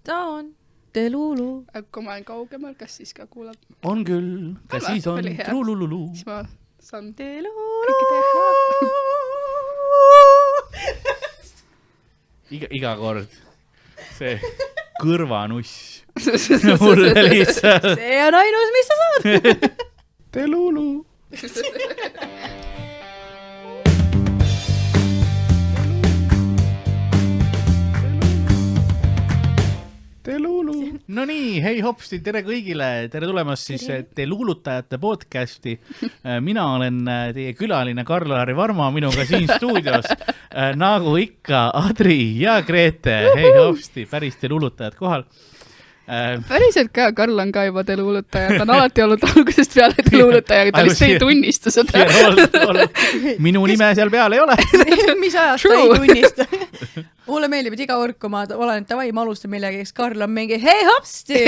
Ta on Delulu. Kui ma olen kaugemal, kas siis ka kuulab? On küll, ka siis on trulululu. Siis ma saan Delulu. Iga kord see kõrvanuss mulle lihtsalt. See on ainus, mis sa saad. Delulu. No nii, hei hopsti, tere kõigile, tere tulemast siis Te luulutajate podcasti. Mina olen teie külaline Karl-Lari Varma, minuga siin stuudios, nagu ikka Adri ja Grete. Hei hopsti, päris Te luulutajad kohal. Päriselt ka, Karl on ka juba Te luulutaja, ta on alati olnud algusest peale Te luulutaja, ta lihtsalt ei tunnista seda. Minu nime seal peal ei ole. Mis ajast ta ei tunnista? Mulle meeldib, et iga kord, kui ma olen, tavai, ma alustan millegi, eks Karl on mingi, hei hopsti!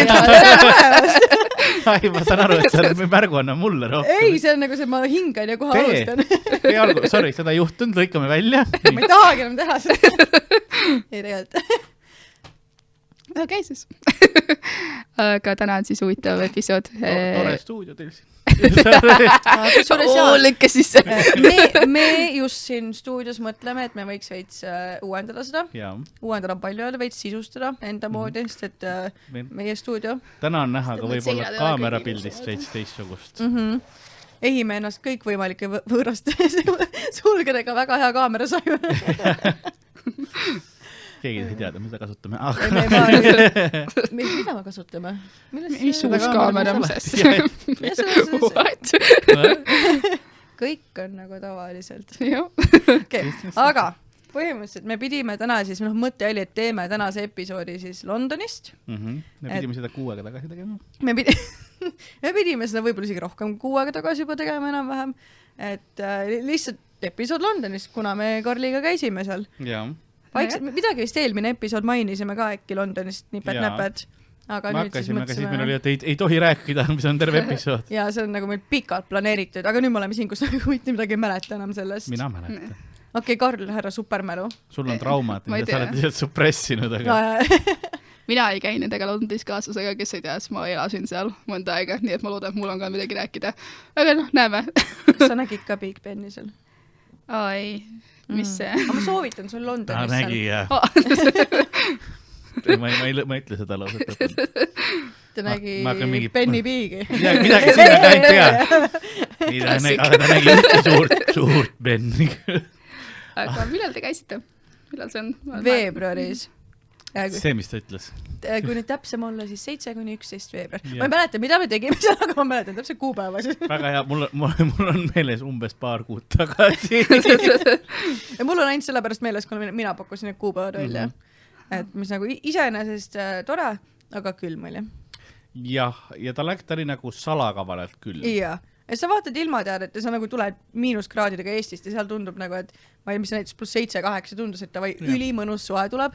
Ai, ma saan aru, et see on märguanna mulle rohkem. Ei, see on nagu see, ma hingan ja kohe alustan. Sorry, seda ei juhtunud, lõikame välja. Ma ei tahagi enam teha seda. Ei tegelikult. Okei siis. Aga täna on siis huvitav episood. Tore stuudio teil siin. Lõkke sisse. Me just siin stuudios mõtleme, et me võiks veits uuendada seda. Uuendada palju öelda, veits sisustada enda moodi, sest et meie stuudio. Täna on näha ka võib-olla kaamerapildist veits teistsugust. Ehime ennast kõik võimalike võõraste sulgedega väga hea kaamera saju. Keegi ei teada, mida kasutame. Mida me kasutame? Mis uus kaamera? Kõik on nagu tavaliselt. Okay. Aga põhimõtteliselt me pidime täna siis, mõte oli, et teeme tänase episoodi siis Londonist. Me pidime seda 6 aega tagasi tegema. Me pidime seda võib-olla isegi rohkem 6 aega tagasi juba tegema enam-vähem. Et lihtsalt episood Londonist, kuna me Karliga käisime seal. Midagi vist eelmine episood mainisime ka äkki Londonist nipet-näpet. Aga me hakkasime, aga siis meil oli, et ei tohi rääkida, mis on terve episood. Ja see on nagu meil pikalt planeeritud, aga nüüd me oleme siin, kus nagu mitte midagi ei mäleta enam sellest. Mina mäletan. Okei, Karl, härra supermälu. Sul on traumad, mida sa oled lihtsalt suppressinud. Mina ei käi nendega Londonis kaaslasega, kes ei tea, siis ma elasin seal mõnda aega, nii et ma loodan, et mul on ka midagi rääkida. Aga näeme. Kas sa nägid ka Big Beni seal? Ai, mis see? Ma soovitan sul Londonis seal. Ta nägi, jah. Ma ütle seda lauset. Ta nägi Benny Bigi. Midagi sinna ka ei tea. Aga ta nägi ühte suurt Benni. Aga millal te käisite? Millal see on? Veebruaris. See, mis ta ütles. Kui nüüd täpsem olla, siis 7-11 veebruar. Ma ei mäleta, mida me tegime seal, aga ma mäletan täpselt kuupäeva. Väga hea, mul on meeles umbes paar kuud tagasi. Ja mul on ainult sellepärast meeles, kuna mina pakkusin need kuupäevad välja. Et mis nagu iseenesest tore, aga külm oli. Jah, ja ta oli nagu salakavalalt külm. Jaa. Ja sa vaatad ilmateadet ja sa nagu tuled miinuskraadidega Eestist ja seal tundub nagu, et ma ei mis näiteks +7-8 tundus, et ta või ülimõnus soe tuleb.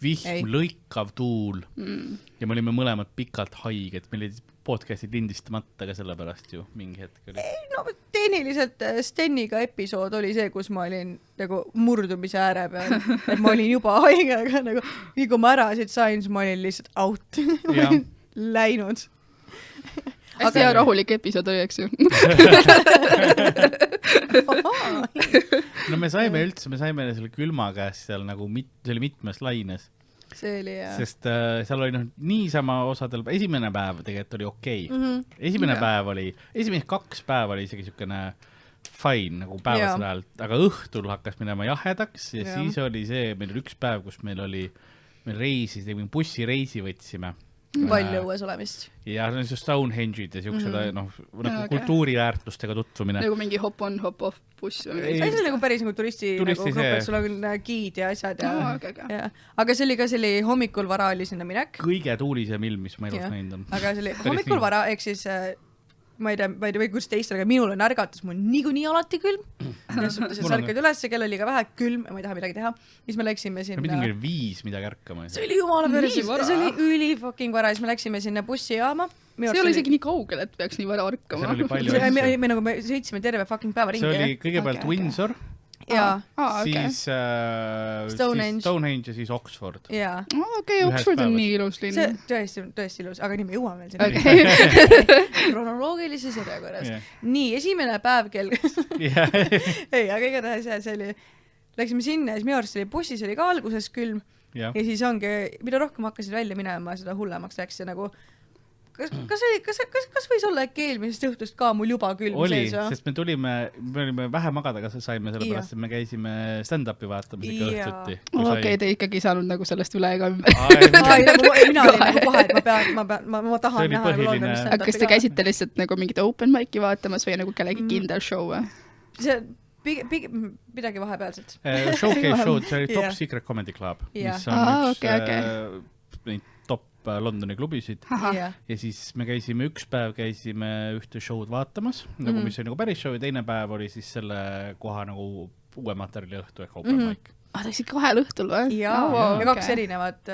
Vihm, lõikav tuul ja me olime mõlemad pikalt haiged, meil olid podcastid lindistamata ka sellepärast ju mingi hetk oli. No tehniliselt Steniga episood oli see, kus ma olin nagu murdumise ääre peal, et ma olin juba haige, aga nagu nii kui ma ära siit sain, siis ma olin lihtsalt out. Ma olin läinud. Hästi hea rahulik episood oli, eks ju. No me saime selle külma käest seal nagu, see oli mitmes laines. See oli, jah. Sest seal oli niisama osadel, esimene päev tegelikult oli okei. Esimene 2 päeva oli isegi siukene fine nagu päevasel ajal, aga õhtul hakkas minema jahedaks ja siis oli see, meil oli üks päev, kus meil reisis, bussireisi võtsime. Palju õues olemist. Ja see on just Stonehenge'id ja siuksed kultuuriväärtustega tutvumine. Nagu mingi hop-on, hop-off buss. See on nagu päris nagu turisti nagu grupid, sul on giid ja asjad. Aga see oli ka hommikul vara oli sinna minek. Kõige tuulisem ilm, mis ma elus näinud on. Aga see oli hommikul vara, ehk siis ma ei tea, kus teistel, aga minul on ärgatus, mul niikuinii alati külm. Ja suhtes, et särkad üles, kell oli ka vähe külm, ma ei taha midagi teha. Siis me läksime sinna. Me pidime 5 midagi ärkama. See oli jumala päris, see oli üli fucking vara. Siis me läksime sinna bussijaama. See oli isegi nii kaugel, et peaks nii vara arkama. Seal oli palju me sõitsime terve fucking päeva ringi. See oli kõigepealt Windsor jaa , siis Stonehenge ja siis Oxford . jaa . okei , Oxford on nii ilus linn . see tõesti ilus , aga nüüd me jõuame veel sinna kronoloogilises järjekorras . nii , esimene päev kell ei , aga igatahes see oli , läksime sinna ja siis minu arust oli bussis oli ka alguses külm ja siis ongi , mida rohkem hakkasid välja minema , seda hullemaks läks ja nagu kas võis olla äkki eelmisest õhtust ka mul juba külm sees või ? sest me olime vähe magada , kas saime sellepärast , et me käisime stand-up'i vaatamisega õhtuti . okei , te ikkagi ei saanud nagu sellest üle ega ümber . mina olin nagu kohe , et ma tahan näha nagu Londonis stand-up'i . kas te käisite lihtsalt nagu mingit open mic'i vaatamas või nagu kellegi kindel show või ? see midagi vahepealset . Showcase show'd , see oli Top Secret Comedy Club , mis on üks neid top Londoni klubisid ja siis me käisime üks päev ühte show'd vaatamas , nagu mis oli nagu päris show ja teine päev oli siis selle koha nagu uue materjali õhtu ehk open mic . ta läksid kahel õhtul või ? ja kaks erinevat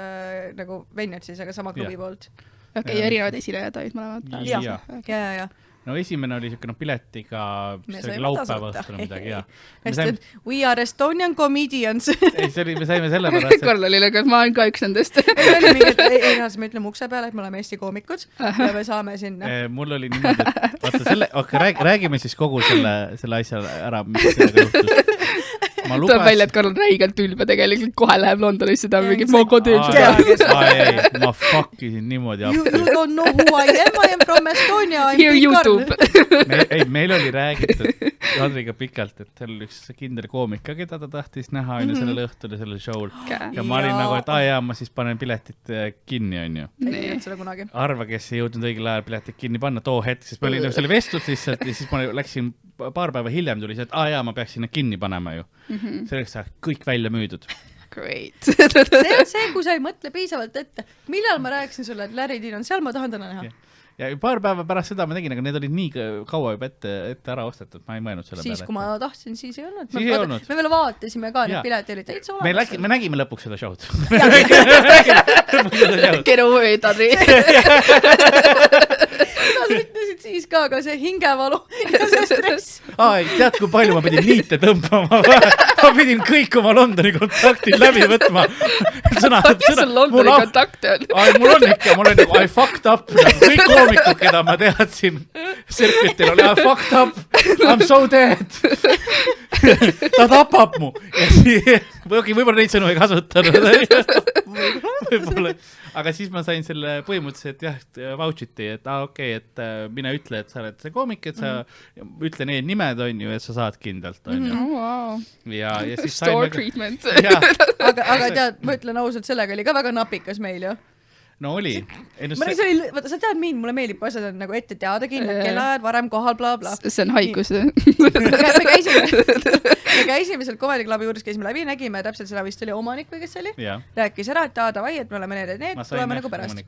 nagu venued siis , aga sama klubi poolt . okei , erinevad esinejad olid mõlemad . ja no esimene oli siuke piletiga , mis oli laupäeva õhtul midagi , jaa . We are Estonian comedians . ei , see oli , me saime sellepärast , Karl oli nagu , et ma olen ka üks nendest . ei , me ütleme ukse peale , et me oleme Eesti koomikud ja me saame sinna . mul oli niimoodi , et vaata selle , räägime siis kogu selle asja ära , mis sellega juhtus . tuleb välja , et Karl on räigelt ülbe tegelikult , kohe läheb Londonisse , ta on mingi , ma ka teen seda . ma fuck isin niimoodi You don't know who I am from Estonia . Here YouTube . ei , meil oli räägitud Kadriga pikalt , et seal oli üks kindel koomik ka , keda ta tahtis näha sellel õhtul ja sellel show'l . ja ma olin nagu , et ma siis panen piletit kinni , onju . ei teinud seda kunagi . arva , kes ei jõudnud õigel ajal piletit kinni panna too hetk , sest ma olin see oli vestlus lihtsalt ja siis ma läksin paar päeva hiljem tuli see , et ma peaks sinna kinni panema ju . selleks ajaks kõik välja müüdud . Great . see on see , kui sa ei mõtle piisavalt ette . millal ma rääkisin sulle , et Larry Dean on seal , ma tahan täna näha . ja paar päeva pärast seda ma tegin , aga need olid nii kaua juba ette ära ostetud , ma ei mõelnud selle siis , kui ma tahtsin , siis ei olnud . siis ei olnud . me veel vaatasime ka , need piletid olid täitsa olemas . me nägime lõpuks seda show'd . Get away , Tadri . sa ütlesid siis ka see hingevalu ja see stress . tead , kui palju ma pidin liite tõmbama ? ma pidin kõik oma Londoni kontaktid läbi võtma . kes sul Londoni kontakte on ? mul on ikka , mul on nagu I fucked up . kõik koomikud , keda ma teadsin Circuitil oli I fucked up , I m so dead . ta tapab mu . võib-olla neid sõnu ei kasutanud . aga siis ma sain selle põhimõtteliselt jah , vouchiti , et okei , et mine ütle , et sa oled see koomik , et sa ütle need nimed , on ju , et sa saad kindlalt , on ju . ja siis Store treatment . aga tead , ma ütlen ausalt , sellega oli ka väga napikas meil ju . no oli . vaata , sa tead mind , mulle meeldib , kui asjad on nagu ette teada , kindlad kellaajad , varem kohal , blablabla . see on haigus . me käisime seal Comedy Clubi juures , käisime läbi , nägime täpselt seda , vist oli omanik või kes see oli . rääkis ära , et davai , et me oleme need , tuleme nagu pärast .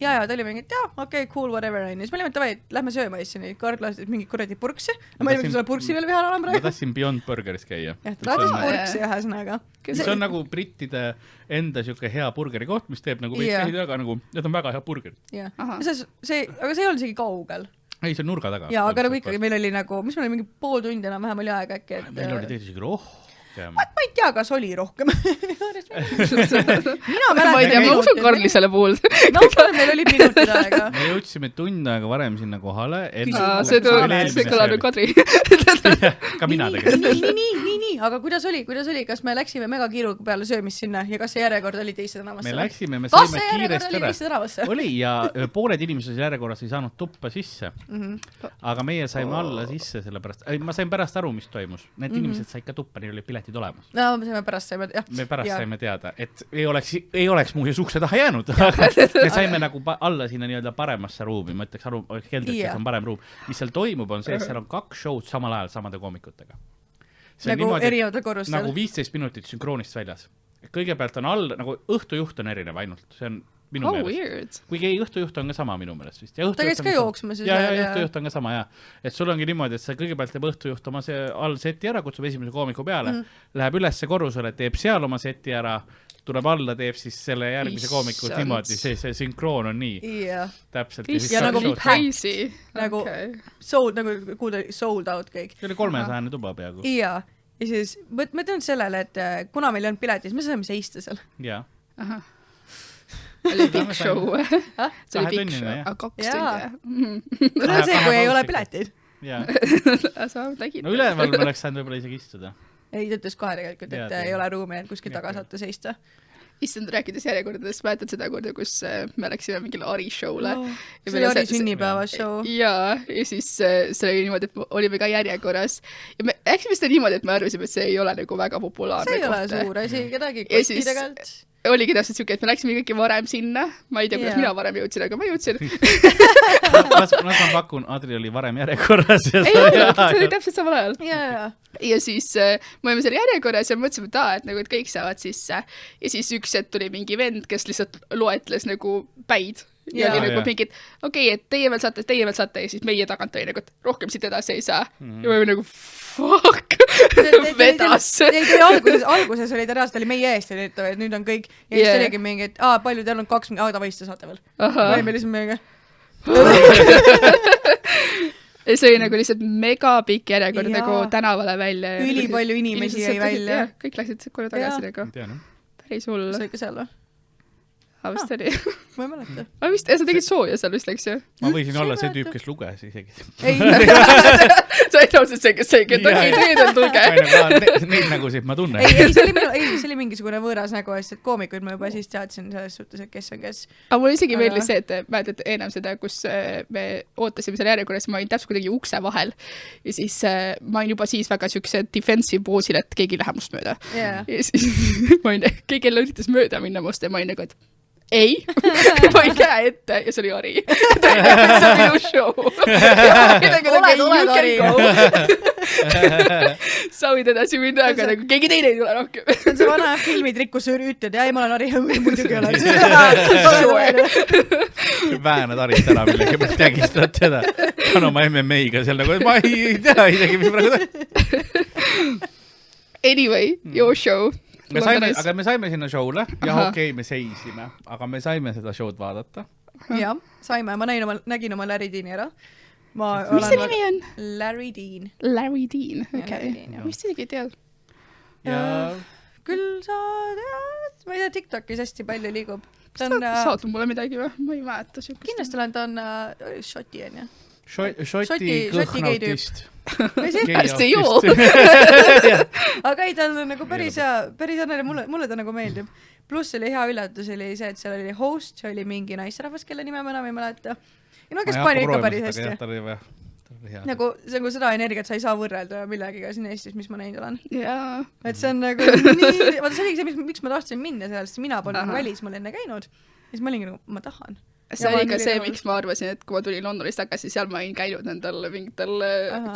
ja ta oli mingi , et okei , cool , whatever , onju . siis me olime , et davai , lähme sööma issi neid karglasid , mingit kuradi purksi . ma olin selle purksi veel vihal olen praegu . ma tahtsin Beyond Burgeris käia . jah , ta tahtis purksi ühesõnaga . see on nagu brittide enda siuke hea burgeri koht , mis teeb nagu veits käid väga nagu , need on väga hea burgerid . jah , aga see ei olnud isegi kaugel . ei , see on nurga taga . jaa , aga nagu ikkagi meil oli nagu , mis meil oli mingi pool tundi enam-vähem oli aega äkki , et meil oli tegelikult isegi rohkem . ma ei tea , kas oli rohkem . ma ei tea , ma usun Karli selle puhul . no meil oli minutid aega . me jõudsime tund aega varem sinna kohale . see kõlab ju Kadri . ka mina tegelikult . nii , aga kuidas oli , kas me läksime megakiiruga peale söömist sinna ja kas see järjekord oli teise tänavasse ? me läksime , me kas saime see järjekord kiiresti oli teise tänavasse ? oli ja pooled inimesed järjekorras ei saanud tuppa sisse . aga meie saime alla sisse sellepärast , ma sain pärast aru , mis toimus . Need inimesed said ka tuppa , neil oli piletid olemas . no me pärast saime , jah . me pärast saime teada , et ei oleks muuseas ukse taha jäänud . me saime nagu alla sinna nii-öelda paremasse ruumi , ma ütleks aru , keldrites on parem ruum . mis seal toimub , on see , et seal on 2 show'd samal ajal samade koomikutega . nagu erinevatel korrustel . nagu 15 minutit sünkroonist väljas . kõigepealt on all , nagu õhtujuht on erinev ainult , see on minu meelest . kuigi ei , õhtujuht on ka sama minu meelest vist . ta käis ka jooksma siis . ja õhtujuht on ka sama , jah . et sul ongi niimoodi , et sa kõigepealt teeb õhtujuht oma see all seti ära , kutsub esimese koomiku peale , läheb ülesse korrusele , teeb seal oma seti ära , tuleb alla , teeb siis selle järgmise koomiku niimoodi , see sünkroon on nii . täpselt . ja nagu crazy , nagu sold out kõik . see oli 300 tuba peaaegu . ja ja siis mõtlen sellele, et kuna meil ei olnud piletis, me saime seista seal. Jaa. Ahah. Oli big show. See oli big show. 2 tundi. No see, kui ei ole piletid. Jaa. Sa tegid. No üleval me oleks saanud võib-olla isegi istuda. Ei, ta ütles kohe tegelikult, et ei ole ruumi, et kuskil taga saate seista. Issand, rääkides järjekordadest, mäletad seda korda, kus me läksime mingile Ari show'le. See oli Ari sünnipäeva show. Ja siis see oli niimoodi, et olime ka järjekorras. Ja me läksime seda niimoodi, et me arvasime, et see ei ole nagu väga populaarne koht. See ei ole suur asi, kedagi kotti tegelt. Oligi täpselt siuke, et me läksime ikkagi varem sinna. Ma ei tea, kuidas mina varem jõudsin, aga ma jõudsin. ma pakun, Adri oli varem järjekorras. Ei, see oli täpselt samal ajal. Ja siis me olime seal järjekorras ja mõtlesime, et kõik saavad sisse. Ja siis üks hetk tuli mingi vend, kes lihtsalt loetles nagu päid. Ja oli nagu mingid, et teie veel saate ja siis meie tagant oli nagu, et rohkem siit edasi ei saa. Ja me olime nagu, fuck, vedas. Alguses oli ta reaalselt, oli meie eest, et nüüd on kõik. Ja siis oligi mingi, et palju teil on 2, davai, saate veel. Või me lihtsalt meiega. Ja see oli nagu lihtsalt mega pikk järjekord nagu tänavale välja. Üli palju inimesi jäi välja. Kõik läksid korra tagasi nagu. Päris hull. See oli ka seal või? Vist oli. Ma ei mäleta. Sa tegid sooja seal vist, läks ju? Ma võisin olla see tüüp, kes luges isegi. Ei. Sa ei tahtnud see, et teed on tulge. Neid nägusid ma tunnen. Ei, see oli mingisugune võõras nägu, sest koomikuid ma juba siis teadsin selles suhtes, et kes on kes. Aga mul isegi meeldis see, et mäletad enam seda, kus me ootasime seal järjekorras, ma olin täpselt kuidagi ukse vahel ja siis ma olin juba siis väga siukse defensive poosil, et keegi ei lähe must mööda. Ja siis ma olin, keegi üritas mööda minna must ja ma olin nagu, et ei, ma ei käe ette ja see oli Ari. See on minu show. Oled Ari. Sa võid edasi minna, aga nagu keegi teine ei tule rohkem. See on see vana filmitrikkus, sa ütled, ja ei, ma olen Ari, muidugi oled. Väänad Arist ära millegi, ma tägistad seda. On oma MMA-ga seal nagu, ma ei tea isegi, mis praegu. Anyway, your show. Aga me saime sinna show'le ja me seisime, aga me saime seda show'd vaadata. Jah, saime, ma nägin oma Larry Deani ära. Mis see nimi on? Larry Dean. Larry Dean, okei. Mis isegi ei tead? Küll sa tead, ma ei tea, TikTokis hästi palju liigub. Saad mulle midagi või? Ma ei mäleta. Kindlasti olen, ta on Šoti, on jah? Šoti kõhnautist. Hästi jool. Aga ei, ta on nagu päris hea, mulle ta nagu meeldib. Pluss oli hea üllatus oli see, et seal oli host, see oli mingi naisrahvas, kelle nime ma enam ei mäleta. Ja no kes pani ikka päris hästi. Nagu seda energiat sa ei saa võrrelda millegiga siin Eestis, mis ma näinud olen. Et see on nagu nii, vaata see oligi see, miks ma tahtsin minna sellest, ma polnud nagu välismaal enne käinud. Ja siis ma olingi nagu, ma tahan. See oli ka see, miks ma arvasin, et kui ma tulin Londonist tagasi, seal ma olin käinud nendel mingitel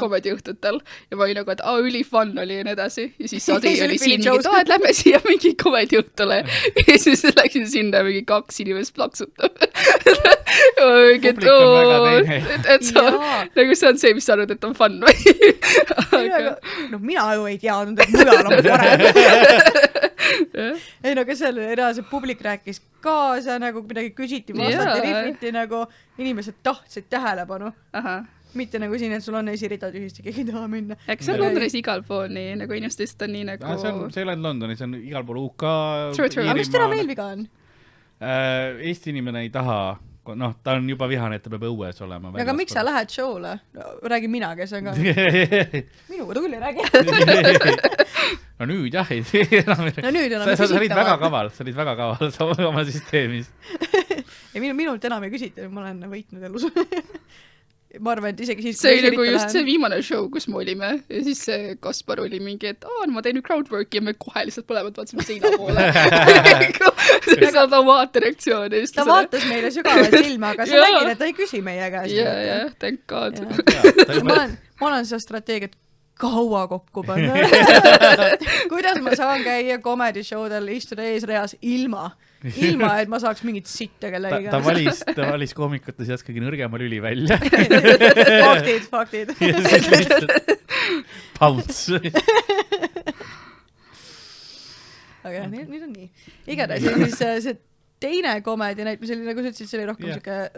komediõhtutel ja ma olin nagu, et üli fun oli ja nii edasi. Ja siis Adri oli siin mingi, et lähme siia mingi komediõhtule. Ja siis läksin sinna mingi 2 inimest plaksutab. Publik on väga teine. Nagu see on see, mis sa arvad, et on fun või? No mina ju ei teadnud, et mujal on parem. Ei, no aga seal reaalselt publik rääkis kaasa, nagu midagi küsiti, vastati, rifiti, nagu inimesed tahtsid tähelepanu. Mitte nagu siin, et sul on esirida tühist ja keegi ei taha minna. Eks see on Londonis igal pool nii, nagu inimestest on nii nagu... See ei ole Londonis, see on igal pool UK. Aga mis täna meil viga on? Eesti inimene ei taha, ta on juba vihane, et ta peab õues olema. Aga miks sa lähed show'le? Räägin mina, kes on ka... Minuga ta küll ei räägi. No nüüd jah, ei. No nüüd enam sa olid väga kaval oma süsteemis. Ja minult enam ei küsita, ma olen võitnud elus. Ma arvan, et isegi siis... See oli nagu just see viimane show, kus me olime ja siis see Kaspar oli mingi, et ma teen nüüd crowdworki ja me kohe lihtsalt põlevad vaatasime seina poole. See on ta vaatereaktsioon. Ta vaatas meile sügavalt silma, aga sa nägid, et ta ei küsi meie käest. Jah, thank God. Ma olen seda strateegiat kaua kokku panna. Kuidas ma saan käia comedy showdel, istuda eesreas ilma, et ma saaks mingit sitta kellega. Ta valis koomikute seas kõige nõrgema lüli välja. Faktid. Pounce. Aga nüüd on nii. Igatahes siis see teine comedy näit, mis oli, nagu sa ütlesid, see oli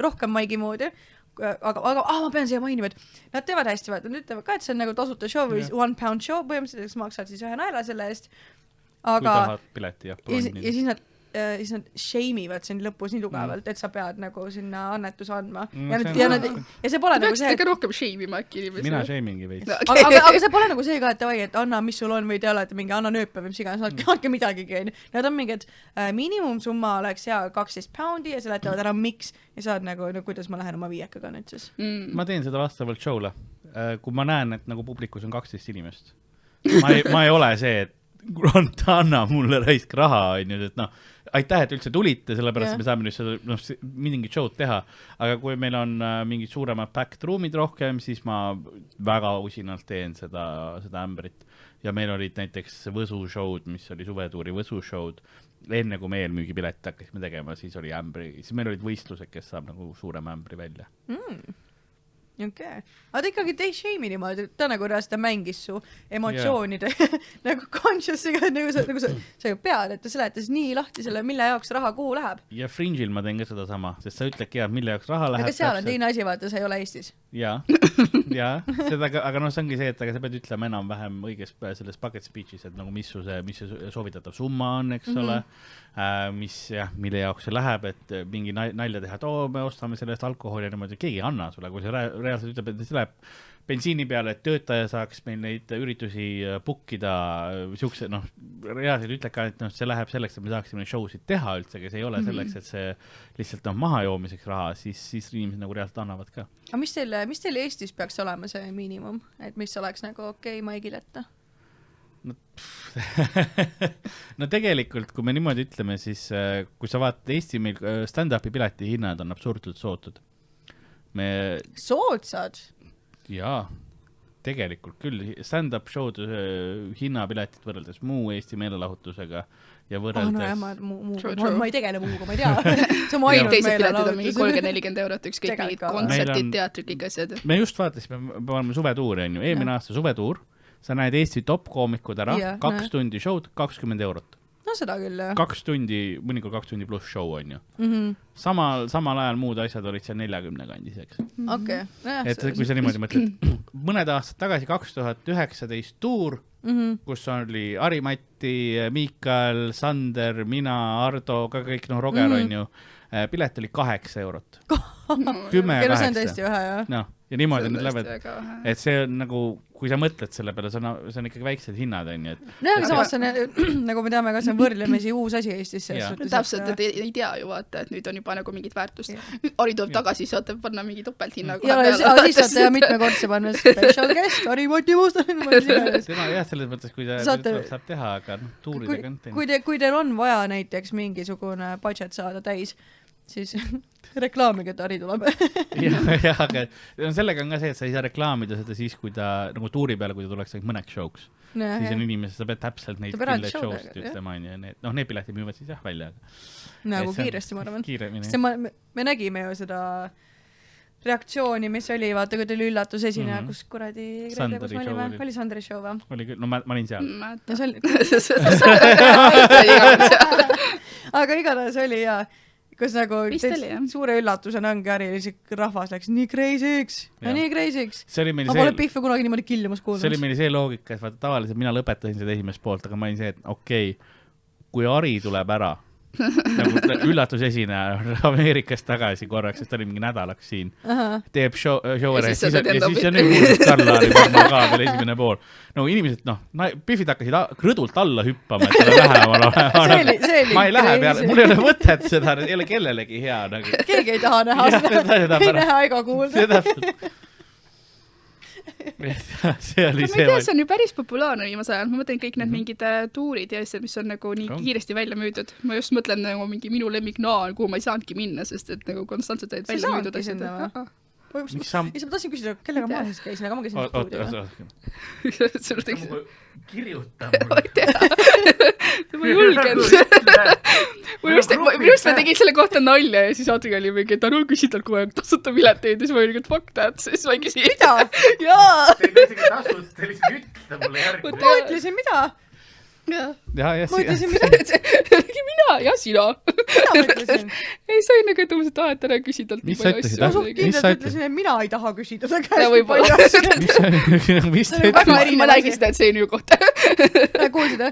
rohkem Maigi moodi. ma pean siia mainima, et nad teevad hästi, vaata, nad ütlevad ka, et see on nagu tasuta show või £1 show, põhimõtteliselt maksad siis ühe naela selle eest, aga kui tahad pileti ja siis nad shame'ivad sind lõpus nii tugevalt, et sa pead nagu sinna annetuse andma ja see pole nagu see, et rohkem shame'ima äkki inimesi. Mina shame'ingi veits. Aga see pole nagu see ka, et davai, et anna, mis sul on või te olete mingi anna nööpe või mis iganes, andke midagigi. Nad on mingi, et miinimumsumma oleks £12 ja seletavad ära miks ja saad nagu, no kuidas ma lähen oma viiekaga nüüd siis. Ma teen seda vastavalt show'le. Kui ma näen, et nagu publikus on 12 inimest. Ma ei ole see, et anna mulle raisk raha, et noh, aitäh, et üldse tulite, sellepärast me saame nüüd seda mingit show'd teha, aga kui meil on mingid suuremad packed roomid rohkem, siis ma väga usinalt teen seda ämbrit ja meil olid näiteks Võsu show'd, mis oli suvetuuri Võsu show'd, enne kui me eelmüügipilet hakkasime tegema, siis oli ämbri, siis meil olid võistlused, kes saab nagu suurema ämbri välja. Okay. Aga ta ikkagi ei shame'i niimoodi, ta nagu reaalselt ta mängis su emotsioonide nagu conscious'iga, nagu sa ju pead, et ta seletas nii lahti selle, mille jaoks raha kuhu läheb. Ja Fringe'il ma teen ka seda sama, sest sa ütledki, mille jaoks raha läheb. Aga seal on teine asi, vaata, sa ei ole Eestis. Jaa, seda, aga no see ongi see, et sa pead ütlema enam-vähem õiges selles bucket speech'is, et nagu mis see soovitatav summa on, eks ole, mille jaoks see läheb, et mingi nalja teha, et me ostame sellest alkoholi ja niimoodi, keegi ei anna sulle, kui see reaalselt ütleb, et see läheb bensiini peale, et töötaja saaks meil neid üritusi bookida, siukse, noh, reaalselt ütled ka, et see läheb selleks, et me saaksime neid show'sid teha üldse, kes ei ole selleks, et see lihtsalt maha joomiseks raha, siis inimesed nagu reaalselt annavad ka. Aga mis teil Eestis peaks olema see miinimum, et mis oleks nagu okei Maigil ette? No tegelikult, kui me niimoodi ütleme, siis kui sa vaatad Eesti meil stand-upi pileti hinnad on absurdselt sootud. Soodsad? Jaa, tegelikult küll. Stand-up show'd hinnapiletit võrreldes muu Eesti meelelahutusega ja võrreldes... ma ei tegele muuga, ma ei tea. See on mu ainult meelelahutus. On mingi 30-40 eurot, ükskõik mingid kontserdid, teatrid, kõik asjad. Me just vaatasime, me oleme suvetuuri, eelmine aasta suvetuur, sa näed Eesti top-koomikud ära, 2 tundi show'd, 20 eurot. No seda küll, jah. 2 tundi, mõnikord 2 tundi pluss show on ju. Samal ajal muud asjad olid seal 40 kandis, eks. Okei. Et kui sa niimoodi mõtled, mõned aastad tagasi 2019 tuur, kus oli Ari-Matti, Miikal, Sander, mina, Ardo, ka kõik, noh, Roger on ju, pilet oli 8 eurot. 10 ja 8. See on tõesti ühe, jah. No, ja niimoodi need lävad, et see on nagu, kui sa mõtled selle peale, see on ikkagi väiksed hinnad, on ju. Aga samas on, nagu me teame, ka see on võrdlemisi uus asi Eestis. Täpselt, et ei tea ju vaata, et nüüd on juba nagu mingit väärtust. Ari tuleb tagasi, saate panna mingi topelthinna. Ja siis saate mitmekordse panna special guest, Ari Mati Musta. Tema jah, selles mõttes, kui ta saab teha, aga tuuride content. Kui teil on vaja näiteks mingisugune budget saada täis, siis reklaamige, et Ari tuleb. jah, aga sellega on ka see, et sa ei saa reklaamida seda siis, kui ta nagu tuuri peale, kui ta tuleks mõneks show'ks. Siis on inimesed, sa pead täpselt neid pillet show'st ütlema, need piletid müüvad siis jah välja. Nagu kiiresti, ma arvan. Me nägime ju seda reaktsiooni, mis oli, vaata, kui tuli üllatusesineja, kus kuradi oli Sandri show, või? Oli küll, no ma olin seal. Aga igatahes oli, jaa. Kus nagu suure üllatusena ongi Ari, rahvas läks nii crazy'ks ja nii crazy'ks. Ma pole Pihve kunagi niimoodi killumas kuulnud. See oli meil see loogika, et vaata tavaliselt mina lõpetasin seda esimest poolt, aga ma olin see, et okei, kui Ari tuleb ära, nagu üllatusesineja Ameerikast tagasi korraks, sest ta oli mingi nädalaks siin, teeb show ära ja siis on nüüd Karl-Laari ka veel esimene pool. No inimesed, Biffid hakkasid rõdult alla hüppama, et seda lähemal ma ei lähe peale, mul ei ole võtet seda, ei ole kellelegi hea. Keegi ei taha näha seda, ei näha ega kuulda. See oli see. See on ju päris populaarne viimase ajal. Ma mõtlen kõik need mingid tuurid ja asjad, mis on nagu nii kiiresti välja müüdud. Ma just mõtlen nagu mingi minu lemmik Naan, kuhu ma ei saanudki minna, sest et nagu konstantselt olid välja müüdud asjad. Ma tahtsin küsida, kellega ma siis käisin, aga ma käisin stuudio. Kirjuta mulle. Ma ei tea. Ma julgen. Minu just ma tegin selle kohta nalja ja siis Adri oli mingi, et Arul küsid tal kogu aeg tasuta pileteid ja siis ma olin, et fuck that, siis ma ei küsi. Mida? Jaa! Teil isegi tasust, teil isegi ütle mulle järgi. Ma ütlesin, mida? ja ma ütlesin, mina ja sina. Mina mõtlesin. Ei, sa enne ka tõusid, et ära küsi talt nii palju asju. Ma suht kindlalt ütlesin, et mina ei taha küsida ta käest. Mis te ma nägin seda, et see on ju kohta. Kuulsid,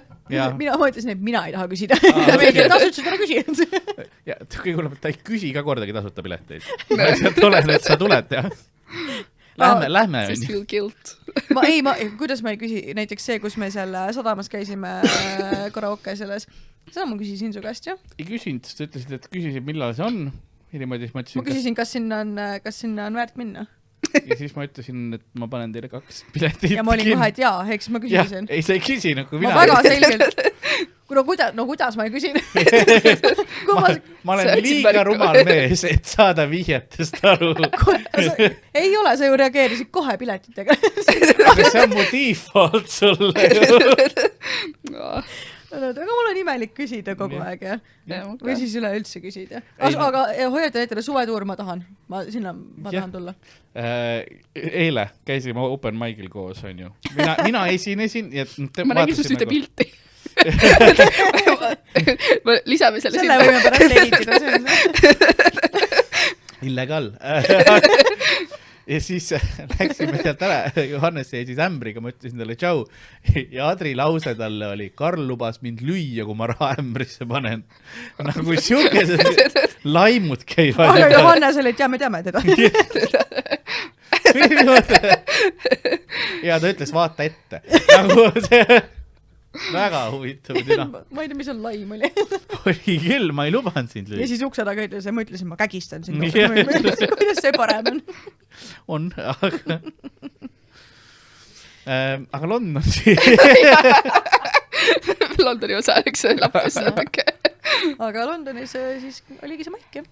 mina mõtlesin, et mina ei taha küsida. Tasutsid ära küsijad. Ja kõige hullem, et ta ei küsi ka kordagi tasuta pileteid. Olen, et sa tuled ja lähme. Just feel guilt. Kuidas ma ei küsi, näiteks see, kus me seal sadamas käisime karaoke selles, seda ma küsisin su käest, jah? Ei küsinud, sest ütlesid, et küsisid, millal see on. Ma küsisin, kas sinna on väärt minna. Ja siis ma ütlesin, et ma panen teile 2 piletit. Ja ma olin kohe, et jaa, eks ma küsisin. Ei, sa ei küsinud, kui mina. Ma väga selgelt. Kuidas ma ei küsin? Ma olen liiga rumal mees, et saada vihjetest aru. Ei ole, sa ju reageerisid kohe piletitega. Aga see on mu default sulle ju. Aga mul on imelik küsida kogu aeg, jah? Või siis üleüldse küsida. Aga hoiata näitele suvetuur ma tahan. Ma tahan tulla. Eile käisime open mic'il koos, on ju. Mina esinesin. Ma nägin sust ühte pilti. Lisame selle võime pärast editida. Illegaal. Ja siis läksime sealt ära, Johannes jäi siis ämbriga, ma ütlesin talle tšau ja Adri lause talle oli, Karl lubas mind lüüa, kui ma raha ämbrisse panen. Nagu siukesed laimud käivad. Aga Johannes oli, et me teame teda. Ja ta ütles, vaata ette. Nagu see väga huvitav dina. Ma ei tea, mis on laim oli. Oli küll, ma ei lubanud sind lüüa. Ja siis ukse taga ütles ja ma ütlesin, ma kägistan sind. Kuidas see parem on? On, aga London siis. Londoni osa, eks see lappas natuke. Aga Londonis siis oligi see maik, jah?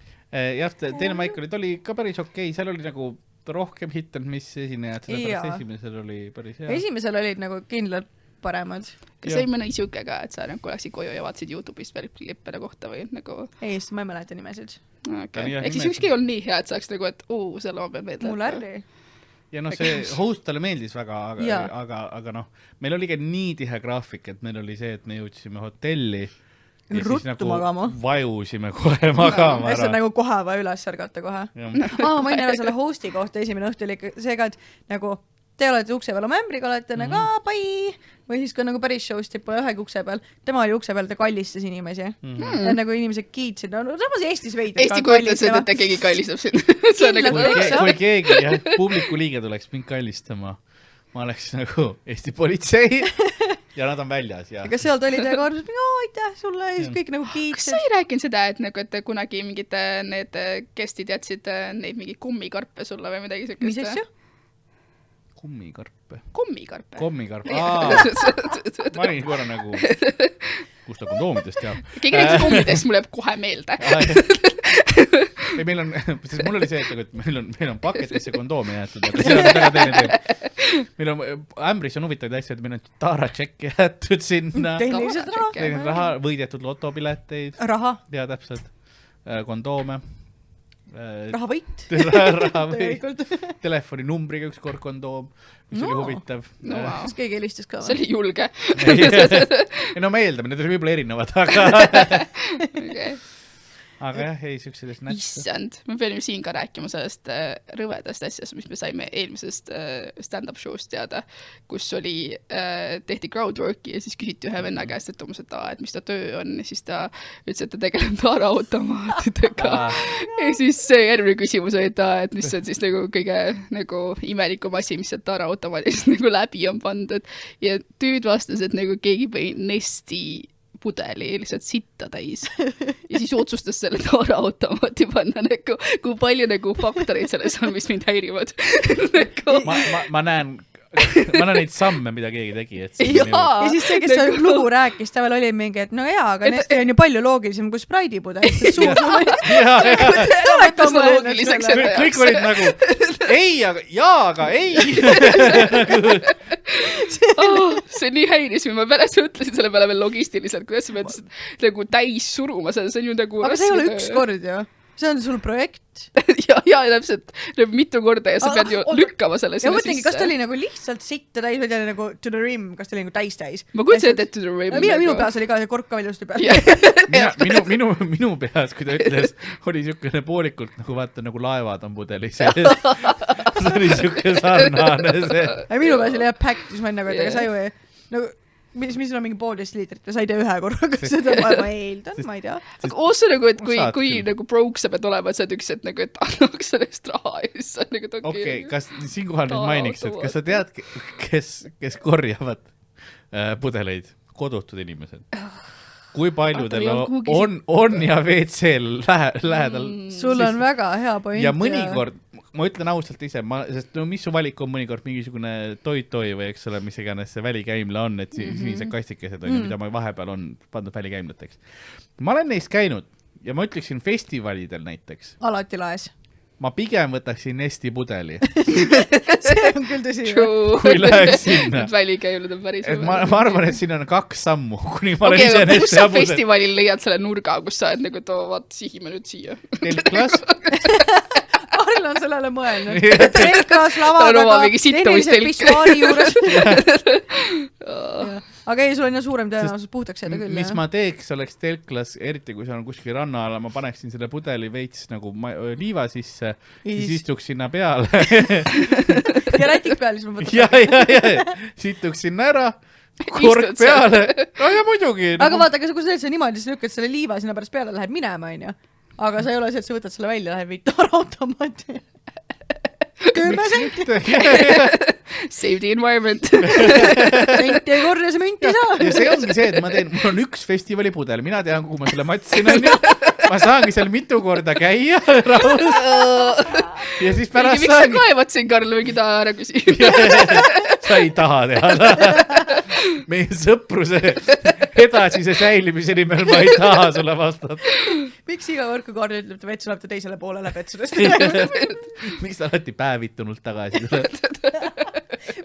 Jah, teine maik oli ka päris okei, seal oli nagu rohkem hitanud, mis esinejad, sellepärast esimesel oli päris hea. Esimesel olid nagu kindlalt paremad. Kas ei mõne isuke ka, et sa nagu läksid koju ja vaatasid YouTube'ist veel klippede kohta või nagu? Ei, sest ma ei mäleta nimesid. Ehk siis ükski ei olnud nii hea, et saaks nagu, et selle ma pean meelde. Mul ärri. Ja see host talle meeldis väga, aga meil oli ka nii tihe graafik, et meil oli see, et me jõudsime hotelli ja ruttu siis magama. Vajusime kohe magama ära. See on nagu kohe vaja üles särgata kohe. Ma ei näe selle hosti kohta esimene õhtu oli see ka, et nagu te olete ukse peal oma ämbriga, olete nagu pai või siis kui nagu päris show'st pole ühegi ukse peal. Tema oli ukse peal, ta kallistas inimesi. Ja nagu inimesed kiitsid. No samas Eestis veid. Eesti kujutas, et keegi kallistab sind. Kui keegi publiku liige tuleks mind kallistama, ma oleks nagu Eesti politsei ja nad on väljas. Aga sealt oli ta kord, aitäh sulle ja siis kõik nagu kiitsid. Kas sa ei rääkinud seda, et kunagi mingid need kestid jätsid neid mingi kummikarpe sulle või midagi sellist? Mis asju? Kummikarpe. Kommikarpe. Ma olin korra nagu, kus ta kondoomidest teab. Keegi rääkis kommidest, mul jääb kohe meelde. Ei, meil on, sest mul oli see, et meil on paketisse kondoomi jäetud, aga see on väga teine teema. Meil on, ämbris on huvitavaid asju, et meil on Tara tšekk jäetud sinna. Tehnilised raha, võidetud lotopileteid. Raha. Ja täpselt. Kondoome. Rahavõit. Telefoninumbriga üks kord kondoom, mis oli huvitav. Kas keegi helistas ka? See oli julge. No me eeldame, need oli võib-olla erinevad, aga... Aga jah, ei, süksedest nätsa. Issand, me peame siin ka rääkima sellest rõvedast asjast, mis me saime eelmisest stand-up show'st teada, kus oli, tehti crowdworki ja siis küsiti ühe venna käest, et umbes, et mis ta töö on ja siis ta ütles, et ta tegeleb taaraautomaatidega. Ja siis see järgmine küsimus oli, et mis on siis nagu kõige nagu imelikum asi, mis see taaraautomaadist nagu läbi on pandud. Ja tüüd vastas, et nagu keegi põi Nesti pudeli lihtsalt sitta täis ja siis otsustas selle taaraautomaati panna nagu, kui palju nagu faktoreid selles on, mis mind häirivad. Ma näen neid samme, mida keegi tegi. Ja siis see, kes see lugu rääkis, ta veel oli mingi, et no jaa, aga Nesti on ju palju loogilisem kui Sprite'i pudel. Kõik olid nagu ei, aga ei. See on nii häiris, ma pärast ütlesin selle peale veel logistiliselt, kuidas sa pead nagu täis suruma, see on ju nagu... Aga see ei ole üks kord ju. see on sul projekt. ja täpselt mitu korda ja sa pead ju lükkama selle sinna sisse. Kas ta oli nagu lihtsalt sitta täis või ta oli nagu to the rim, kas ta oli nagu täis? Ma kuulsin, et to the rim. Minu peas oli ka see kork ka väljusti peal. minu peas, kui ta ütles, oli siukene poolikult nagu vaata nagu laevad on pudeli sees. See oli siuke sarnane see. Minu peas oli jah pack, siis ma nagu, et aga sa ju nagu mis on mingi 1,5 liitrit ja sa ei tee ühe korraga seda, ma eeldan, ma ei tea. Aga osa nagu, et kui nagu broke sa pead olema, et sa oled üks, et nagu, et annaks sellest raha ja siis sa nagu okei, kas siinkohal nüüd mainiks, et kas sa tead, kes korjavad pudeleid, kodutud inimesed? Kui paljudel on ja WC-l lähedal? Sul on väga hea point. Ja mõnikord, ma ütlen ausalt ise, sest no mis su valik on mõnikord mingisugune toi või eks ole, mis iganes see välikäimla on, et sinised kastikesed on, mida ma vahepeal on pandud välikäimlateks. Ma olen neist käinud ja ma ütleksin festivalidel näiteks. Alati laes. Ma pigem võtaksin Nesti pudeli. See on küll tõsi. Kui läheks sinna. Välikäimlad on päris. Ma arvan, et siin on 2 sammu, kuni ma olen ise Nesti kus sa festivalil leiad selle nurga, kus sa oled nagu, vaat sihime nüüd siia. Telklas. Karl on sellele mõelnud. Telklas lava taga, tehniliselt pissuaali juures. Aga ei, sul on ju suurem tõenäosus puhtaks jääda küll. Mis ma teeks, oleks telklas, eriti kui see on kuskil ranna alla, ma paneksin selle pudeli veits nagu liiva sisse, siis istuks sinna peale. Ja rätik peal, siis ma võtan. Ja, situks sinna ära, kork peale. Ja muidugi. Aga vaata, kui sa teed see niimoodi, siis lükkad selle liiva sinna pärast peale, lähed minema, on ju. Aga sa ei ole see, et sa võtad selle välja, lähed viid automaati. 10 senti. Save the environment. Senti ei korja, see münti ei saa. Ja see ongi see, et mul on üks festivali-pudel, mina tean, kuhu ma selle matsin on ju. Ma saangi seal mitu korda käia rahus. Ja siis pärast miks sa kaevad siin, Karl, või kida ära küsi? Sa ei taha teada. Meie sõpruse edasise säilimise nimel ma ei taha sulle vastata. Miks iga kord, kui Karl ütleb, et vetsu läheb ta teisele poolele vetsurest? Miks ta alati päevitunult tagasi tuleb?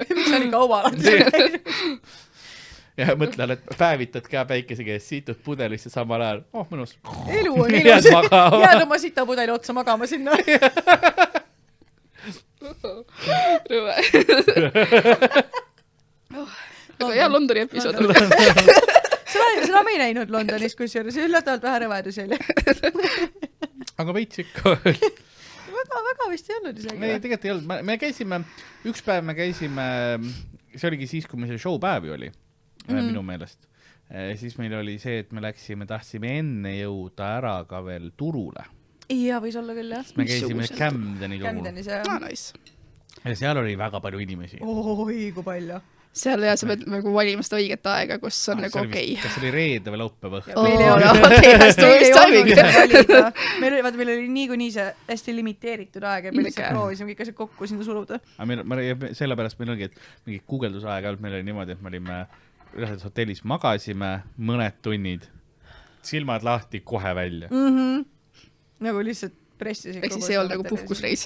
Miks on ikka oma alati? Ja mõtlen, et päevitad ka päikese käes, siitud pudelisse samal ajal. Mõnus. Elu on ilus. Jääd oma sita pudeli otsa magama sinna. Rõve. Aga hea Londoni episood. Seda me ei näinud Londonis, kus juures üllatavalt vähe rõvedusi oli. Aga veits ikka. Väga vist ei olnud isegi. Ei, tegelikult ei olnud. Me käisime, üks päev me käisime, see oligi siis, kui meil see showpäevi oli, minu meelest. Siis meil oli see, et me tahtsime enne jõuda ära ka veel turule. Ja võis olla küll, jah. Me käisime Camdeni turul. Camdenis, jah. Nice. Ja seal oli väga palju inimesi. Oi, kui palju. Seal ja sa pead nagu valima seda õiget aega, kus on nagu okei. Kas oli reede või laupäeva õhtu? Meil ei ole okei. Meil oli nii see hästi limiteeritud aeg ja me lihtsalt proovisime kõik asjad kokku sinna suruda. Sellepärast meil oligi, et mingi guugeldusaega meil oli niimoodi, et me olime ühes hotellis, magasime mõned tunnid, silmad lahti kohe välja. Nagu lihtsalt pressisin. Ehk siis ei olnud nagu puhkusreis.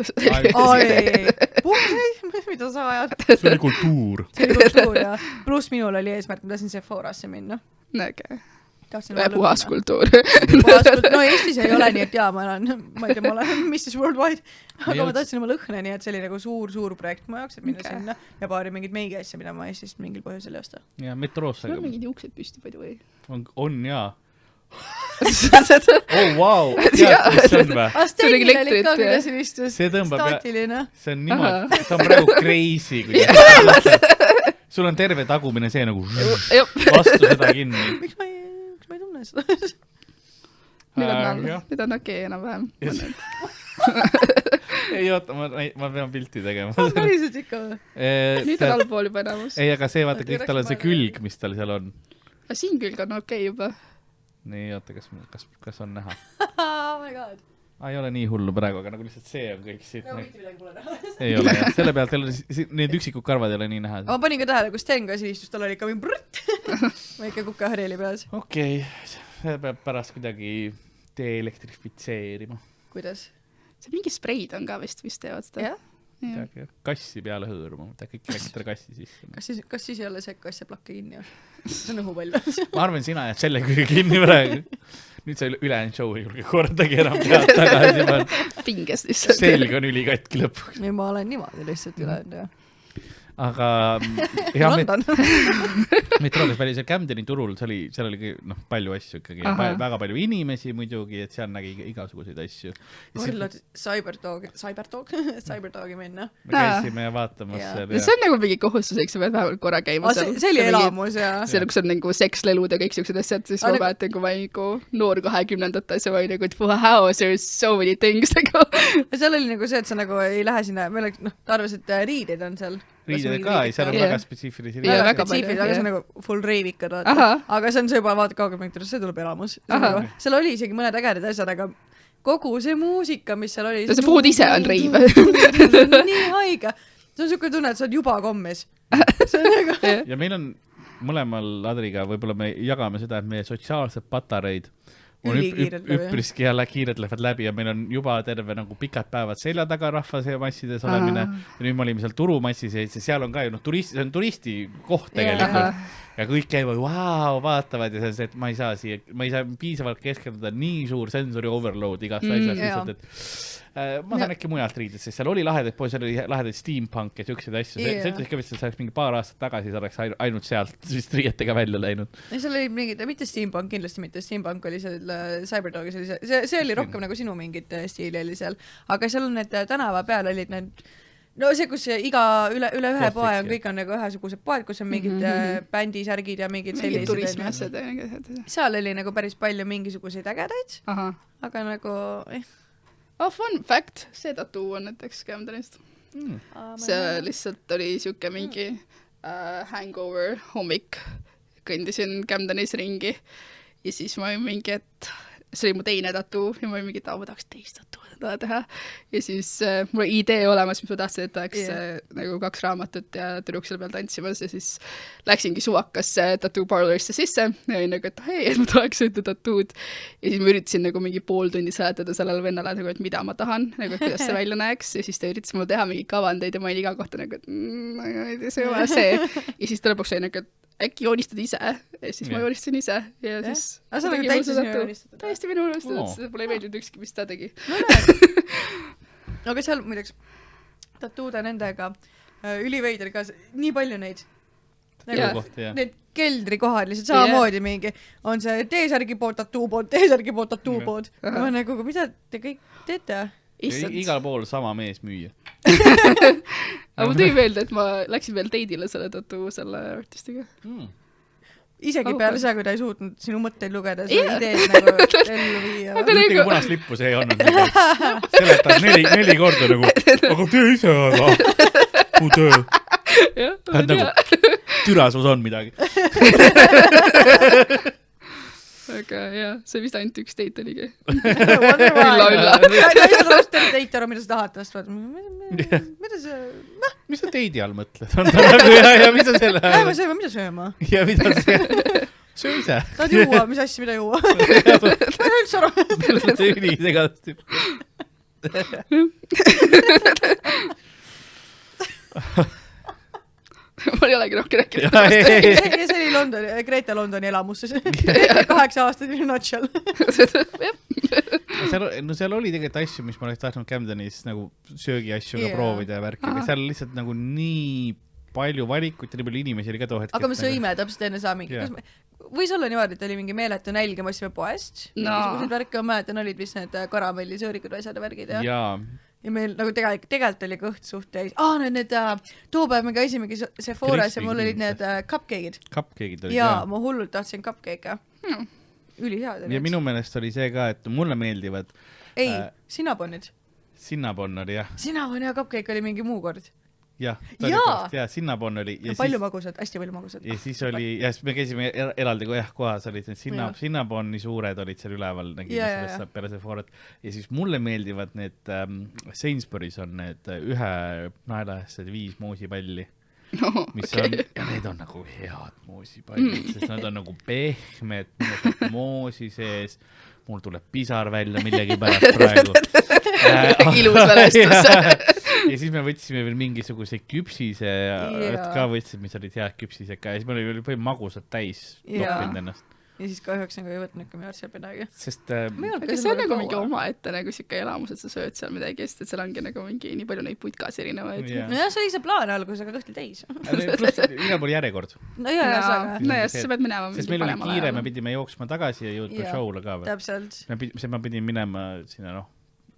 Puhkusreis? Mida sa ajad? See oli kultuur. See oli kultuur, jah. Pluss minul oli eesmärk, ma tahtsin Sephorasse minna. Näge. Puhas kultuur. No Eestis ei ole nii, et jaa, ma olen Mrs. Worldwide, aga ma tahtsin oma lõhne, nii et see oli nagu suur projekt mu jaoks, et minna sinna ja paari mingid meigi asja, mida ma Eestist mingil põhjusel ei osta. Ja metroos. Sul on mingid juuksed püsti palju või? On jaa. Wow. Tead, mis on või? Stenil oli ka kuidas istus. See tõmbab staatiline. See on niimoodi, see on praegu crazy. Sul on terve tagumine see nagu vastu seda kinni. Miks ma ei tunne seda? Nüüd on okei enam-vähem. Ei oota, ma pean pilti tegema. Päriselt ikka. Nüüd on allpool juba enamus. Ei, aga see vaata, kõik tal on see külg, mis tal seal on. Siin külg on okei juba. Nii, oota, kas on näha? Oh my god. Ei ole nii hullu praegu, aga nagu lihtsalt see on kõik siit. Ei ole jah, selle pealt need üksikud karvad ei ole nii näha. Ma panin ka tähele, kus Sten ka sinistus, tal oli ikka mingi brrrt. Ma ikka kukahareeli peas. Okei, see peab pärast kuidagi deelektrifitseerima. Kuidas? See mingi spreid on ka vist teevad seda. Jah? Kassi peale hõõruma, kõik elekter kassi sisse. Kas siis ei ole see kass ja plakke kinni? See on õhu palju. Ma arvan, sina jääd selle kõige kinni praegu. nüüd sa ülejäänud show ei julge kordagi enam pead tagasi panna. Pinges lihtsalt. Selg on ülikatki lõpuks. Ma olen niimoodi lihtsalt ülejäänud, jah. Aga metroolias väli seal Camdeni turul, seal oli palju asju ikkagi, väga palju inimesi muidugi, et seal nägi igasuguseid asju. Korrlad Cyberdogi minna. Me käisime ja vaatamas seal. See on nagu mingi kohustuseks, sa pead vähemalt korra käima seal. See oli elamus, jah. Seal, kus on nagu sekslelud ja kõik siuksed asjad, siis ma mäletan, kui ma nagu noor 20-ndates ja ma olin nagu, et wow, there's so many things. Seal oli nagu see, et sa nagu ei lähe sinna, meil arvas, et riided on seal. Riided ka, seal on väga spetsiifilisi riided. Väga spetsiifilisi, aga see on nagu full reivikad, aga see on see juba, vaata kaugemalt, see tuleb elamus. Seal oli isegi mõned ägedad asjad, aga kogu see muusika, mis seal oli... See pood ise on reiv. Nii haige. See on selline tunne, et sa oled juba kommis. Ja meil on mõlemal Adriga, võib-olla me jagame seda, et meie sotsiaalsed patareid on üpriski jälle kiired lähevad läbi ja meil on juba terve nagu pikad päevad selja taga rahvas ja massides olemine ja nüüd me olime seal turumassis ja seal on ka ju see on turisti koht tegelikult ja kõik käivad, vau, vaatavad ja see, et ma ei saa piisavalt keskenduda, nii suur sensory overload igast asjast lihtsalt, et ma saan äkki mujalt riided, sest seal oli lahedaid pool, seal oli lahedaid steampunk ja siukseid asju, see ütles ka vist, et see oleks mingi paar aastat tagasi, see oleks ainult sealt vist riietega välja läinud. Seal oli mingid, mitte steampunk, kindlasti mitte, steampunk oli seal Cyberdogis, see oli rohkem nagu sinu mingit stiili oli seal, aga seal on need tänava peal olid need, no see, kus iga üle ühe poe on, kõik on nagu ühesugused poed, kus on mingid bändisärgid ja mingid sellised turismiasjad. Seal oli nagu päris palju mingisuguseid ägedaid, aga nagu fun fact, see tattoo on näiteks Camdenist. See lihtsalt oli siuke mingi hangover hommik. Kõndisin Camdenis ringi ja siis ma olin mingi, et see oli mu teine tattoo ja ma olin mingi, et ma tahaks teist tattoo teha. Ja siis mul oli idee olemas, mis ma tahtsin, et tahaks nagu 2 raamatut ja tüdruk seal peal tantsimas ja siis läksingi suvakasse tattoo parlorisse sisse ja olin nagu, et hei, et ma tahaks ette tattood. Ja siis ma üritasin nagu mingi pool tundi seletada sellele vennale, nagu, et mida ma tahan, nagu, et kuidas see välja näeks ja siis ta üritas mul teha mingi kavandeid ja ma olin iga kohta nagu, et see ei ole see. Ja siis ta lõpuks oli nagu, et äkki joonistad ise ja siis ma joonistasin ise ja siis sa nagu täiesti minu unistada, seda pole meeldinud ükski, mis ta tegi. Aga seal muideks tattoode nendega üliveider ka, nii palju neid need keldrikohad lihtsalt samamoodi mingi on see T-särgi pood, tattoo pood, T-särgi pood, tattoo pood ma nagu, mida te kõik teete? Igal pool sama mees müüa. Aga mul tõi meelde, et ma läksin veel teidile selle tattoo selle artistiga. Isegi peale seda, kui ta ei suutnud sinu mõtteid lugeda, see ideed nagu ellu viia. Ühtegi punast lippu see ei olnud. Seletas 4 korda nagu, aga tee ise aga. Mu töö. Nagu, türasus on midagi. Aga jah, see vist ainult üks teit oligi. Ülla. Ta ei saa teit aru, mida sa tahad. Mida sa... Mis sa teidi all mõtled? Ja mida sa selle... Mida sööma? Ja mida sööma? Söö ise. Tahad juua? Mis asja, mida juua? Ma ei üldse aru. See üli segast. Ma ei olegi rohkem rääkida. See oli Greta Londoni elamus. 8 aastat in a nutshell. Seal oli tegelikult asju, mis ma oleks tahtnud Camdenis nagu söögiasju proovida ja värki, aga seal lihtsalt nagu nii palju valikut ja nii palju inimesi oli ka too hetk. Aga me sõime täpselt enne saa mingi. Võis olla niimoodi, et oli mingi meeletu nälg ja me ossime poest. Mingisugused värki, ma mäletan, olid vist need karamellisöörikud asjad ja värgid. Ja meil nagu tegelikult oli kõht suht täis. Need too päev me käisimegi Sephoras ja mul olid need cupcake'id. Cupcake'id olid, jaa. Ma hullult tahtsin cupcake'e. Ülihead. Ja minu meelest oli see ka, et mulle meeldivad... Ei, Cinnabonid. Cinnabon oli, jah. Cinnabon ja cupcake oli mingi muu kord. Jah, Cinnabon oli. Ja palju magusad, hästi palju magusad. Ja siis oli, me käisime eraldi kohas, olid need Cinnaboni suured olid seal üleval, nägime peale Sephorat. Ja siis mulle meeldivad need, Sainsbury's on need ühe naelahäsed 5 moosipalli. Mis on, ja need on nagu head moosipallid, sest nad on nagu pehmed, moosi sees. Mul tuleb pisar välja millegi pärast praegu. Ilus mälestus. Ja siis me võtsime veel mingisuguse küpsise ka võtsime, mis olid head küpsised ka ja siis me oli veel magusad täis loppinud ennast. ja siis kahjuks nagu ei võtnud minu arust seal midagi. Sest aga see on nagu mingi omaette nagu siuke elamus, et sa sööd seal midagi, sest et seal ongi nagu mingi nii palju neid putkas erinevaid. Nojah, see oli see plaan algus, aga kõhti täis. igal pool järjekord. Nojah, siis sa pead minema sest meil oli kiire, me pidime jooksma tagasi ja jõudma show'le ka. Täpselt. Ma pidin minema sinna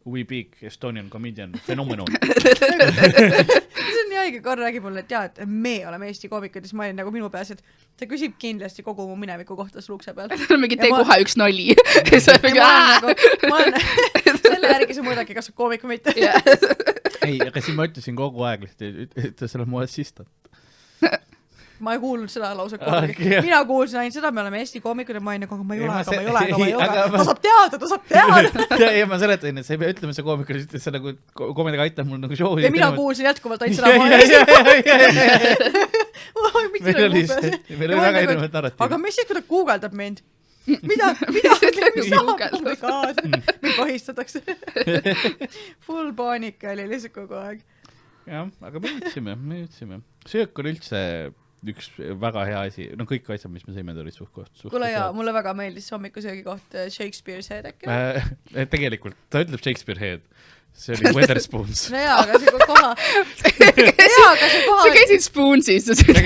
We Big Estonian Comedian Phenomenon. See on nii haige, Karl räägib mulle, et et me oleme Eesti koomikud ja siis ma olin nagu minu peas, et ta küsib kindlasti kogu mu mineviku kohta selle ukse peal. mingi tee kohe üks nali. ma olen selle järgi sa mõõdagi, kas sa koomik või mitte. Ei, aga siin ma ütlesin kogu aeg, et sa oled mu assistant. Ma ei kuulnud seda lause kordagi. Mina kuulsin ainult seda, me oleme Eesti koomikud ja ma olin nagu, aga ma ei ole. Ta saab teada. Ja ma seletasin, et sa ei pea ütlema see koomikul, et sa nagu koomidaga aitab mul nagu show. Ja mina kuulsin jätkuvalt ainult seda. Meil oli väga erinevad narratiivid. Aga mis siis, kui ta guugeldab mind? Mida? Mind vahistatakse. Full paanika oli lihtsalt kogu aeg. Jah, aga me jõudsime. Söök on üldse üks väga hea asi. No kõik asjad, mis me sõime, olid suht. Kuule ja mulle väga meeldis hommikusöögi koht Shakespeare's Head äkki. Tegelikult, ta ütleb Shakespeare Head. See oli Wetherspoons. No jaa, aga see koha... Sa käisid Spoonsis. Me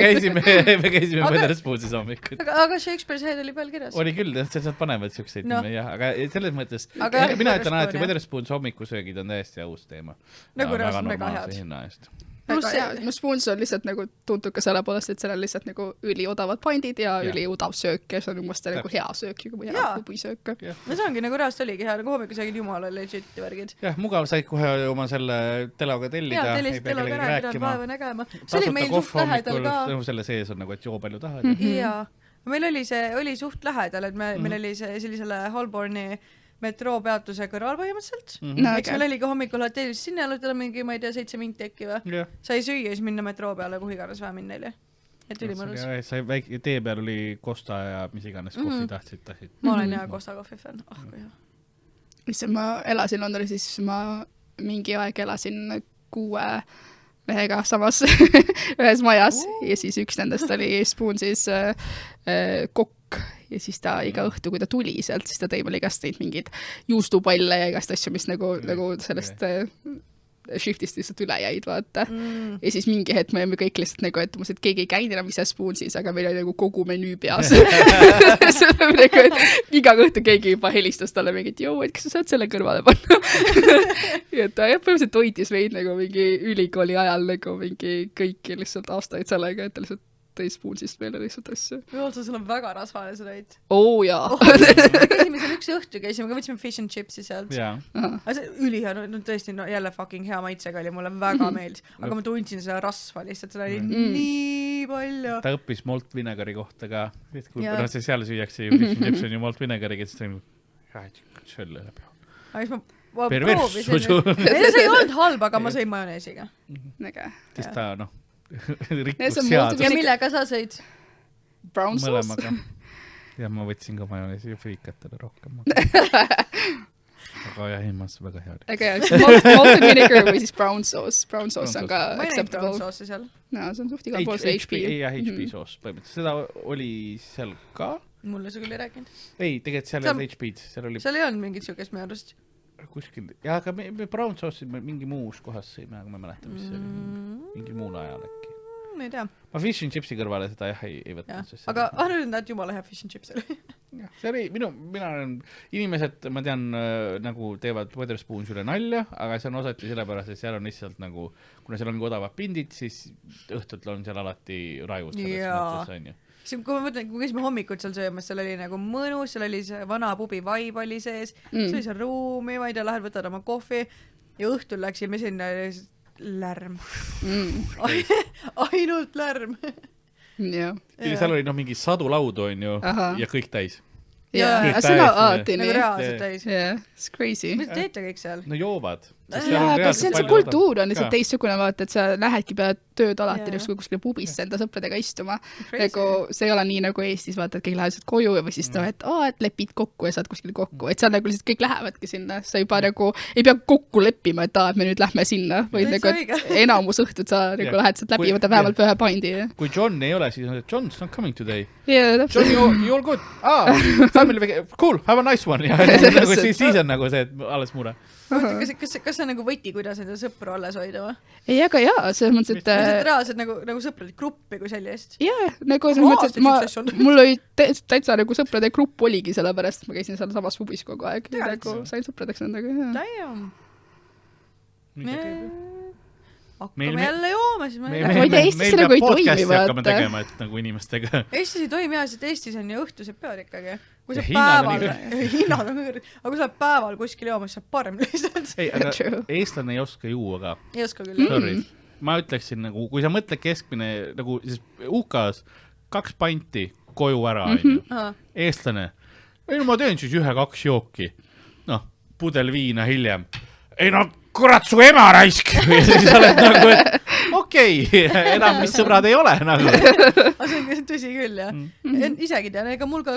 käisime Wetherspoonsis hommikut. Aga Shakespeare's Head oli peal kirjas. Oli küll, sa saad panevad siukseid nime, jah. Aga selles mõttes, mina ütlen alati, Wetherspoons hommikusöögid on täiesti aus teema. Nagu reaalselt mega head. Spoons on lihtsalt nagu tuntud ka selle poolest, et seal on lihtsalt nagu üliodavad pandid ja üliudav söök ja see on umbes nagu hea söök, nagu hea kubisöök. No see ongi nagu reaalselt oligi hea, nagu hommikusöögid jumala legit värgid. Jah, mugav said kohe oma selle teloga tellida. Jaa, tellisid teloga ära, pidanud päeva nägema. See oli meil suht lähedal ka. Selle sees on nagu, et joo palju tahad. Jaa, meil oli suht lähedal, et meil oli sellisele Holborni metroopeatuse kõrval põhimõtteliselt. Eks meil oligi hommikul hotellis sinna jalutada mingi, ma ei tea, 7 minti äkki või? Sai süüa ja siis minna metroo peale, kuhu iganes vähe minna neile. Et üli mõnus. Tee peal oli Costa ja mis iganes kohvi tahtsid. Ma olen hea Costa kohvi fänn. Kui hea. Issand, ma elasin Londonis, siis ma mingi aeg elasin 6 mehega samas ühes majas ja siis üks nendest oli Spoonsis kokk ja siis ta iga õhtu, kui ta tuli sealt, siis ta tõi mulle igast neid mingid juustupalle ja igast asju, mis nagu sellest shiftist lihtsalt üle jäid, vaata. Ja siis mingi hetk me kõik lihtsalt nagu, et keegi ei käinud enam ise Spoonsis, aga meil oli nagu kogu menüü peas. Iga õhtu keegi juba helistas talle mingit, et kas sa saad selle kõrvale panna? Ja ta põhimõtteliselt toitis meid nagu mingi ülikooli ajal nagu mingi kõiki lihtsalt aastaid sellega, et ta lihtsalt tõi Spoonsist meile lihtsalt asju. Joolsa, sul on väga rasvane seda eit. Jaa. Käisime seal üks õhtu, ka võtsime fish and chipsi sealt. Aga see ülihea, tõesti jälle fucking hea maitsega oli, mulle väga meeldis. Aga ma tundsin seda rasva lihtsalt, seda oli nii palju. Ta õppis malt vinegari kohta ka. See seal süüakse ju fish and chips on ju malt vinegariga, et see on selle läbi. Aga siis ma proovisin. See ei olnud halb, aga ma sõin majoneesiga. Sest ta, rikkus seadus. Ja millega sa sõid? Brown sauce? Mõlemaga. Ja ma võtsin ka majoneesi ja friikatele rohkem. Aga jah, ilmas väga hea. Aga jah, malted vinegar või siis brown sauce. Brown sauce on ka acceptable. Ma ei näinud brown sauce'i seal. No, see on suht igal pool see HP. Jah, HP sauce. Seda oli seal ka. Mulle see küll ei rääkinud. Ei, tegelikult seal ei olnud HP-d. Seal ei olnud mingit siukest minu arust. Kuskil. Ja aga me brown sauce'i mingi muus kohas sõime, aga ma ei mäleta, mis see oli. Mingi muul ajal äkki. Ma ei tea. Ma fish and chipsi kõrvale seda jah ei võtnud. Aga arvan, et jumala hea fish and chips oli. See oli, mina olen, inimesed, ma tean, nagu teevad Wetherspoons üle nalja, aga see on osati sellepärast, et seal on lihtsalt nagu, kuna seal on odavad pindid, siis õhtult on seal alati rajud selles mõttes, on ju. Kui ma mõtlen, kui käisime hommikul seal söömas, seal oli nagu mõnus, seal oli see vana pubi vibe oli sees, see oli seal ruumi, ma ei tea, lähed võtad oma kohvi ja õhtul läksime sinna lärm. Ainult lärm. Seal oli mingi 100 laudu, on ju, ja kõik täis. Jaa, see on alati nii. Nagu reaalselt täis. It's crazy. Mis teete kõik seal? No joovad. aga see kultuur on lihtsalt teistsugune, vaata, et sa lähedki peale tööd alati kuskile pubisse enda sõpradega istuma. Nagu see ei ole nii nagu Eestis, vaata, et kõik lähevad koju või siis et lepid kokku ja saad kuskil kokku. Et seal nagu lihtsalt kõik lähevadki sinna. Sa juba nagu ei pea kokku leppima, et me nüüd lähme sinna. Või nagu enamus õhtud sa nagu lähed sealt läbi, võta vähemalt ühe pandi. Kui John ei ole, siis on, et John's not coming today. John, you all good? Family, cool, have a nice one. Ja siis on nagu see, et alles mure. Kas see on nagu võti, kuidas enda sõpru alles hoida või? Ei, aga jaa, selles mõttes, et reaalselt nagu sõprade gruppi kui sellist. Jaa, nagu selles mõttes, et mul oli täitsa nagu sõprade grupp oligi sellepärast, et ma käisin seal samas pubis kogu aeg. Nagu sain sõpradeks nendega. Damn. Hakkame jälle jooma, siis ma ei tea, Eestis nagu ei toimi, vaata. Hakkame tegema, et nagu inimestega. Eestis ei toimi jah, sest Eestis on ju õhtused peod ikkagi. Kui sa päeval, hinnad on kõrged, aga kui sa päeval kuskil joomas, saab parem lihtsalt. Ei, aga eestlane ei oska juua ka. Ei oska küll. Sorry. Ma ütleksin, nagu, kui sa mõtled keskmine, nagu siis UK-s 2 panti koju ära, eestlane. Ei, no ma teen siis 1-2 jooki. Noh, pudel viina hiljem. Ei, no, kurat, su ema raisk! Ja siis oled nagu, et okei, enam mis sõbrad ei ole. Nagu. Aga see on tõsi küll, jah. Isegi tean, ega mul ka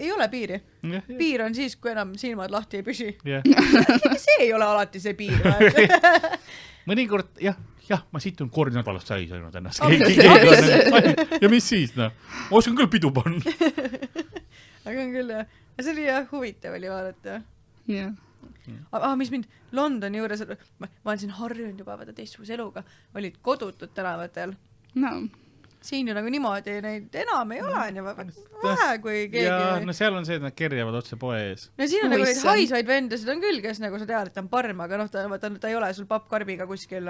ei ole piiri. Piir on siis, kui enam silmad lahti ei püsi. See ei ole alati see piir. Mõnikord, jah, ma situn kord nädalast sai saanud ennast. Ja mis siis, noh? Ma oskan küll pidu panna. Aga on küll, jah. See oli jah huvitav oli vaadata. Jah. Mis mind Londoni juures, ma olen siin harjunud juba teistsuguse eluga, olid kodutud tänavatel. No. Siin ju nagu niimoodi neid enam ei ole, on ju vähe, kui keegi... Ja, no seal on see, et nad kerjavad otse poe ees. No siin on nagu neid haisvaid vendasid on küll, kes nagu sa tead, et ta on parm, aga ta ei ole sul pappkarbiga kuskil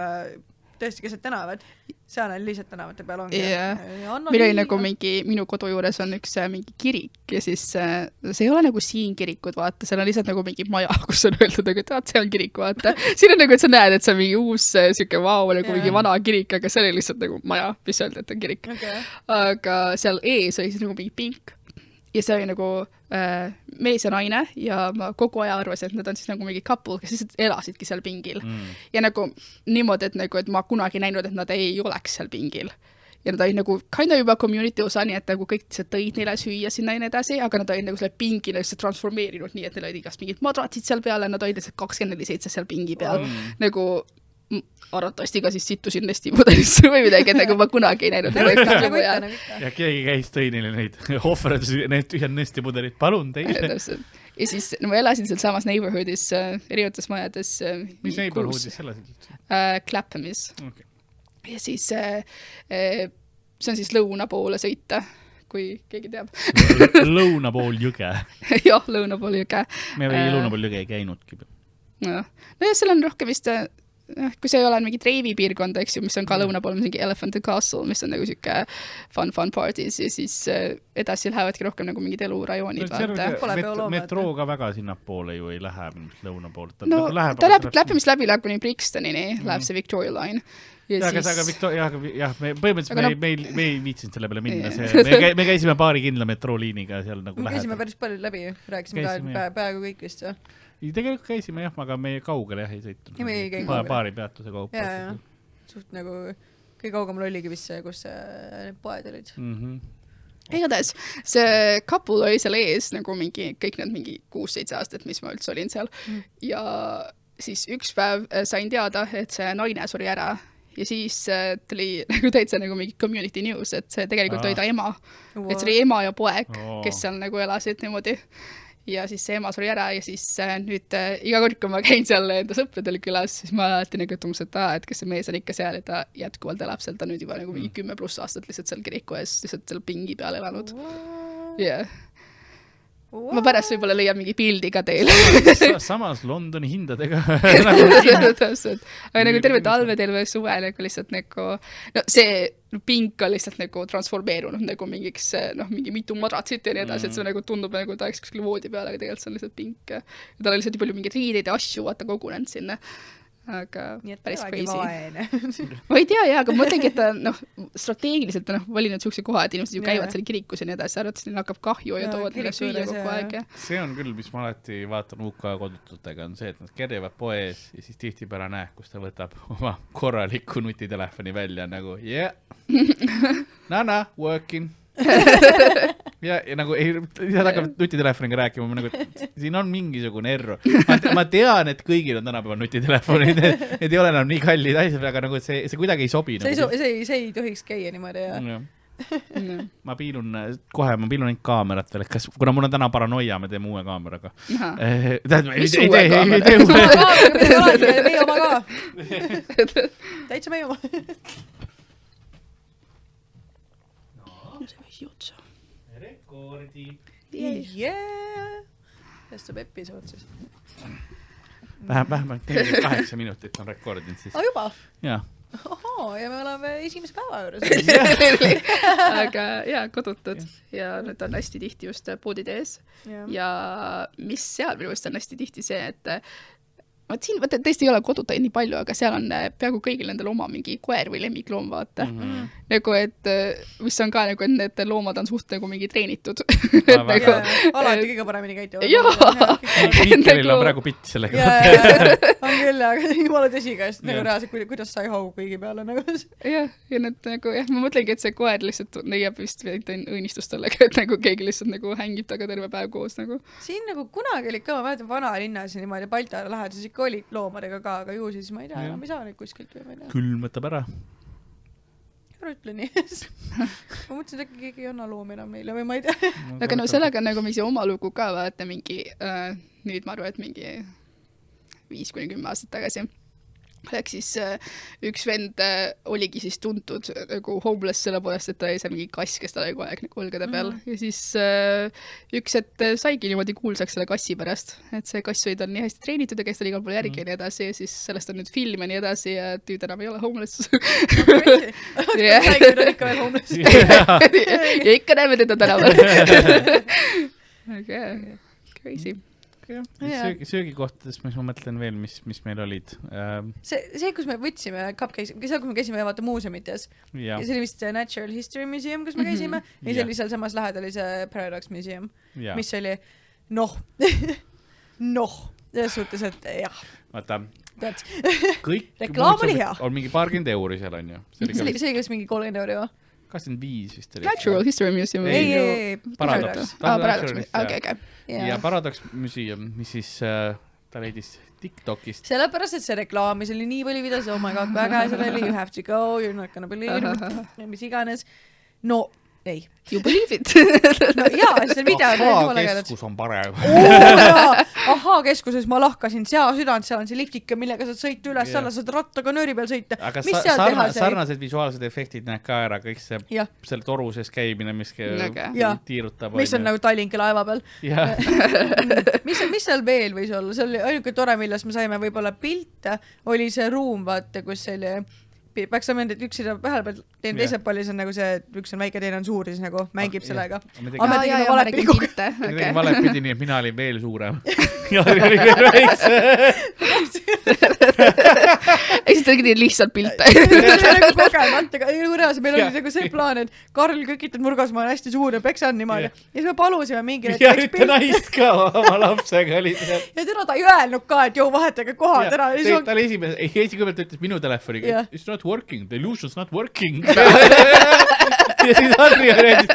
tõesti keset tänavad. Seal on lihtsalt tänavate peal ongi. Meil oli nagu minu kodu juures on üks mingi kirik ja siis see ei ole nagu siin kirikud, vaata, seal on lihtsalt nagu mingi maja, kus on öeldud, et see on kirik, vaata. Siin on nagu, et sa näed, et see on mingi uus siuke nagu mingi vana kirik, aga see oli lihtsalt nagu maja, mis öelda, et on kirik. Aga seal ees oli siis nagu mingi pink ja see oli nagu mees ja naine ja ma kogu aja arvasin, et nad on siis nagu mingi couple, kes lihtsalt elasidki seal pingil. Ja nagu niimoodi, et ma kunagi näinud, et nad ei oleks seal pingil. Ja nad olid nagu kinda juba community osa, nii et nagu kõik tõid neile süüa sinna ja nii edasi, aga nad olid nagu selle pingile lihtsalt transformeerinud, nii et neil olid igast mingid madratsid seal peal ja nad olid lihtsalt 24/7 seal pingi peal. Nagu arvatavasti ka siis sittusin nestimudelisse või midagi, et nagu ma kunagi ei näinud. Ja keegi käis tõi neile neid ohverdas, need tühjad nestimudelid, palun teile. Ja siis ma elasin seal samas neighborhoodis, erinevates majades. Mis neighborhoodis elasid? Claphamis. Ja siis see on siis lõuna poole sõita, kui keegi teab. Lõuna pool jõge. Jah, lõuna pool jõge. Me lõuna pool jõge ei käinudki. No ja seal on rohkem vist... kui see ei ole mingi treivi piirkonda, eks ju, mis on ka lõuna pool, mingi Elephant and Castle, mis on nagu siuke fun parties ja siis edasi lähevadki rohkem nagu mingid elurajoonid. Metrooga väga sinnapoole ju ei lähe lõuna poolt. No ta läheb Claphamist läbi kuni Brixtonini, läheb see Victoria Line. Põhimõtteliselt me ei viitsinud selle peale minna. Me käisime paari kindla metrooliiniga seal nagu läheb. Me käisime päris palju läbi, rääkisime ka peaaegu kõik vist. Tegelikult käisime jah, aga meie kaugele ei sõitnud. Paari peatuse kaupa. Suht nagu kõige kaugemal oligi vist see, kus need poed olid. Igatahes, see couple oli seal ees nagu mingi, kõik need mingi 6-7 aastat, mis ma üldse olin seal. Ja siis üks päev sain teada, et see naine suri ära. Ja siis tuli nagu täitsa nagu mingi community news, et see tegelikult oli ta ema. Et see oli ema ja poeg, kes seal nagu elasid niimoodi. Ja siis see ema suri ära ja siis nüüd iga kord, kui ma käin seal enda sõpradel külas, siis ma alati nagu tundus, et kes see mees on ikka seal ja ta jätkuvalt elab seal, ta nüüd juba nagu mingi 10+ aastat lihtsalt seal kiriku ees, lihtsalt seal pingi peal elanud. Yeah. Ma pärast võib-olla leian mingi pildi ka teile. Samas Londoni hindadega. Aga nagu terve talve, terve suve nagu lihtsalt nagu, no see pink on lihtsalt nagu transformeerunud nagu mingiks, mingi mitu madratsit ja nii edasi, et see nagu tundub nagu ta oleks kuskil voodi peal, aga tegelikult see on lihtsalt pink. Ja tal on lihtsalt palju mingeid riideid ja asju, vaata kogunenud sinna. aga nii et päris midagi crazy. vaene. Ma ei tea, aga ma mõtlengi, et ta strateegiliselt on valinud siukse koha, et inimesed ju käivad seal kirikus ja nii edasi, arvates, neil hakkab kahju ja toovad neile sööda kogu aeg. See on küll, mis ma alati vaatan UK kodututega, on see, et nad kerjavad poes ja siis tihtipeale näed, kus ta võtab oma korraliku nutitelefoni välja nagu Nana, working. ja nagu nad hakkavad nutitelefoniga rääkima, nagu, siin on mingisugune error. Ma tean, et kõigil on tänapäeval nutitelefonid, need ei ole enam nii kallid asjad, aga nagu see kuidagi ei sobi. See ei tohiks käia niimoodi. Ma piilun ainult kaamerat veel, kas, kuna mul on täna paranoia, me teeme uue kaameraga. Mis uue kaamera? Meie oma ka. Täitsa meie oma. Rekordi. Tõstab episood siis. Vähemalt 8 minutit on rekordinud siis. Juba? Jaa. Ohoo, ja me oleme esimese päeva juures. Aga kodutud ja nüüd on hästi tihti just poodide ees. Ja mis seal minu meelest on hästi tihti see, et siin tõesti ei ole koduta nii palju, aga seal on peaaegu kõigil nendel oma mingi koer või lemmikloom, vaata. Nagu, et mis on ka nagu, et need loomad on suht nagu mingi treenitud. Alati kõige paremini käituvad. Jaa! Mikkelil on praegu pitt selle kohta. On küll, aga jumala tõsi käest, nagu reaalselt, kuidas sa ei hau kõigi peale. Ja need nagu, ma mõtlengi, et see koer lihtsalt leiab vist õnnistust sellega, et nagu keegi lihtsalt nagu hängib taga terve päev koos. Siin nagu kunagi oli ka, ma mäletan vanalinnas ja niimoodi Baltale lähedus ikka oli loomadega ka, aga ju siis ma ei tea, enam ei saa neid kuskilt või ma ei tea. Külm võtab ära. Ära ütle nii. Ma mõtlesin, et keegi ei anna loomi enam meile või ma ei tea. Aga no sellega on nagu mingi oma lugu ka vaata mingi, nüüd ma arvan, et mingi 5-10 aastat tagasi. Oleks siis üks vend oligi siis tuntud nagu homeless selle poolest, et ta oli seal mingi kass, kes ta oli kogu aeg nagu õlgade peal. Ja siis üks, et saigi niimoodi kuulsaks selle kassi pärast, et see kass oli tal nii hästi treenitud ja kes tal igal pool järgi ja nii edasi ja siis sellest on nüüd film ja nii edasi ja tüüd enam ei ole homeless. Saigud on ikka veel homeless. Ja ikka näeme teda tänaval. Aga crazy. Söögikohtades, mis ma mõtlen veel, mis meil olid. See, kus me võtsime cupcakes, seal, kus me käisime vaata muuseumites. Ja see oli vist Natural History Museum, kus me käisime. Ja see oli seal samas lähedal oli see Paradox Museum, mis oli selles suhtes, et jah. Vaata, kõik reklaam oli hea. On mingi paarkümmend euri seal on ju. See oli kas mingi 30 euri või? 25 vist oli. Natural History Museum. Ei. Paradox. Okay. Ja Paradox Museum, mis siis ta leidis TikTokist. Sellepärast, et see reklaam, mis oli nii palju videos, oh my god, väga see oli, you have to go, you're not gonna believe it, mis iganes. No, ei. You believe it. No jaa, see video on keskus on parem. Ahaa, keskuses ma lahkasin südant, seal on see liftika, millega saad sõita üles, alla saad rattaga nööri peal sõita. Aga sarnased visuaalsed efektid näeb ka ära, kõik selle toru sees käimine, mis tiirutab. Mis on nagu Tallinki laeva peal. Mis seal veel võis olla? See oli ainuke tore, millest me saime võib-olla pilte, oli see ruum, vaata, kus see oli peaks saama need üks ühel peal, teisel pool on nagu see, üks on väike, teine on suur, siis nagu mängib sellega. Ma tegin pilte. Ma tegin valepidi nii, et mina olin veel suurem. Ja oli veel väikse. Eks ta tegid lihtsalt pilte. See oli nagu kogemata. Meil oli nagu see plaan, et Karl kõkitab nurgas, ma olen hästi suur ja peksan niimoodi. Ja siis me palusime mingi ja ühte naist ka oma lapsega oli seal. Ja täna ta ei öelnud ka, et vahetage kohad ära. Ta oli esikõigepealt ütles minu telefoniga, it's not working, the illusion's not working. Ja siis Harri rääkis,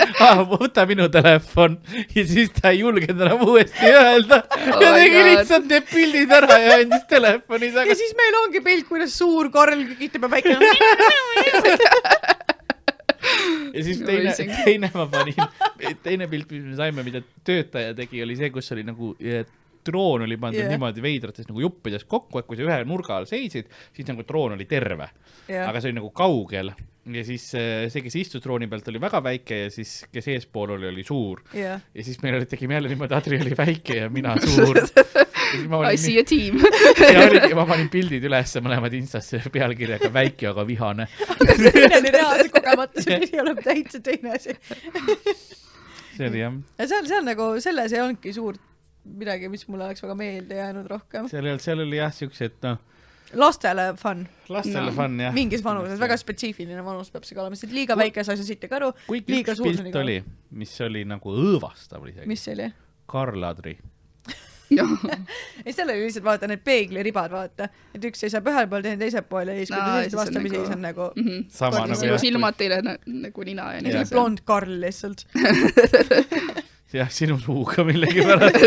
võta minu telefon ja siis ta ei julgenud enam uuesti öelda ja tegi lihtsalt need pildid ära ja andis telefoni taga. Ja siis meil ongi pilt, kuidas suur Karl kikitab ja väike. Ja siis teine pilt, mis me saime, mida töötaja tegi, oli see, kus oli nagu troon oli pandud niimoodi veidrates nagu juppides kokku, et kui sa ühe nurga all seisid, siis nagu troon oli terve. Aga see oli nagu kaugel. Ja siis see, kes istus trooni pealt, oli väga väike ja siis, kes eespool oli suur. Ja siis meil tegime jälle niimoodi, Adri oli väike ja mina suur. I see a team. Ja ma panin pildid üles mõlemad Instasse pealkirjaga väike, aga vihane. See oli reaalse kogemata, see ei ole täitsa teine asi. See oli jah. Ja seal nagu, selles ei olnudki suurt midagi, mis mulle oleks väga meelde jäänud rohkem. Seal oli jah siukse, et lastele fun. Lastele fun, jah. Mingis vanuses, väga spetsiifiline vanus peab see ka olema, sest liiga väike sa ei saa siit ega aru. Kui üks pilt oli, mis oli nagu õõvastav isegi. Mis see oli? Karl Adri. ei, seal oli lihtsalt vaata need peegliribad, vaata, et üks seisab ühel pool, teine teisel pool ja siis kui teised vastamisi siis on nagu sama nagu silmad teile nagu nina ja nii. Blond Karl lihtsalt. jah, sinu suuga millegi pärast.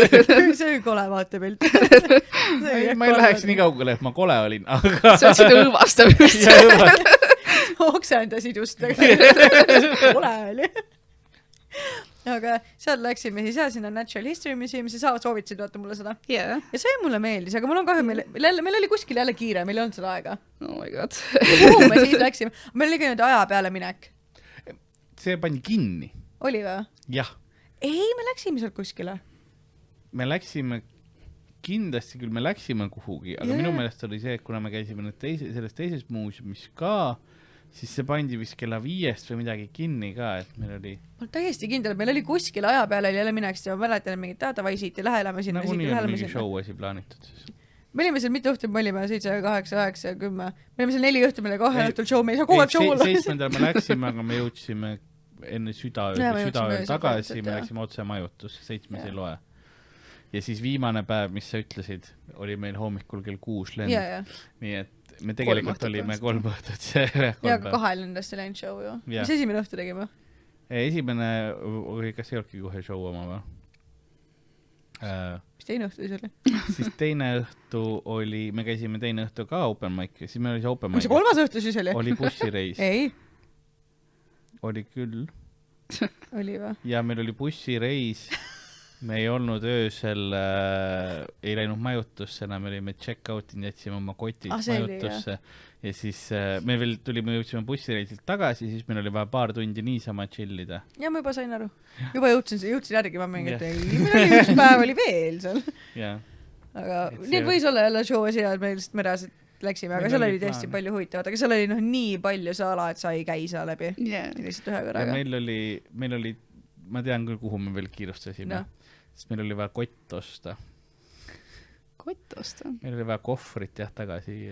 see oli kole vaatepilt. ma ei läheks nii kaugele, et ma kole olin, aga... see on seda õõvastav just. oksendasid just. kole oli. aga seal läksime siis sinna Natural History Museumisse, sa soovitasid vaata mulle seda. Yeah. Ja see mulle meeldis, aga mul on kahju, meil oli kuskil jälle kiire, meil ei olnud seda aega. Oh my god. Kuhu me siis läksime? Meil oli ka nüüd aja peale minek. See pandi kinni. Oli või? Jah. Ei, me läksime sealt kuskile. Me läksime, kindlasti küll me läksime kuhugi, aga minu meelest oli see, et kuna me käisime selles teises muuseumis ka, siis see pandi vist kella 5 või midagi kinni ka, et meil oli... Ma täiesti kindel, meil oli kuskil aja peale jälle mineks ja ma mäletan mingit davai siit ja läheleme sinna. Nagu nii on mingi show asi plaanitud siis. Me olime seal mitu õhtul, me olime 7, 8, 9 ja 10. Me olime seal 4 õhtul, meile 2 õhtul show, me ei saa kogu aeg show olla. 7. me läksime, aga me jõudsime enne südaööl tagasi, me läksime otse majutusse, 7 ei loe. Ja siis viimane päev, mis sa ütlesid, oli meil hommikul kell 6 lend. Nii et me tegelikult olime 3 õhtut see. Ja 2 lendast lend show ju. Mis esimene õhtu tegime? Esimene oli, kas ei olnudki kohe show oma või? Mis teine õhtu siis oli? Siis teine õhtu oli, me käisime teine õhtu ka open mic, siis meil oli see open mic. Mis see 3. õhtu siis oli? Oli bussireis. Ei. Oli küll. Oli või? Ja meil oli bussireis. Me ei olnud öösel, ei läinud majutusse, me olime check-out'in, jätsime oma kotid majutusse. Ja siis me veel tulime, jõudsime bussireisilt tagasi, siis meil oli vaja paar tundi niisama chillida. Ja ma juba sain aru. Juba jõudsin järgi, ma mingi, et ei, meil oli üks päev oli veel seal. Aga need võis olla jälle show asi, et meil lihtsalt mereaselt läksime, aga seal oli tõesti palju huvitavat, aga seal oli nii palju saala, et sa ei käi seal läbi. Lihtsalt ühe korraga. Meil oli, ma tean küll, kuhu me veel kiirustasime. Sest meil oli vaja kott osta. Kott osta? Meil oli vaja kohvrit tagasi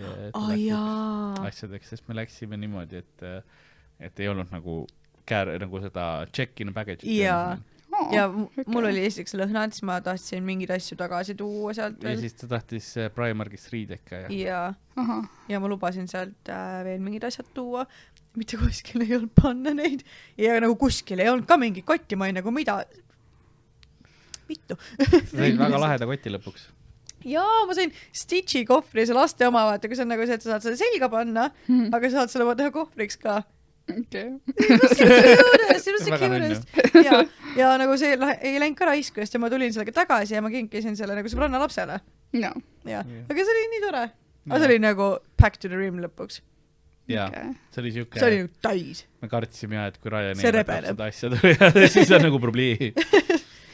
asjadeks, sest me läksime niimoodi, et ei olnud nagu seda check-in package. Ja mul oli esiteks lõhnad, siis ma tahtsin mingeid asju tagasi tuua sealt veel. Ja siis ta tahtis Primarkist riideka. Ja ma lubasin sealt veel mingid asjad tuua. Mitte kuskil ei olnud panna neid. Ja nagu kuskil ei olnud ka mingi kotti, ma ei nagu mida... Vittu. Sa said väga laheda koti lõpuks. Jaa, ma sain Stitchi kohvri, see laste oma vaata, kus on nagu see, et sa saad seda selga panna, aga saad selle teha kohvriks ka. Okay. ja nagu see ei läinud ka raisku ja ma tulin sellega tagasi ja ma kinkisin selle nagu sõbranna lapsele. Ja. Aga see oli nii tore. Aga see oli nagu back to the rim lõpuks. Jaa, see oli siuke... See oli nagu täis. Me kartsime jah, et kui Raja seda asja tuli, siis on nagu probleemi.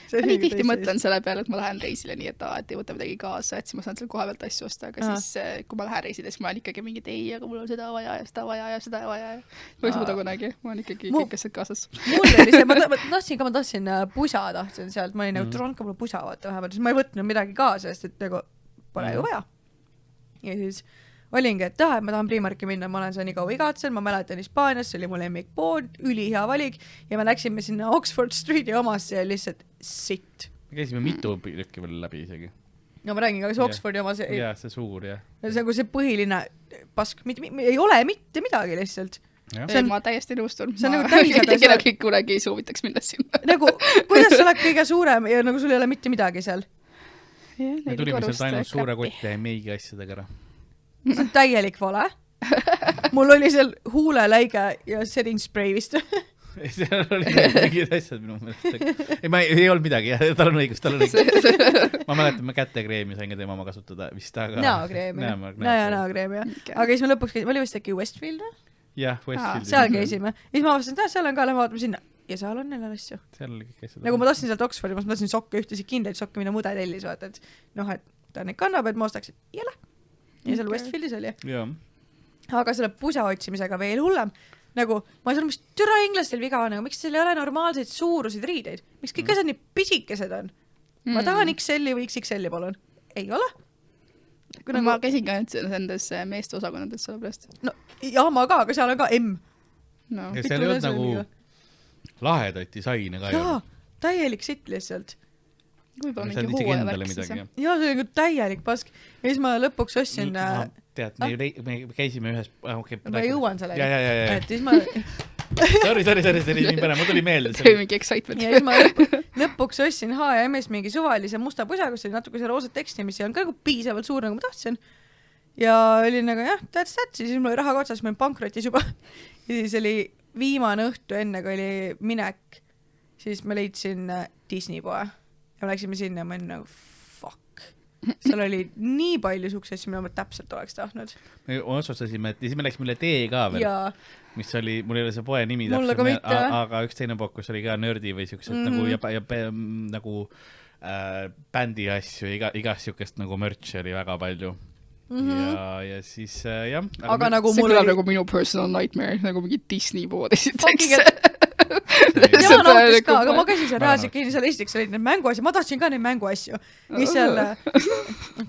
Ma nii tihti mõtlen selle peale, et ma lähen reisile nii, et ei võta midagi kaasa, et siis ma saan selle koha pealt asju osta, aga siis kui ma lähen reisile, siis ma olen ikkagi mingi aga mul on seda vaja ja seda vaja ja seda vaja. Ma ei suuda kunagi, ma olen ikkagi kõik asjad kaasas. Mul oli see, ma tahtsin pusa sealt, ma olin nagu tronka mulle pusa vaata vähemalt, siis ma ei võtnud midagi kaasa, sest et nagu pole ju vaja. Ja siis olingi, et ma tahan Primarki minna, ma olen seal nii kaua igatsen, ma mäletan Hispaanias, see oli mu lemmikpood, ülihea valik ja me läksime sinna Oxford Streeti omasse ja lihtsalt sitt. Me käisime mitu tükki veel läbi isegi. No ma räägin, aga see Oxfordi oma see... Jaa, see suur, jah. See põhiline pask, ei ole mitte midagi lihtsalt. Ma täiesti nõustun. See on nagu täisada. Kõik kunagi ei soovitaks minna sinna. Nagu, kuidas sa oled kõige suurem ja nagu sul ei ole mitte midagi seal? Me tulime sealt ainult suure kotti ja meigi asjadega ära. See on täielik vale. Mul oli seal huuleläige ja setting spray vist. Seal oli mingid asjad minu meelest. Ei olnud midagi, tal on õigus. Ma mäletan, ma kätekreemi sain ka tema oma kasutada vist. Näokreemi, jah. Aga siis me lõpuks käisime, oli vist äkki Westfield? Jah, Westfield. Seal käisime. Ja siis ma avastasin, et seal on ka, lähme vaatame sinna. Ja seal on neile asju. Nagu ma tahtsin sealt Oxfordi, ma tahtsin sokke, ühtesid kindlaid sokke, mida mude tellis, vaata, et noh, et ta neid kannab, et ma ostaksin jälle. Ja seal Westfieldis oli. Aga selle pusa otsimisega veel hullem. Nagu, ma ei saa, mis türa inglastel viga on, miks seal ei ole normaalseid suurusid riideid? Miks kõik asjad nii pisikesed on? Ma tahan XL-i või XXL-i palun. Ei ole. ma käisin ka nendes meeste osakonnades sellepärast. No, ma ka, aga seal on ka M. No. Ja seal ei olnud nagu lahedaid disaine ka. Jaa, täielik sitt lihtsalt. Võib-olla mingi hooaja värk siis. Jaa, see oli täielik pask. Ja siis ma lõpuks ostsin... Tead, me käisime ühes... Ma jõuan sellegi. Ja. Et siis ma... Sorry, nii pära, mul tuli meelde. See oli mingi excitement. Ja siis ma lõpuks ostsin H&M-ist mingi suvalise musta pusa, kus oli natuke see roosat teksti, mis on ka nagu piisavalt suur, nagu ma tahtsin. Ja oli nagu, jah, that's, siis mul oli raha otsas, ma olin pankrotis juba. Ja siis oli viimane õhtu enne, kui oli minek, siis ma leidsin Disney poe. Ja me läksime sinna ja ma olin nagu, fuck. Seal oli nii palju suksessi, mida ma täpselt oleks tahtnud. Me otsustasime, et siis me läksime üle tee ka veel, mis oli, mul ei ole see poe nimi täpselt, aga üks teine pook, kus oli ka nördi või siuksed nagu bändi asju, igast siukest nagu merch oli väga palju. Ja siis, jah. Aga nagu see kõlab nagu minu personal nightmare, nagu mingi Disney pood esiteks. Jaa, nootis ka, aga ma käisin seal reaalselt kinni, seal esiteks olid need mänguasju, ma tahtsin ka neid mänguasju. Mis seal...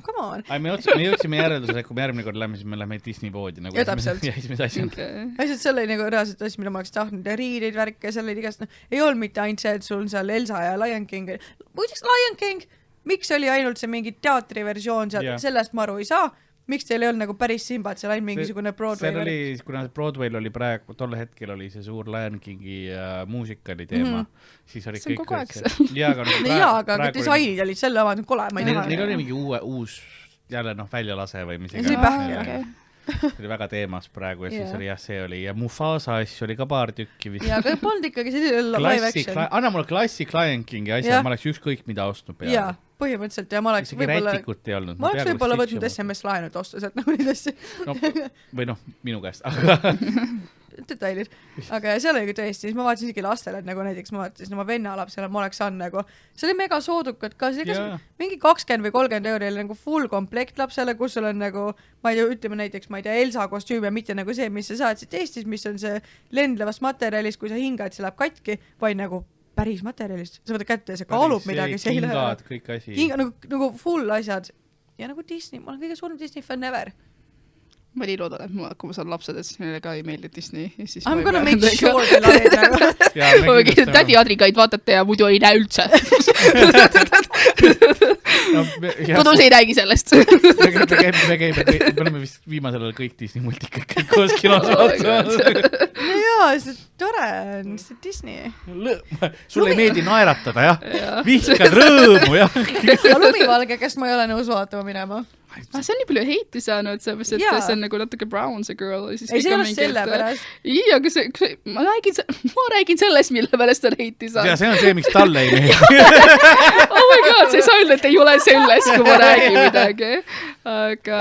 Come on. Me jõudsime järeldusele, kui me järgmine kord lähme, siis me lähme Disney poodi. Ja täpselt. Asjad seal oli nagu reaalselt asju, mida ma oleks tahtnud ja riideid värke, seal oli igast, ei olnud mitte ainult see, et sul on seal Elsa ja Lion King. Muideks Lion King, miks oli ainult see mingi teatriversioon seal, sellest ma aru ei saa. Miks teil ei olnud nagu päris Simbat, seal ainult mingisugune Broadway? Seal oli, kuna Broadwayl oli praegu, tolle hetkel oli see suur Lion Kingi muusikali teema, siis oli see kõik... aga disainid olid selle avanud kole, ma ei taha. Neil oli mingi uus jälle väljalase või mis see oli pähja. See oli väga teemas praegu ja siis oli see oli ja Mufasa asju oli ka paar tükki vist. Ja aga polnud ikkagi see live action. Anna mulle klassik Lion Kingi asja, ma oleks ükskõik mida ostnud peale. Jaa, põhimõtteliselt ja ma oleks võib-olla võtnud SMS laenu, et osta sealt nagu neid asju. Või minu käest, aga... Detailid. Aga seal oli tõesti, siis ma vaatasin isegi lastele, et nagu näiteks ma vaatasin oma venna lapsele, ma oleks saanud nagu, see oli mega soodukad ka, see oli mingi 20 või 30 € oli nagu full komplekt lapsele, kus sul on nagu, ma ei tea, ütleme näiteks, ma ei tea, Elsa kostüüm ja mitte nagu see, mis sa saad siit Eestis, mis on see lendlevast materjalist, kui sa hingad, see läheb katki, vaid nagu päris materjalist. Sa võtad kätte ja see kaalub midagi. Kingad, kõik asi. Nagu full asjad. Ja nagu Disney, ma olen kõige suurem Disney fan ever. Ma nii loodan, et kui ma saan lapsedes, neile ka ei meeldi Disney. I'm gonna make sure they love it. Tädi Adrikaid vaatate ja muidu ei näe üldse. Kodus ei räägi sellest. Me oleme vist viimasel ajal kõik Disney multikad kõik koos kinos vaatavad. No jaa, see tore on, see Disney. Sulle ei meeldi naeratada, jah? Vihkad rõõmu, jah? Aga lumivalge, kes ma ei ole nõus vaatama minema. See on nii palju heiti saanud, sellepärast, et see on nagu natuke brown see girl. Ei, see ei ole selle pärast. Ei, aga ma räägin sellest, mille pärast on heiti saanud. Ja see on see, miks talle ei meeldi. Oh my god, see ei saa öelda, et ei ole sellest, kui ma räägin midagi. Aga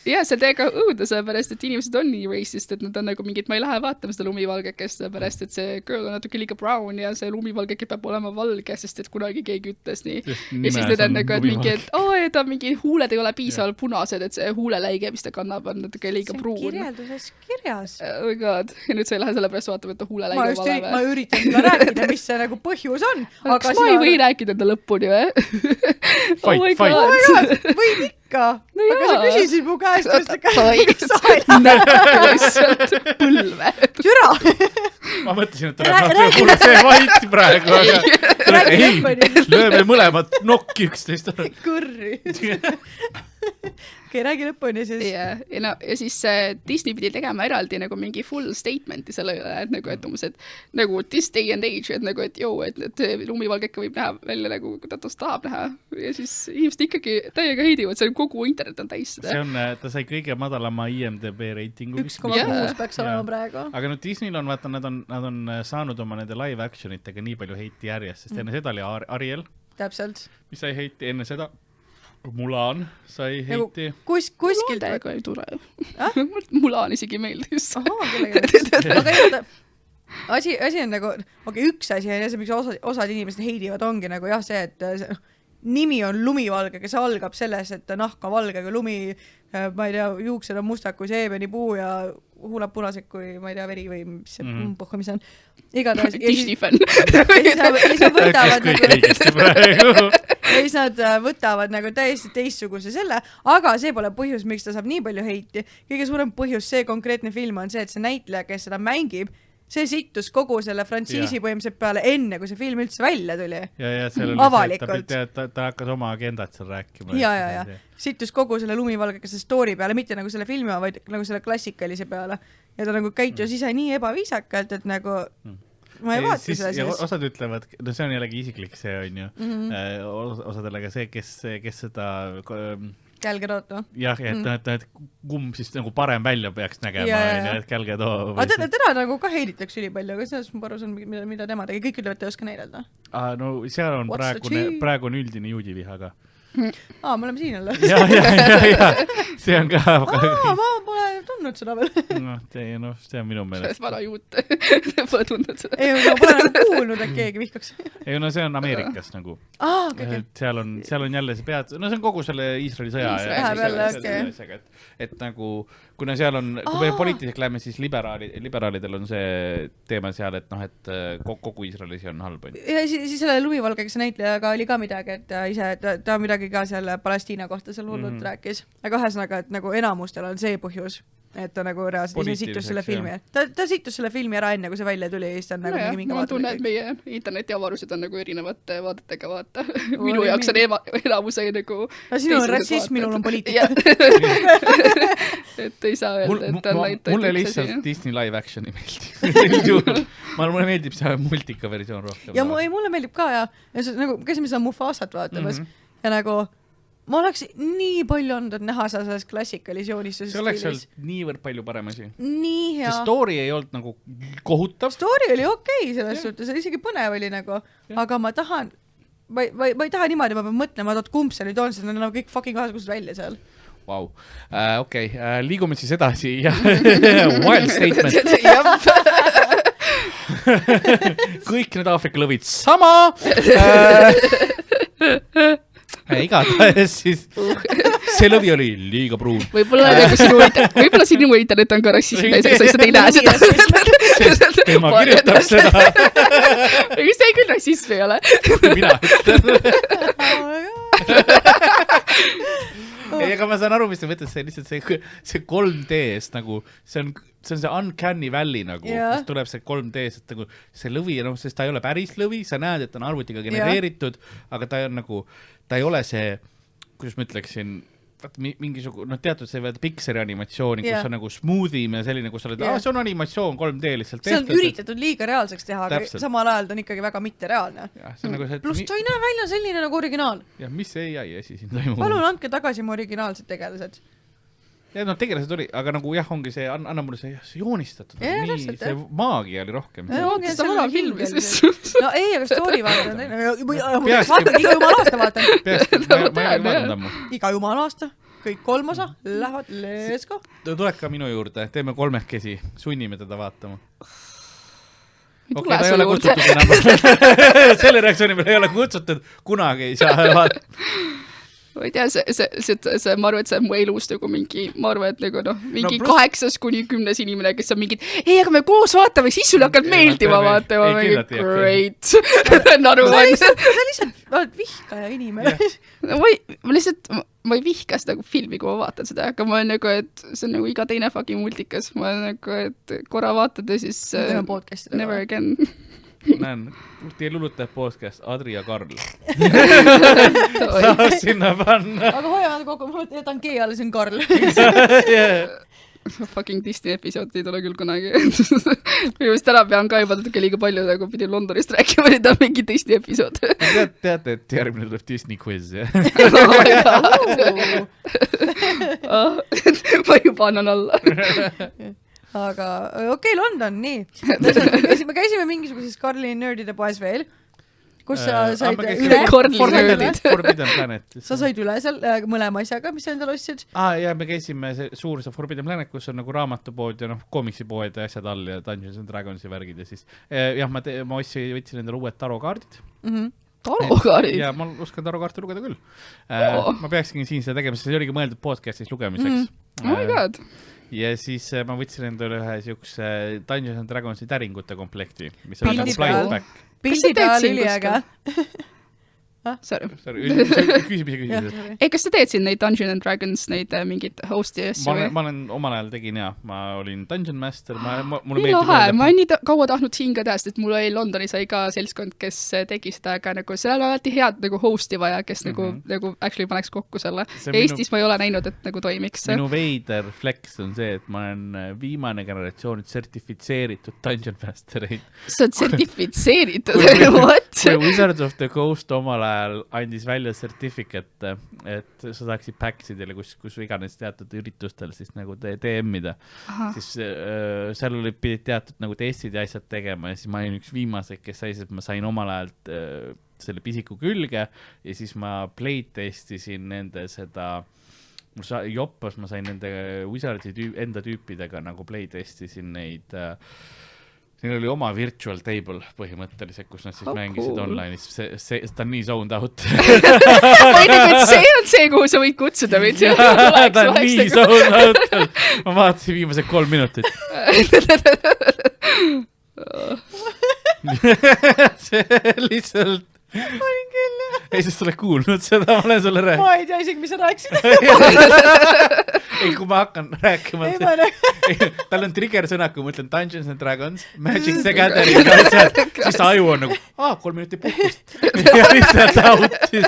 jah, see teega õuda sellepärast, et inimesed on nii racist, et nad on nagu mingid, ma ei lähe vaatama seda lumivalgekest, sellepärast, et see girl on natuke liiga brown ja see lumivalgeke peab olema valge, sest et kunagi keegi ütles nii. Ja siis need on nagu, et mingi, et ta mingi huuled ei ole piisavalt punased, et see huuleläige, mis ta kannab, on natuke liiga pruun. See on kirjelduses kirjas. Oh my god. Ja nüüd sa ei lähe selle pärast vaatama, et huuleläige on vale või? Ma üritan sulle rääkida, mis see nagu põhjus on. Kas ma ei või rääkida enda lõpuni või? Võid ikka. Aga sa küsisid mu käest, põlve. Türa! Ma mõtlesin, et tuleb mulle see vaiti praegu, aga ei, lööme mõlemad nokki üksteist. Kurri. Okei, räägi lõpuni siis. Ja siis Disney pidi tegema eraldi nagu mingi full statementi selle üle, et nagu, et umbes, et nagu this day and age, et nagu, et joo, et lumivalgeke võib näha välja nagu, kui ta tahab näha. Ja siis inimesed ikkagi täiega heidivad, see kogu internet on täis seda. See on, ta sai kõige madalama IMDb reitingu. 1,6 peaks olema praegu. Aga nüüd Disneyl on, vaata, nad on saanud oma nende live actionitega nii palju heiti järjest, sest enne seda oli Ariel. Täpselt. Mis sai heiti enne seda? Mulan sai heiti. Kuskilt. Täiega ei tule. Mulan isegi meeldis. Aga asi on nagu, üks asi on ja see, miks osad inimesed heidivad ongi nagu jah see, et nimi on lumivalge, kes algab selles, et nahk on valge, kui lumi, ma ei tea, juuksed on mustad kui seebenipuu ja huulab punased kui, ma ei tea, veri või mis see puhku, mis on. Igatahes. Disney fan. Ja siis võtavad nagu... ja siis nad võtavad nagu täiesti teistsuguse selle, aga see pole põhjus, miks ta saab nii palju heiti. Kõige suurem põhjus see konkreetne film on see, et see näitleja, kes seda mängib, see sittus kogu selle frantsiisi põhimõtteliselt peale enne, kui see film üldse välja tuli. Ja seal oli see, et ta hakkas oma agendat seal rääkima. Ja. Sittus kogu selle lumivalgekese story peale, mitte nagu selle filmi, vaid nagu selle klassikalise peale. Ja ta nagu käitus ise nii ebaviisakalt, et nagu ma ei vaata seda siis. Osad ütlevad, no see on jällegi isiklik see on ju, osadele ka see, kes seda Kälgedot, no? Jah, et kumb siis nagu parem välja peaks nägema, et Kälgedoo. Aga teda nagu ka heiditakse üli palju, aga selles ma aru saan, mida tema tegi. Kõik ütlevad, et ei oska näidata. No seal on praegu on üldine juudiviha ka. Me oleme siin jälle. Ja. See on ka... Ma pole tundnud seda veel. See on minu meelest. See vana juut. Pole tundnud seda. Ei, ma pole nagu kuulnud, et keegi vihkaks. Ei, no see on Ameerikas nagu. Seal on jälle see pead... No see on kogu selle Iisraeli sõja. Et nagu, kuna seal on... Kui me poliitiliseks läheme, siis liberaalidel on see teema seal, et noh, et kogu Iisraelis on halb. Ja siis selle lumivalgega see näitlejaga oli ka midagi, et ise ta midagi ka selle Palestiina kohta seal hullult rääkis. Aga ühesõnaga, et nagu enamustel on see põhjus, et ta nagu reaalselt ise sittus selle filmi. Ta sittus selle filmi ära enne, kui see välja tuli. Nagu ma tunnen, et meie internetiavarused on nagu erinevate vaadetega vaata. Minu jaoks on enamuse nagu... Sinu on rassism, minul on poliitika. Et ei saa öelda, et ta näitab. Mulle lihtsalt Disney live actioni meeldib. Mulle meeldib see multika versioon rohkem. Ja mulle meeldib ka ja käisime seda Mufasat vaatamas ja nagu ma oleks nii palju olnud, et näha seda selles klassikalises joonistuses. See oleks olnud niivõrd palju parem asi. Nii hea. See story ei olnud nagu kohutav. Story oli okei selles suhtes, isegi põnev oli nagu, aga ma tahan, ma ei taha niimoodi, ma pean mõtlema, et kumb see nüüd on, sest nad on nagu kõik fucking kahesugused välja seal. Wow. Okei, liigume siis edasi. Wild statement. Kõik need Aafrika lõvid sama. Igatahes siis see lõvi oli liiga pruun. Võib-olla sinu internet on ka rassism, sa lihtsalt ei näe seda. Tema kirjutab seda. See ei küll rassism ei ole. Mina ütlen. Ei, aga ma saan aru, mis sa mõtled, see lihtsalt see 3D-st nagu, see on see uncanny valley nagu, mis tuleb see 3D-st, et nagu see lõvi, sest ta ei ole päris lõvi, sa näed, et ta on arvutiga genereeritud, aga ta on nagu, ta ei ole see, kuidas ma ütleksin, mingisugune, teatud see Pixari animatsiooni, kus on nagu smoothim ja selline, kus sa oled, see on animatsioon 3D lihtsalt tehtud. See on üritatud liiga reaalseks teha, aga samal ajal ta on ikkagi väga mittereaalne. Pluss ta ei näe välja selline nagu originaal. Ja mis AI asi siin toimub? Palun andke tagasi mu originaalsed tegelased. Ja tegelased oli, aga nagu jah, ongi see, anna mulle see joonistatud. See maagia oli rohkem. See vana filmis. No ei, aga story vaatan. Iga jumala aasta vaatan. Iga jumala aasta. Kõik 3 osa lähevad, let's go. Tuled ka minu juurde, teeme 3-kesi, sunnime teda vaatama. Okei, ta ei ole kutsutud enam. Selle reaktsiooni peale ei ole kutsutud, kunagi ei saa vaatama. Ma ei tea, ma arvan, et see on mu elus nagu mingi, ma arvan, et nagu mingi 8-10 inimene, kes on mingid, ei, aga me koos vaatame, siis sul hakkab meeldima vaatama, mingi great. Sa lihtsalt oled vihkaja inimene. Ma ei vihka seda filmi, kui ma vaatan seda, aga ma olen nagu, et see on nagu iga teine fucking multikas. Ma olen nagu, et korra vaatad ja siis never again. Näen, teie lulutajad podcast, Adri ja Karl. Saab sinna panna. Aga hoiavad kokku, ma jätan G alla, see on Karl. Fucking Disney episood ei tule küll kunagi. Minu vist täna pean ka juba natuke liiga palju, nagu pidin Londonist rääkima, nüüd on mingi Disney episood. Teate, et järgmine tuleb Disney quiz, jah? Ma juba annan alla. Aga okei, London, nii. Me käisime mingisuguses Karli nördide poes veel, kus sa said üle Forbidden Planet. Sa said üle seal mõlema asjaga, mis sa endale ostsid? Ja me käisime suur Forbidden Planet, kus on nagu raamatupood ja komiksipood ja asjad all ja Dungeons & Dragonsi värgid ja siis jah, ma võtsin endale uued tarokaardid. Tarokaardid? Ja ma oskan tarokaarte lugeda küll. Ma peaksingi siin seda tegema, sest see oligi mõeldud podcastis lugemiseks. Oh my god. Ja siis ma võtsin endale ühe siukse Dungeons & Dragonsi täringute komplekti, mis on nagu blind back. Pildi peal üliäga. Sorry. Küsimus. Ei, kas sa teed siin neid Dungeons and Dragons, neid mingid host'i asju või? Ma olen omal ajal tegin ma olin Dungeon Master, mulle nii lahe, ma olen nii kaua tahtnud siin ka teha, sest mul oli Londonis oli ka seltskond, kes tegi seda, aga nagu seal on alati head nagu host'i vaja, kes nagu actually paneks kokku selle. Eestis ma ei ole näinud, et nagu toimiks. Minu veider flex on see, et ma olen viimane generatsioon sertifitseeritud Dungeon Mastereid. Sa oled sertifitseeritud? What? Kui Wizards of the Coast omal ajal andis välja certificate, et sa saaksid packsidele, kus iganes teatud üritustel siis nagu DM-ida, siis seal pidid teatud nagu testid ja asjad tegema ja siis ma olin üks viimaseid, kes sai, et ma sain omal ajalt selle pisiku külge ja siis ma played testisin nende seda joppas, ma sain nende Wizardsi enda tüüpidega nagu play testisin neid neil oli oma virtual table põhimõtteliselt, kus nad siis mängisid online'is. Ta on nii zoned out. Ma ei tea, et see on see, kuhu sa võid kutsuda. Ta on nii zoned out. Ma vaatasin viimased 3 minutit. See lihtsalt... Ma olin küll, jah. Ei, sest oled kuulnud seda, ma olen sulle rääkinud. Ma ei tea isegi, mis sa rääkisid. Ei, kui ma hakkan rääkima, tal on trigger sõna, kui ma ütlen Dungeons and Dragons, Magic the Gathering, siis aju on nagu, 3 minutit puhkust. Ja lihtsalt out siis.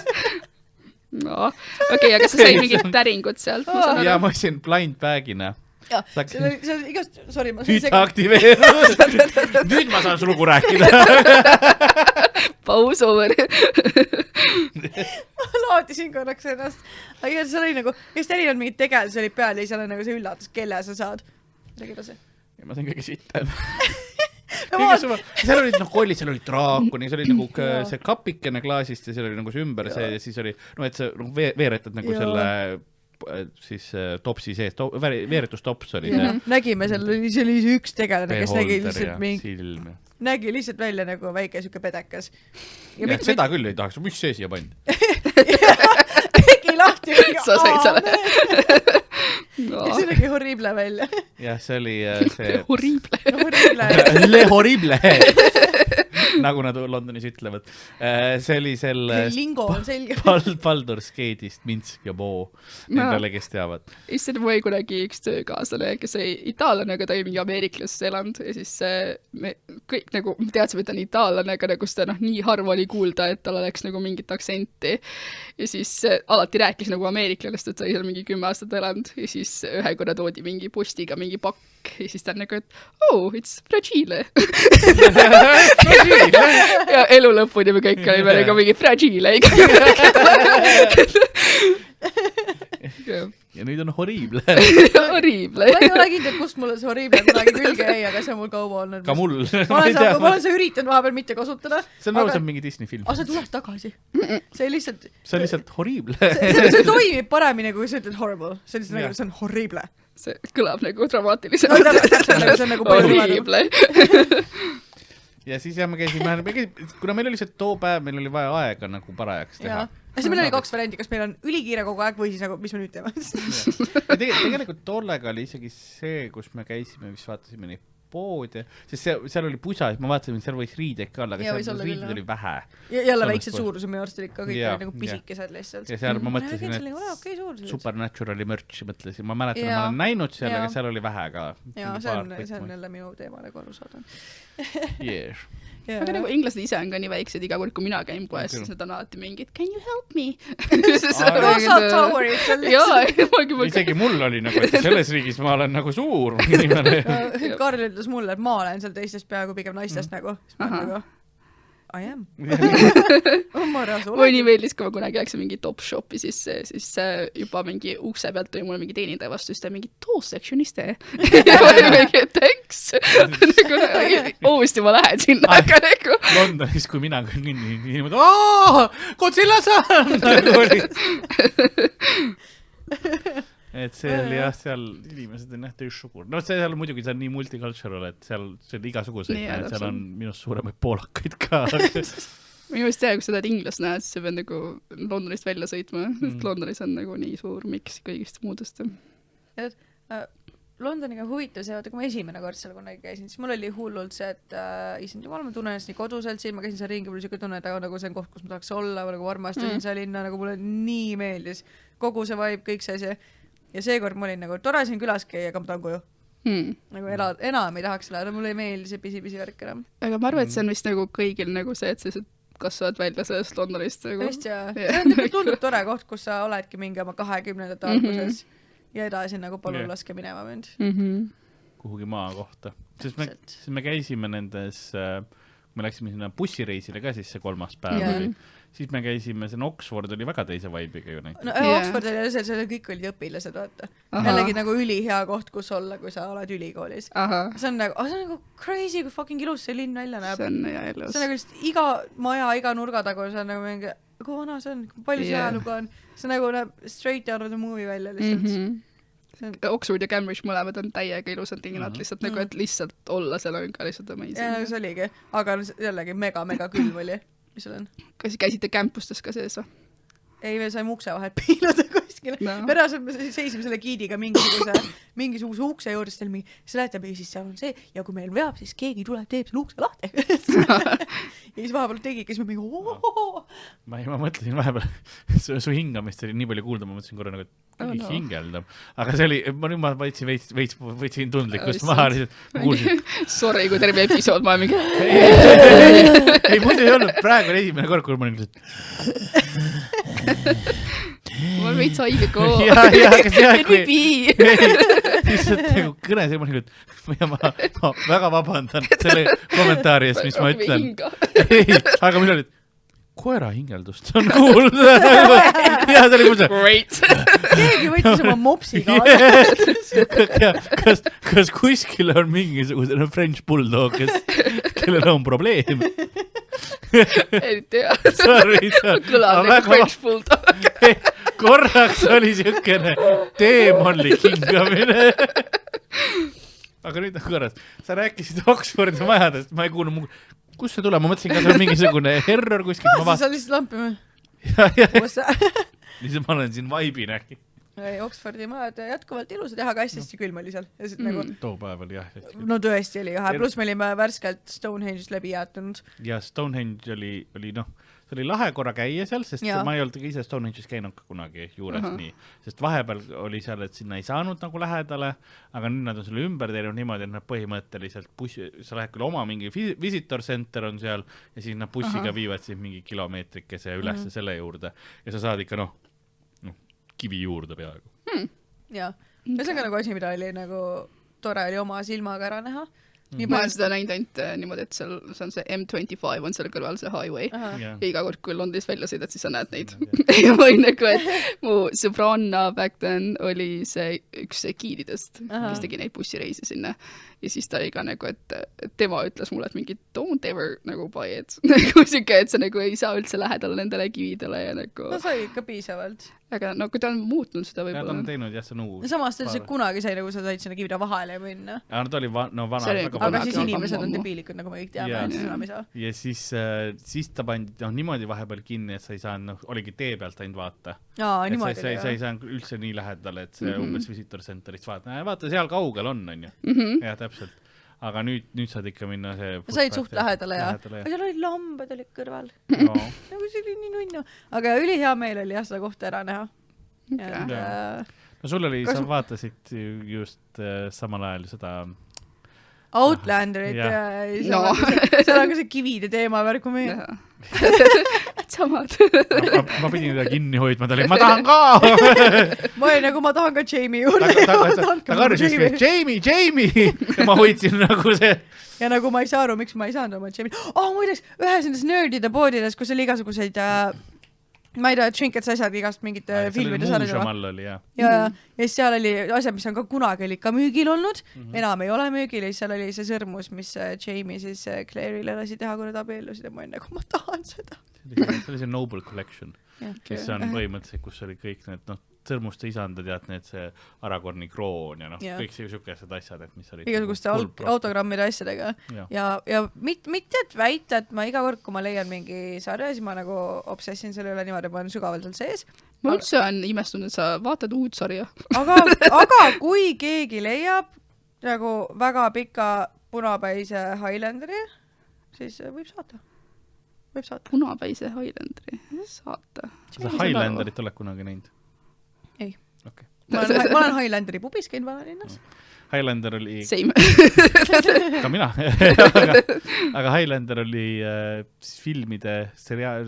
No, okei, aga sa sai mingid täringud sealt? Ja ma võisin blind bag'ina. See on igast, sorry, ma nüüd aktiveerus. Nüüd ma saan su lugu rääkida. Paus over. Ma laadisin korraks ennast. Aga see oli nagu, kes erinevad mingid tegelased olid peal ja seal on nagu see üllatus, kelle sa saad. Ja ma sain kõige sitem. Seal olid kollid, seal oli draakoni, seal oli nagu see kapikene klaasist ja seal oli nagu see ümber see ja siis oli, et sa veeretad nagu selle siis topsi sees, veeretustops oli see. Nägime seal, see oli üks tegelane, kes nägi lihtsalt nägi lihtsalt välja nagu väike süke pedekas. Ja seda küll ei tahaks, mis see siia pandi? Tegi lahti. Sa said selle. See nägi horrible välja. Jah, see oli see... Horrible. Le horrible. Nagu nad Londonis ütlevad. See oli selle... Lingo on selge. Baldur's Gate'ist Minsk ja Bo. Nendele, kes teavad. Issand, mul oli kunagi üks töökaaslane, kes oli itaallane, aga ta oli mingi ameeriklas elanud ja siis me kõik nagu teadsime, et ta on itaallane, aga nagu seda nii harva oli kuulda, et tal oleks nagu mingit aksenti. Ja siis alati rääkis nagu ameeriklanest, et ta oli seal mingi 10 aastat elanud ja siis ühe korra toodi mingi postiga mingi pakk ja siis ta on nagu, et it's fragile. Ja elu lõpuni me kõik olime nagu mingi fragile. Ja nüüd on horrible. Horrible. Ma ei ole kindel, kust mulle see horrible kunagi külge jäi, aga see on mul kaua olnud. Ka mul. Ma olen see üritanud vahepeal mitte kasutada. See on nagu mingi Disney film. Aga see tuleb tagasi. See on lihtsalt horrible. See toimib paremini, kui sa ütled horrible. See on horrible. See kõlab nagu dramaatiliselt. See on nagu horrible. Ja siis me käisime, kuna meil oli see too päev, meil oli vaja aega nagu parajaks teha. Ja siis meil oli 2 varianti, kas meil on ülikiire kogu aeg või siis nagu, mis me nüüd teeme? Tegelikult tollega oli isegi see, kus me käisime, mis vaatasime neid poode, sest seal oli pusa, ma vaatasin, et seal võiks riidek ka olla, aga seal riided oli vähe. Jälle väiksed suurused, minu arust oli ikka kõik nagu pisikesed lihtsalt. Ja seal ma mõtlesin, et Supernaturali mürtsi mõtlesin, ma mäletan, ma olen näinud seal, aga seal oli vähe ka. Ja see on jälle minu teema nagu aru saada. Yes. Aga nagu inglased ise on ka nii väiksed, iga kord, kui mina käin poes, siis nad on alati mingid, can you help me? Isegi mul oli nagu, et selles riigis ma olen nagu suur. Karl ütles mulle, et ma olen seal teistest peaaegu pigem naistest nagu. Siis ma olen nagu, I am. Või nii meeldis, kui ma kunagi läksin mingi top shopi, siis juba mingi ukse pealt tuli mulle mingi teenindaja vastu, siis ta mingi too sectioniste. Ja ma oli mingi, thanks. Uuesti ma lähen sinna. Londonis, kui mina kõnnin, Godzilla saan! Et see oli jah, seal inimesed on jah tõussugur. No see seal muidugi, see on nii multicultural, et seal on igasuguseid, seal on minust suuremaid poolakaid ka. Minu just kui sa tahad inglast näed, siis sa pead nagu Londonist välja sõitma. Londonis on nagu nii suur miks kõigist muudest. Londoniga huvitav see, kui ma esimene kord seal kunagi käisin, siis mul oli hullult see, et isand jumal, ma tunnen ennast nii koduselt siin, ma käisin seal ringi, mul oli siuke tunne, et nagu see on koht, kus ma tahaks olla, nagu armastasin seal linna, nagu mulle nii meeldis. Kogu see vibe, kõik see asi. Ja seekord ma olin nagu tore siin külas käia, aga ma tahan koju. Nagu enam ei tahaks elada, mulle ei meeldi see pisi värk enam. Aga ma arvan, et see on vist nagu kõigil nagu see, et sa kasvad välja sellest Londonist. Nagu. Vist jah. See on tundub tore koht, kus sa oledki mingi oma 20. alguses ja edasi nagu palun laske minema mind. Kuhugi maa kohta. Siis me käisime nendes, me läksime sinna bussireisile ka siis see 3. päev oli. Siis me käisime, see Oxford oli väga teise vaibiga ju näiteks. No Oxford oli see, et kõik olid õpilased, vaata. Jällegi nagu ülihea koht, kus olla, kui sa oled ülikoolis. See on nagu crazy, kui fucking ilus see linn välja näeb. See on ja ilus. See on nagu just iga maja, iga nurga tagu, see on nagu mingi, kui vana see on, kui palju see ajalugu on. See nagu näeb straight out of the movie välja lihtsalt. Oxford ja Cambridge mõlemad on täiega ilusad tingid, lihtsalt nagu, et lihtsalt olla seal on ka lihtsalt amazing. Ja nagu see oligi, aga jällegi mega külm oli. Mis sul on? Kas käisite campustes ka sees või? Ei, me saime ukse vahel piilada kuskile. Pärast me seisime selle giidiga mingisuguse ukse juurde, siis mingi seletab ja siis seal on see ja kui meil veab, siis keegi tuleb, teeb selle ukse lahti. Ja siis vahepeal tegi, kes me mingi ooo. Ma mõtlesin vahepeal, su hingamist oli nii palju kuulda, ma mõtlesin korra nagu, et hingeldab. Aga see oli, ma võtsin tundlikkust maha, lihtsalt kuulsin. Sorry, kui terve episood ma mingi. Ei, muidu ei olnud, praegu oli esimene kord, kui ma olin ma olen veits haige koo. Let me be. Lihtsalt nagu kõne see mõni, et ma väga vabandan selle kommentaari eest, mis ma ütlen. Ei, aga minu oli, koera hingeldust on kuulda. Ja see oli mulle. Great. Keegi võttis oma mopsi kaasa. Kas kuskil on mingisugune French bulldog, kellel on probleem? Ei tea. Sorry. Kõlab nagu French bulldog. Korraks oli siukene teemonlik hingamine. Aga nüüd on korras. Sa rääkisid Oxfordi majadest, ma ei kuulnud kus see tuleb, ma mõtlesin, kas on mingisugune error kuskil. Sa lihtsalt lampime. Lihtsalt ma olen siin vaibin äkki. Oxfordi majad jätkuvalt ilusad, aga hästi külm oli seal. Too päev oli jah. No tõesti oli jah, pluss me olime värskelt Stonehenge'ist läbi jäetunud. Ja Stonehenge oli see oli lahe korra käia seal, sest ma ei olnud ise Stonehenge'is käinud kunagi juures nii. Sest vahepeal oli seal, et sinna ei saanud nagu lähedale, aga nüüd nad on selle ümber teinud niimoodi, et nad põhimõtteliselt sa lähed küll oma mingi visitor center on seal ja siis nad bussiga viivad siis mingi kilomeetrikese üles selle juurde ja sa saad ikka kivi juurde peaaegu. Ja see on ka nagu asi, mida oli nagu tore oli oma silmaga ära näha. Ma olen seda näinud ainult niimoodi, et seal see on see M25 on seal kõrval see highway. Ja iga kord, kui Londonist välja sõidad, siis sa näed neid. Ja ma olin nagu, et mu sõbranna back then oli see üks giididest, kes tegi neid bussireisi sinna. Ja siis ta oli ka nagu, et tema ütles mulle, et mingi don't ever nagu buy it. Nagu siuke, et sa nagu ei saa üldse lähedale nendele kividele ja nagu... No sai ikka piisavalt. Aga no kui ta on muutnud seda võib-olla... Ja ta on teinud jah, see nuus. Samas ta kunagi sai nagu sa said sinna kivide vahele minna. Ja ta oli vana. Aga siis inimesed on debiilikud, nagu me kõik teame, et siis enam ei saa. Ja siis ta pandi niimoodi vahepeal kinni, et sa ei saanud, oligi tee pealt ainult vaata. Niimoodi. Sa ei saanud üldse nii lähedale, et see umbes visitor centerist vaata, seal kaugel on ju. Ja täpselt. Aga nüüd saad ikka minna see... Said suht lähedale ja seal olid lambad olid kõrval. Nagu see oli nii nunnu. Aga üli hea meil oli jah seda kohta ära näha. No sul oli, sa vaatasid just samal ajal seda... Outlanderit ja seal on ka see kivide teema värku meie. Samad. Ma pidin teda kinni hoidma, ta oli, ma tahan ka! Ma olin nagu, ma tahan ka Jamie juurde. Ta karjus just, Jamie! Ja ma hoidsin nagu see... Ja nagu ma ei saa aru, miks ma ei saanud oma Jamie. Muideks, ühes nendes nerdide poodides, kus oli igasuguseid... Ma ei tea, trinkets asjad igast mingite filmide sarjad. Ja siis seal oli asjad, mis on ka kunagi oli ka müügil olnud. Enam ei ole müügil, ja seal oli see sõrmus, mis Jamie siis Claire'ile lasi teha, kui nad abiellusid ja ma olin nagu, ma tahan seda. See oli see Noble Collection, kes on põhimõtteliselt, kus oli kõik need sõrmuste isandad ja need see Aragorni kroon ja kõik siukesed asjad, et mis olid igasuguste autogrammide asjadega ja mitte et väita, et ma iga kord, kui ma leian mingi sarja, siis ma nagu obsessin selle üle niimoodi, ma olen sügavalt seal sees, ma üldse olen imestunud, et sa vaatad uut sarja. aga kui keegi leiab nagu väga pika punapäise Highlanderi, siis võib saata. Punapäise Highlanderi saata. Sa Highlanderit oled kunagi näinud? Ei. Okay. Ma olen Highlanderi pubis käinud vanalinnas. Highlander oli... Same. ka mina. aga Highlander oli filmide seriaal,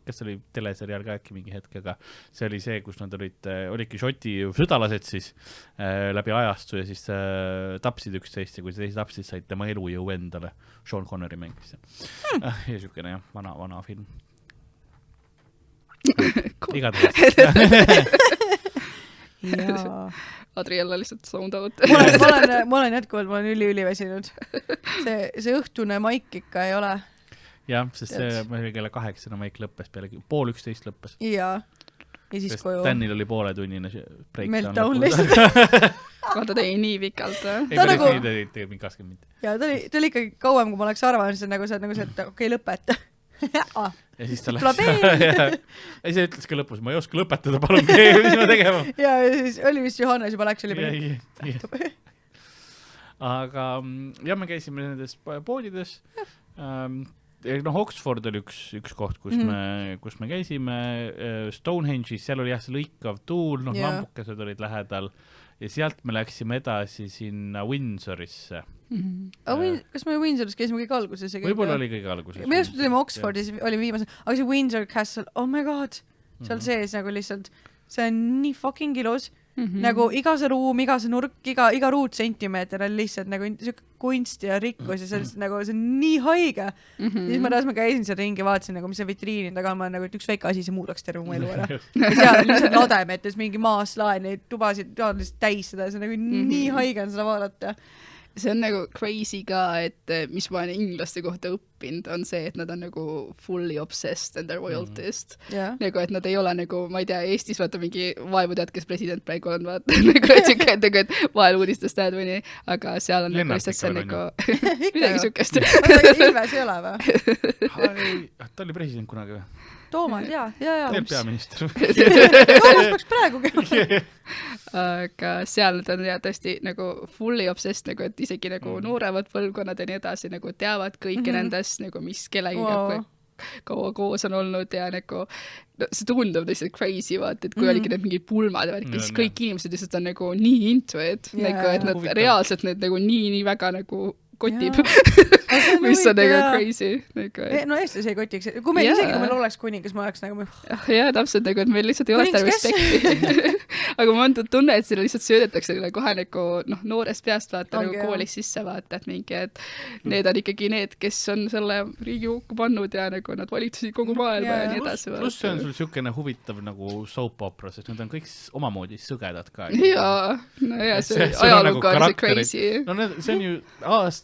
kas oli teleseriaal ka äkki mingi hetk, aga see oli see, kus nad olidki šoti sõdalased siis läbi ajastu ja siis tapsid üksteist ja kui teised tapsid, said tema elujõu endale. Sean Connery mängis. Ja sükene jah, vana film. Igatahes. Jaa. Adriella lihtsalt sound out. ma olen jätkuvalt, ma olen üliväsinud. See õhtune maik ikka ei ole. Jah, sest see oli kella 8 maik lõppes peale, 10:30 lõppes. Jaa. Ja siis koju. Danil oli pooletunnine break. Meltdown lihtsalt. Ta tõi nii pikalt. Ei, päris nii tõi mingi 20 minti. Jaa, ta oli ikkagi kauem, kui ma oleks arvanud, see nagu see, et okei, lõpeta. Ja siis ta läks. Ja see ütles ka lõpus, ma ei oska lõpetada, palun, mis ma tegema. Ja siis oli vist Johannes juba läks, oli mingi. Aga jah, me käisime nendes poodides. Oxford oli üks koht, kus me käisime. Stonehenge'is, seal oli jah see lõikav tuul, lambukesed olid lähedal. Ja sealt me läksime edasi sinna Windsorisse. Kas me Windsoris käisime kõik alguses? Võib-olla oli kõik alguses. Me just tulime Oxfordis, oli viimase, aga see Windsor Castle, oh my god, seal sees nagu lihtsalt, see on nii fucking ilus, nagu iga see ruum, iga see nurk, iga ruutsentimeeter on lihtsalt nagu kunst ja rikkus ja see on nagu, see on nii haige. Siis ma käisin seal ringi, vaatasin nagu, mis see vitriini taga on, nagu, et üks väike asi, see muudaks terve mu elu ära. Ja seal on lihtsalt lademetes mingi maaslaen, neid tubasid lihtsalt täis seda, see on nagu nii haige on seda vaadata. See on nagu crazy ka, et mis ma olen inglaste kohta õppinud, on see, et nad on nagu fully obsessed and their royaltist. Nagu, et nad ei ole nagu, ma ei tea, Eestis vaata mingi vaevu tead, kes president praegu on, vaata, nagu, et vahel uudistest näed või nii, aga seal on nagu lihtsalt see nagu midagi sükest. Ilves ei ole või? Ta oli president kunagi või? Toomas, jaa. Teeb peaminister. Toomas peaks praegu käima. Aga seal on ja tõesti nagu fully obsessed, nagu, et isegi nagu nooremad põlvkonnad ja nii edasi nagu teavad kõike nendest, nagu mis kellegiga kaua koos on olnud ja nagu see tundub lihtsalt crazy, vaata, et kui oligi need mingid pulmad, siis kõik inimesed lihtsalt on nagu nii into it, nagu, et nad reaalselt need nagu nii väga nagu kotib, mis on nagu crazy. No Eestis ei kotiks. Kui meil isegi, kui meil oleks kuningas, ma oleks nagu... Jah, täpselt nagu, et meil lihtsalt ei ole seda respekti. Aga ma on tunne, et selle lihtsalt söödetakse kohe nagu noorest peast vaata nagu koolis sisse vaata, et mingi, et need on ikkagi need, kes on selle riigi hukku pannud ja nagu nad valitsesid kogu maailma ja nii edasi. Plus see on sul siukene huvitav nagu soap opera, sest nad on kõik omamoodi sõgedad ka. Jaa, no ja see ajalugu on see crazy. No see on ju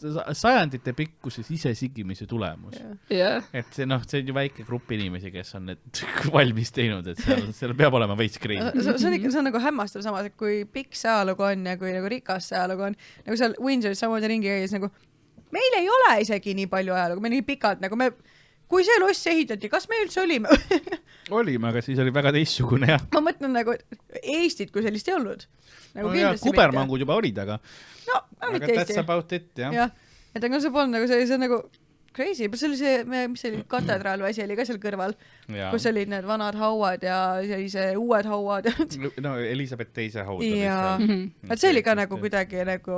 sajandite pikkuses ise sigimise tulemus. Et see on ju väike grupp inimesi, kes on need valmis teinud, et seal peab olema veits crazy. See on nagu hämmastav samas, et kui pikk see ajalugu on ja kui nagu rikas see ajalugu on, nagu seal Windsoris samamoodi ringi käis, nagu meil ei ole isegi nii palju ajalugu, me nii pikalt, nagu kui see loss ehitati, kas me üldse olime? Olime, aga siis oli väga teissugune, jah. Ma mõtlen nagu Eestit, kui sellist ei olnud. Nagu kubermangud juba olid, aga that's about it, jah. Et aga see polnud nagu see on nagu crazy, see oli see, mis oli katedraal või asi oli ka seal kõrval, kus olid need vanad hauad ja sellise uued hauad. No Elizabeth teise haud. Et see oli ka nagu kuidagi nagu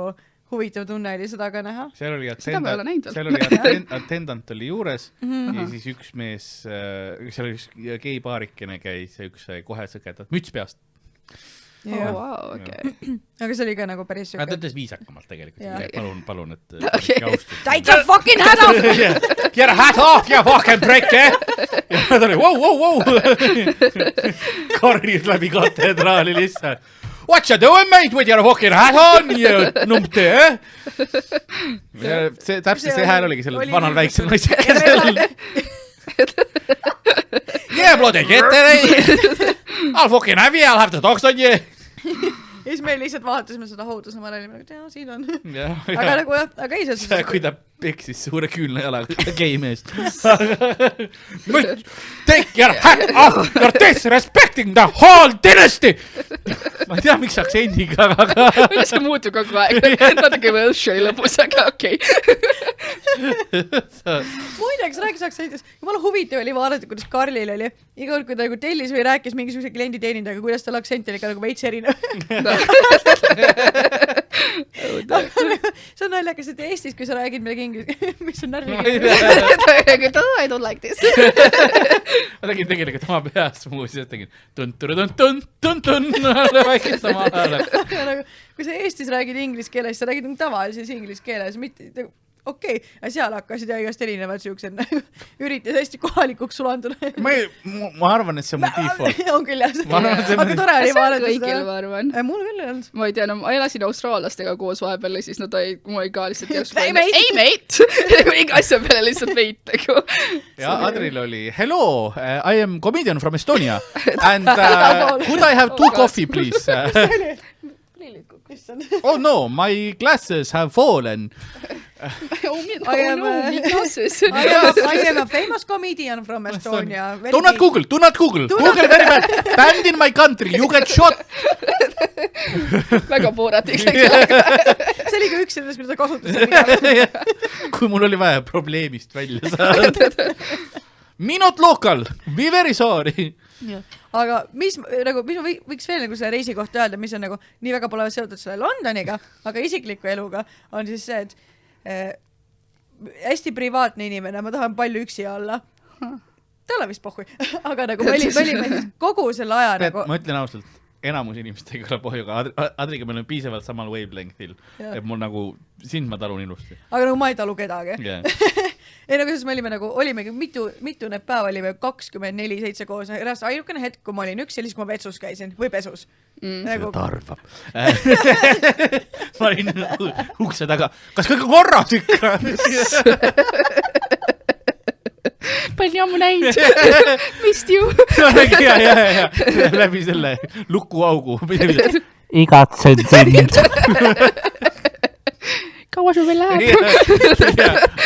huvitav tunne oli seda ka näha. Seal oli attendant oli juures ja siis üks mees, seal oli üks geipaarikene käis ja üks sai kohe sõgedad müts peast. Wow, okay. Aga see oli ka nagu päris süke. Ta ütles viisakamalt tegelikult. Palun, et Take your fucking hat off! Get a hat off, you fucking prick, eh? Ja nad oli, wow. Karjus läbi katedraali lihtsalt. What you doing, mate, with your fucking hat on, you numpti, eh? Täpselt see hääl oligi sellel vanal väiksel naisel. Yeah, bloody get there, eh? I'll fucking have you, I'll have to talk on you. ja siis me lihtsalt vaatasime seda hooldusnumar ja olime nagu, siin on. Aga nagu jah, aga ei see. Kui ta peksis suure küünla jalaga gei meest. Take your hat off, you're disrespecting the whole dynasty. Ma ei tea, miks aktsendiga, aga... See muutub kogu aeg. Natuke Welshi lõpus, aga okei. Muideks rääkis aktsendist. Jumala huvitav oli vaadata, kuidas Karlil oli. Iga kord, kui ta nagu tellis või rääkis mingisuguse kliendi teenindaga, kuidas tal aktsent oli ka nagu veits erinev. See on naljakas, et Eestis, kui sa räägid midagi inglise, mis on närviga. I don't like this. Ma tegin tegelikult oma peast muuseas, tegin tun-tun-tun-tun-tun väikest oma hääle. Kui sa Eestis räägid inglise keeles, sa räägid tavalises inglise keeles, mitte okei, aga seal hakkasid ja igast erinevad siuksed üritas hästi kohalikuks sulanduda. Ma arvan, et see on mu default. On küll jah. Aga tore oli vaadata kõigil, ma arvan. Mul küll ei olnud. Ma ei tea, ma elasin austraallastega koos vahepeal ja siis nad mul oli ka lihtsalt jääks ei mate! Iga asja peale lihtsalt mate. Ja Adril oli hello, I am comedian from Estonia and could I have 2 coffee please? Oh no, my glasses have fallen. I am a famous comedian from Estonia. Do not Google. Google very bad. Banned in my country, you get shot. Väga pooratik. See oli ka üks sellest, mida ta kasutas. Kui mul oli vaja probleemist välja saada. Minut local, be very sorry. Aga mis ma võiks veel nagu selle reisi kohta öelda, mis on nagu nii väga pole seotud selle Londoniga, aga isikliku eluga on siis see, et hästi privaatne inimene, ma tahan palju üksi olla. Ta ole vist pohhui, aga nagu me olime kogu selle aja nagu... Ma ütlen ausalt, enamus inimestega ole pohju, aga Adriga meil on piisavalt samal wavelengthil, et mul nagu sind ma talun ilusti. Aga nagu ma ei talu kedagi. Yeah. Ei nagu siis me olimegi mitu need päeva olime 24/7 koos. Ainukene hetk, kui ma olin üksi, siis kui ma vetsus käisin või pesus. Seda tarvab. Ma olin ukse taga. Kas kõik on korras ikka? Palju ammu näinud. Missed you. Ja. Läbi selle lukuaugu. Igatsen sind. Kaua sul veel läheb?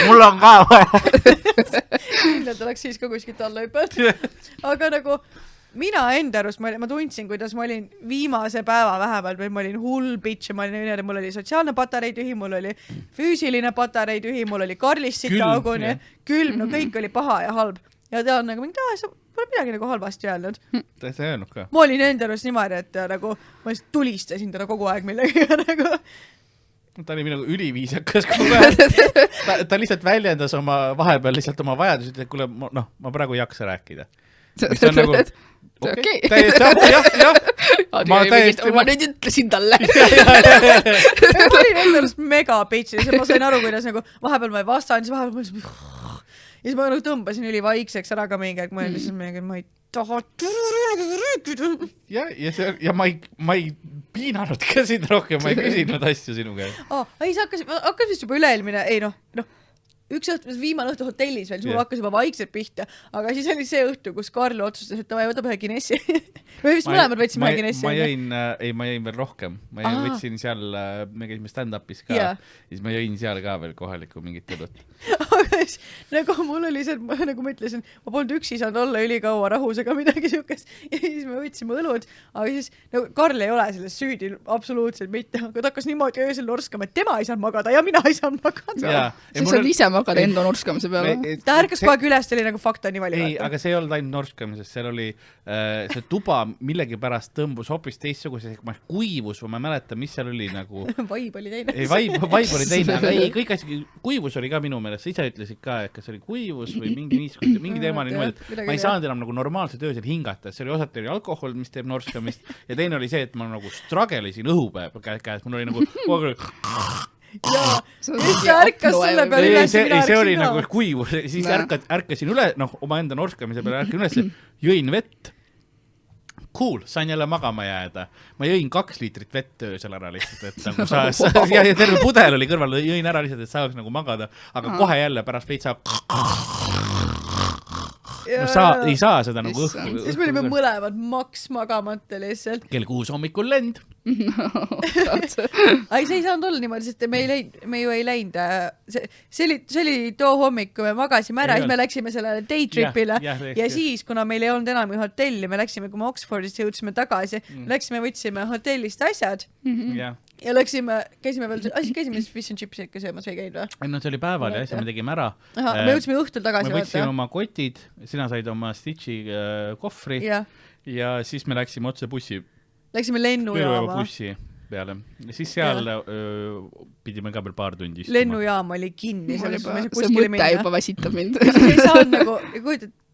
Mul on ka vaja. Kindlalt oleks siis ka kuskilt alla hüpanud. Aga nagu mina enda arust, ma tundsin, kuidas ma olin viimase päeva vähemalt, või ma olin hull bitch, mul oli sotsiaalne patarei tühi, mul oli füüsiline patarei tühi, mul oli Karlist sita auguni, külm, no kõik oli paha ja halb. Ja ta on nagu mingi, sa pole midagi nagu halvasti öelnud. Ta ei öelnud ka. Ma olin enda arust niimoodi, et nagu ma tulistasin teda kogu aeg millega nagu... Ta oli nagu üliviisakas, ta lihtsalt väljendas vahepeal lihtsalt oma vajadused, et kuule, ma praegu ei jaksa rääkida. Mis on nagu, okei, jah. Ma nüüd ütlesin talle. Ma olin enda arust mega bitch, ja ma sain aru, kuidas nagu vahepeal ma ei vastanud, siis vahepeal ma siis ma tõmbasin üli vaikseks ära ka mingi aeg, ma ei taha rääkida. Ja ma ei piinanud ka sind rohkem, ma ei küsinud asju sinu käes. Ei, see hakkas vist juba üleelmine, üks õhtu, viimane õhtu hotellis veel, sul hakkas juba vaikselt pihta, aga siis oli see õhtu, kus Karl otsustas, et ta võtab ühe Guinessi. Või vist mõlemad võtsime ühe Guinessi. Ma jõin veel rohkem. Ma võtsin seal, me käisime stand-upis ka, siis ma jõin seal ka veel kohaliku mingit õlut. Aga siis, nagu mul oli see, nagu ma ütlesin, ma polnud üksi saanud olla ülikaua rahus ega midagi siukest. Ja siis me võtsime õlud, aga siis nagu Karl ei ole selles süüdi absoluutselt mitte, aga ta hakkas niimoodi öösel norskama, et tema ei saanud magada ja mina ei saanud magada. Siis on ise magada enda norskamise peale. Ta ärkas kogu aeg üles, oli nagu fakta nii vali. Ei, aga see ei olnud ainult norskamises, seal oli see tuba millegipärast tõmbus hoopis teistsuguse, kuivus või ma mäletan, mis seal oli nagu... Vaib oli teine. Ei, vaib oli teine, aga ei, kõik asja, kuivus oli ka minu meelest, sa ise ütlesid ka, et kas oli kuivus või mingi teema oli niimoodi, et ma ei saanud enam nagu normaalselt öösel hingata, see oli osalt oli alkohol, mis teeb norskamist ja teine oli see, et ma nagu strugelisin õhupäev käes, mul oli nagu jaa, siis ärkas selle peale üles. See oli nagu kuivus, siis ärkasin üle, oma enda norskamise peale ärkasin üles, jõin vett. Cool, sain jälle magama jääda. Ma jõin 2 liitrit vett öösel ära lihtsalt, et nagu saaks, ja terve pudel oli kõrval, jõin ära lihtsalt, et saaks nagu magada, aga kohe jälle pärast veits saab ei saa seda nagu õhku. Siis me olime mõlemad maks magamata lihtsalt. Kell 6 hommikul lend. Ai, see ei saanud olla niimoodi, sest me ju ei läinud. See oli too hommik, kui me magasime ära, siis me läksime sellele daytripile ja siis, kuna meil ei olnud enam hotelli, me läksime, kui me Oxfordist jõudsime tagasi, läksime, võtsime hotellist asjad ja käisime siis fish and chipsi ikka söömas või käinud või? No see oli päeval ja asja me tegime ära. Me jõudsime õhtul tagasi. Me võtsime oma kotid, sina said oma Stitchi kohvri ja siis me läksime otse bussi. Läksime lennujaama. Bussi peale. Ja siis seal pidime ka veel paar tundi istuma. Lennujaam oli kinni. See mõte juba väsitab mind. Ei saanud nagu,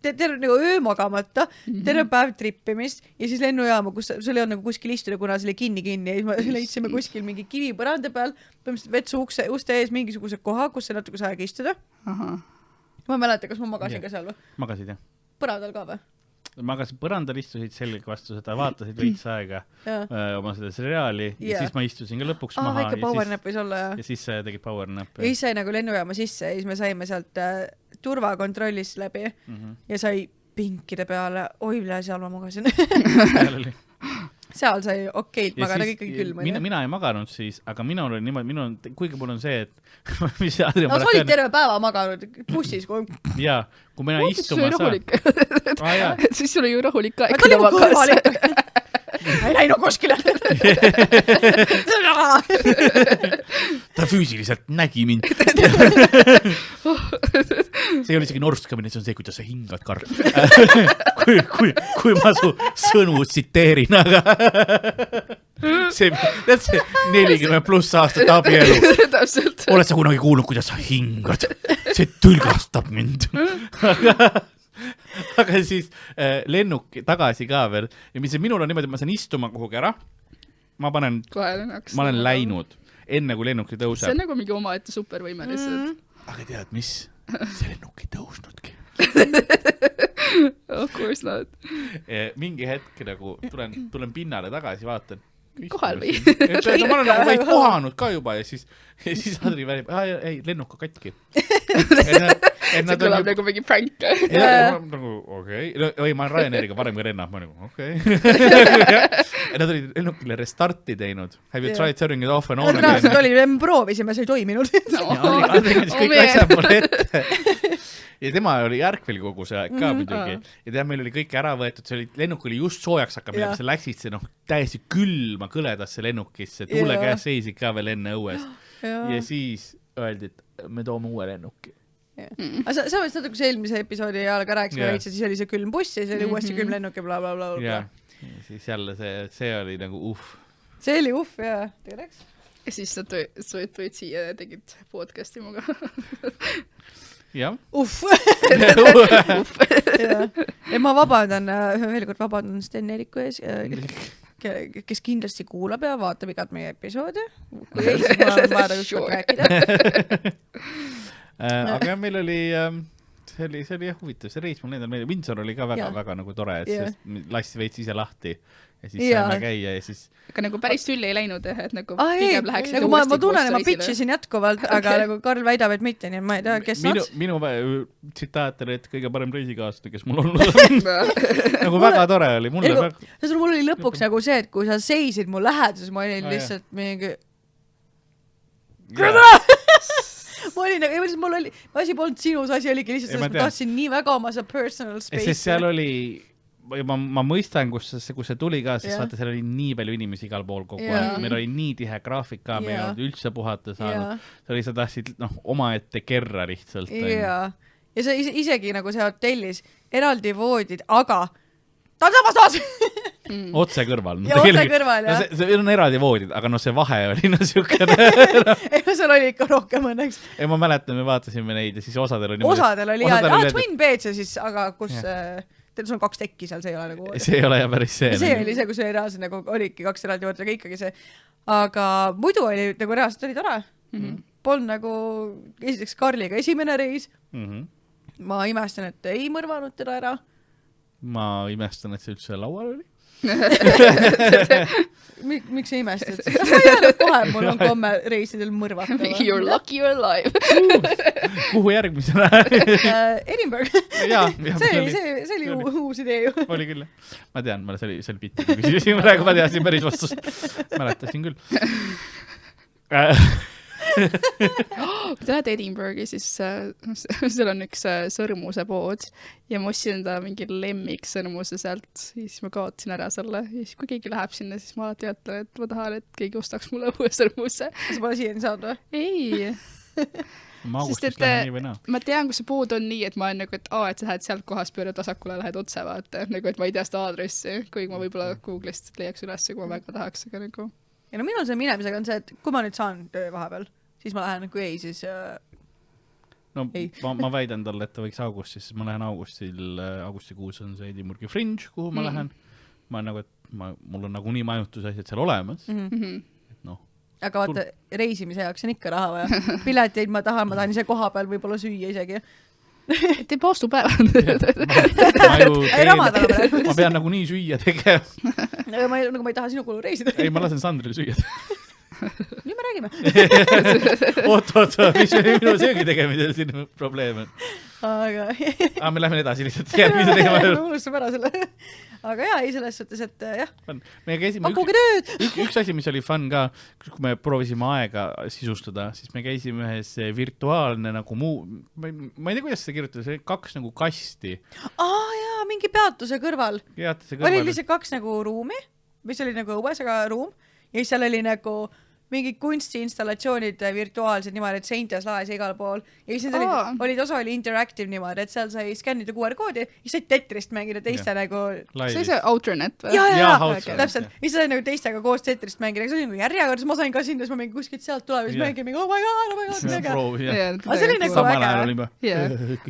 terve nagu öömagamata, terve päev trippimist ja siis lennujaama, kus sul ei olnud nagu kuskil istuda, kuna see oli kinni ja siis me leidsime kuskil mingi kivi põranda peal, põhimõtteliselt vetsu uste ees mingisuguse koha, kus sa natuke aega istuda. Ma mäletan, kas ma magasin ka seal või? Magasid, jah. Põrandal ka või? Magasid põrandal, istusid selg vastu seda, vaatasid veits aega oma seda seriaali ja siis ma istusin ka lõpuks maha väike powernap võis olla ja siis tegid powernap ja siis sai nagu lennujaama sisse ja siis me saime sealt turvakontrollist läbi ja sai pinkide peale, seal ma magasin seal sai okeid magada, ikkagi külm mina ei maganud siis, aga minul oli niimoodi, kuigi mul on see, et sa olid terve päeva maganud bussis jaa, kui mina istuma saan siis sul oli ju rahulik ka ta oli mu kõrval ei läinud kuskile ta füüsiliselt nägi mind see ei ole isegi norskamine, see on see, kuidas sa hingad, Karl kui ma su sõnu tsiteerin, aga see 40+ aastat abielu oled sa kunagi kuulnud, kuidas sa hingad, see tõlgastab mind aga siis lennuk tagasi ka veel ja mis minul on niimoodi, et ma saan istuma kuhugi ära, ma olen läinud enne kui lennuk ei tõuse. See on nagu mingi omaette supervõime lihtsalt. Aga tead mis? See lennuk ei tõusnudki. Of course not. Mingi hetk nagu tulen pinnale tagasi, vaatan. Kohal või? Ma olen nagu vaid kohanud ka juba ja siis Adri välib, ei, lennuk on katki. See kõlab nagu mingi prank. Nagu okei. Oi, ma olen Ryanairiga varem kui lennab. Ma nagu okei. Nad olid lennukile restarti teinud. Have you tried turning it off and on? Reaalselt oli, me proovisime, see ei toiminud. Adri kandis kõik asjad mulle ette. Ja tema oli järkvel kogu see aeg ka muidugi. Ja tead, meil oli kõik ära võetud, lennuk oli just soojaks hakkab, sa läksid see täiesti külma kõledasse lennukisse, tuule käes seisid ka veel enne õues. Ja siis öeldi, et me toome uue lennuki. Aga sa võid natuke see eelmise episoodi ajal ka rääkisime veits, siis oli see külm buss ja siis oli uuesti külm lennuk ja blablabla. Ja siis jälle see oli nagu See oli jah, teadeks. Ja siis sa tulid siia ja tegid podcasti muga. Jah. Ja ma veel kord vabandan Sten Eeriku ees, kes kindlasti kuulab ja vaatab igat meie episoodi. Kui ei, siis ma olen vaja ükskord rääkida. Aga meil oli, see oli huvitav, see reis mul nendel meeldib. Windsor oli ka väga nagu tore, et lasti veits ise lahti ja siis saime käia ja siis... Aga nagu päris tülli ei läinud, et nagu pigem läheks nagu ma tunnen, et ma pitchisin jätkuvalt, aga nagu Karl väidab, et mitte, nii et ma ei tea, kes saaks. Minu tsitaat oli, et kõige parem reisikaasne, kes mul olnud on. Nagu väga tore oli. Mul oli lõpuks nagu see, et kui sa seisid mu läheduses, ma olin lihtsalt mingi... Ma olin, mul oli, asi polnud sinus, asi oligi lihtsalt, ma tahtsin nii väga oma see personal space. Sest seal oli, ma mõistan, kus see tuli ka, sest vaata, seal oli nii palju inimesi igal pool kogu aeg. Meil oli nii tihe graafik ka, meil olnud üldse puhata saanud. See oli, sa tahtsid omaette kerra lihtsalt. Ja sa isegi nagu see hotellis eraldi voodid, aga ta on samas toas! Otse kõrval. Ja otse kõrval, jah. See on eraldi voodid, aga see vahe oli siukene. Seal oli ikka rohkem õnneks. Ma mäletan, me vaatasime neid ja siis osadel oli... Osadel oli Twin Beds ja siis, aga kus... Teil on 2 tekki seal, see ei ole nagu... See ei ole ja päris see. See oli see, kus oli reaalselt nagu olidki 2 eraldi voodid, aga ikkagi see... Aga muidu oli nagu reaalselt oli tore. Polnud nagu... Esiteks Karliga esimene reis. Ma imestan, et ei mõrvanud teda ära. Ma imestan, et see üldse laual oli. miks sa imestad? Ma ei öelnud kohe, mul on komme reisidel mõrvata. You're lucky you're alive. Kuhu järgmisena? Edinburgh. See oli uus idee ju. Oli küll, jah. Ma tean, see oli bitti. Küsisin praegu, ma teadsin päris vastust. Mäletasin küll. Kui te lähed Edinburghi, siis seal on üks sõrmuse pood ja ma ostsin enda mingi lemmik sõrmuse sealt, siis ma kaotasin ära selle ja siis kui keegi läheb sinna, siis ma alati ütlen, et ma tahan, et keegi ostaks mulle uue sõrmuse. Sa pole siiani saanud või? Ei. Ma augustis lähen nii või naa. Ma tean, kus see pood on nii, et ma olen nagu, et et sa lähed sealt kohast pöörad vasakule, lähed otse vaata, nagu et ma ei tea seda aadressi, kuigi ma võib-olla Google'ist leiaks üles, kui ma väga tahaks, aga nagu... Ja no minul see minemisega on see, et kui ma nüüd saan töö vahepeal, siis ma lähen, kui ei, siis no ma väidan talle, et ta võiks augustis, siis ma lähen augustikuus on see Edinburghi Fringe, kuhu ma lähen. Ma nagu, et mul on nagu nii majutusasjad seal olemas. Et noh. Aga vaata, reisimise jaoks on ikka raha vaja. Pileteid ma tahan ise koha peal võib-olla süüa isegi. Tee paastupäeva. Ma pean nagu nii süüa tegema. Aga ma ei taha sinu kulu reisida. Ei, ma lasen Sandril süüa. Nüüd me räägime. Oot, mis minu söögi tegemisel siin probleem on? Aga me lähme edasi lihtsalt järgmise tegema. Ma unustab ära selle. Aga jaa, ei selles suhtes, et jah. Pakkuge tööd! Üks asi, mis oli fun ka, kui me proovisime aega sisustada, siis me käisime ühes virtuaalne nagu ma ei tea, kuidas see kirjutada, see 2 nagu kasti. Jaa, mingi peatuse kõrval. Oli lihtsalt 2 nagu ruumi, mis oli nagu õues, aga ruum. Ja siis seal oli nagu mingi kunstiinstallatsioonid virtuaalsed niimoodi, et seintes laes ja igal pool. Ja siis osa oli interactive niimoodi, et seal sai skännida QR-koodi ja sai Tetrist mängida teiste nagu... See see Outernet või? Jaa, täpselt. Ja siis sai nagu teistega koos Tetrist mängida. See oli nagu järjekord, ma sain ka sinna, siis ma mingi kuskilt sealt tulevis mängin mingi oh my god, mega. Aga see oli nagu äge.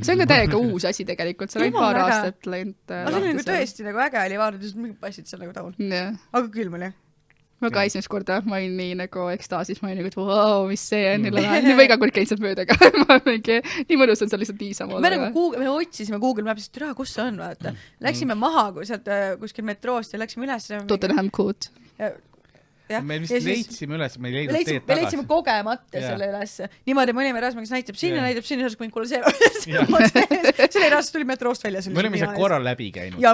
See on ka täiega uus asi tegelikult, see oli paar aastat läinud. Aga see oli nagu tõesti nagu äge oli vaadata, mingi passid seal nagu taun. Aga küll mul jah. Ma ka esimest korda, ma olin nii nagu ekstaasis, ma olin nagu, et wow, mis see on, nii ma iga kord käin sealt mööda, aga ma mingi, nii mõnus on seal lihtsalt niisama. Me otsisime Google Mapsist, türa, kus see on, vaata. Läksime maha sealt kuskil metroost ja läksime üles. Tottenham Court. Me vist leidsime üles, me ei leidnud teed tagasi. Me leidsime kogemata selle üles. Niimoodi mõni me rasmaks näitab sinna, siis kuule see selle rasas tuli metroost välja. Me olime seal korra läbi käinud. Ja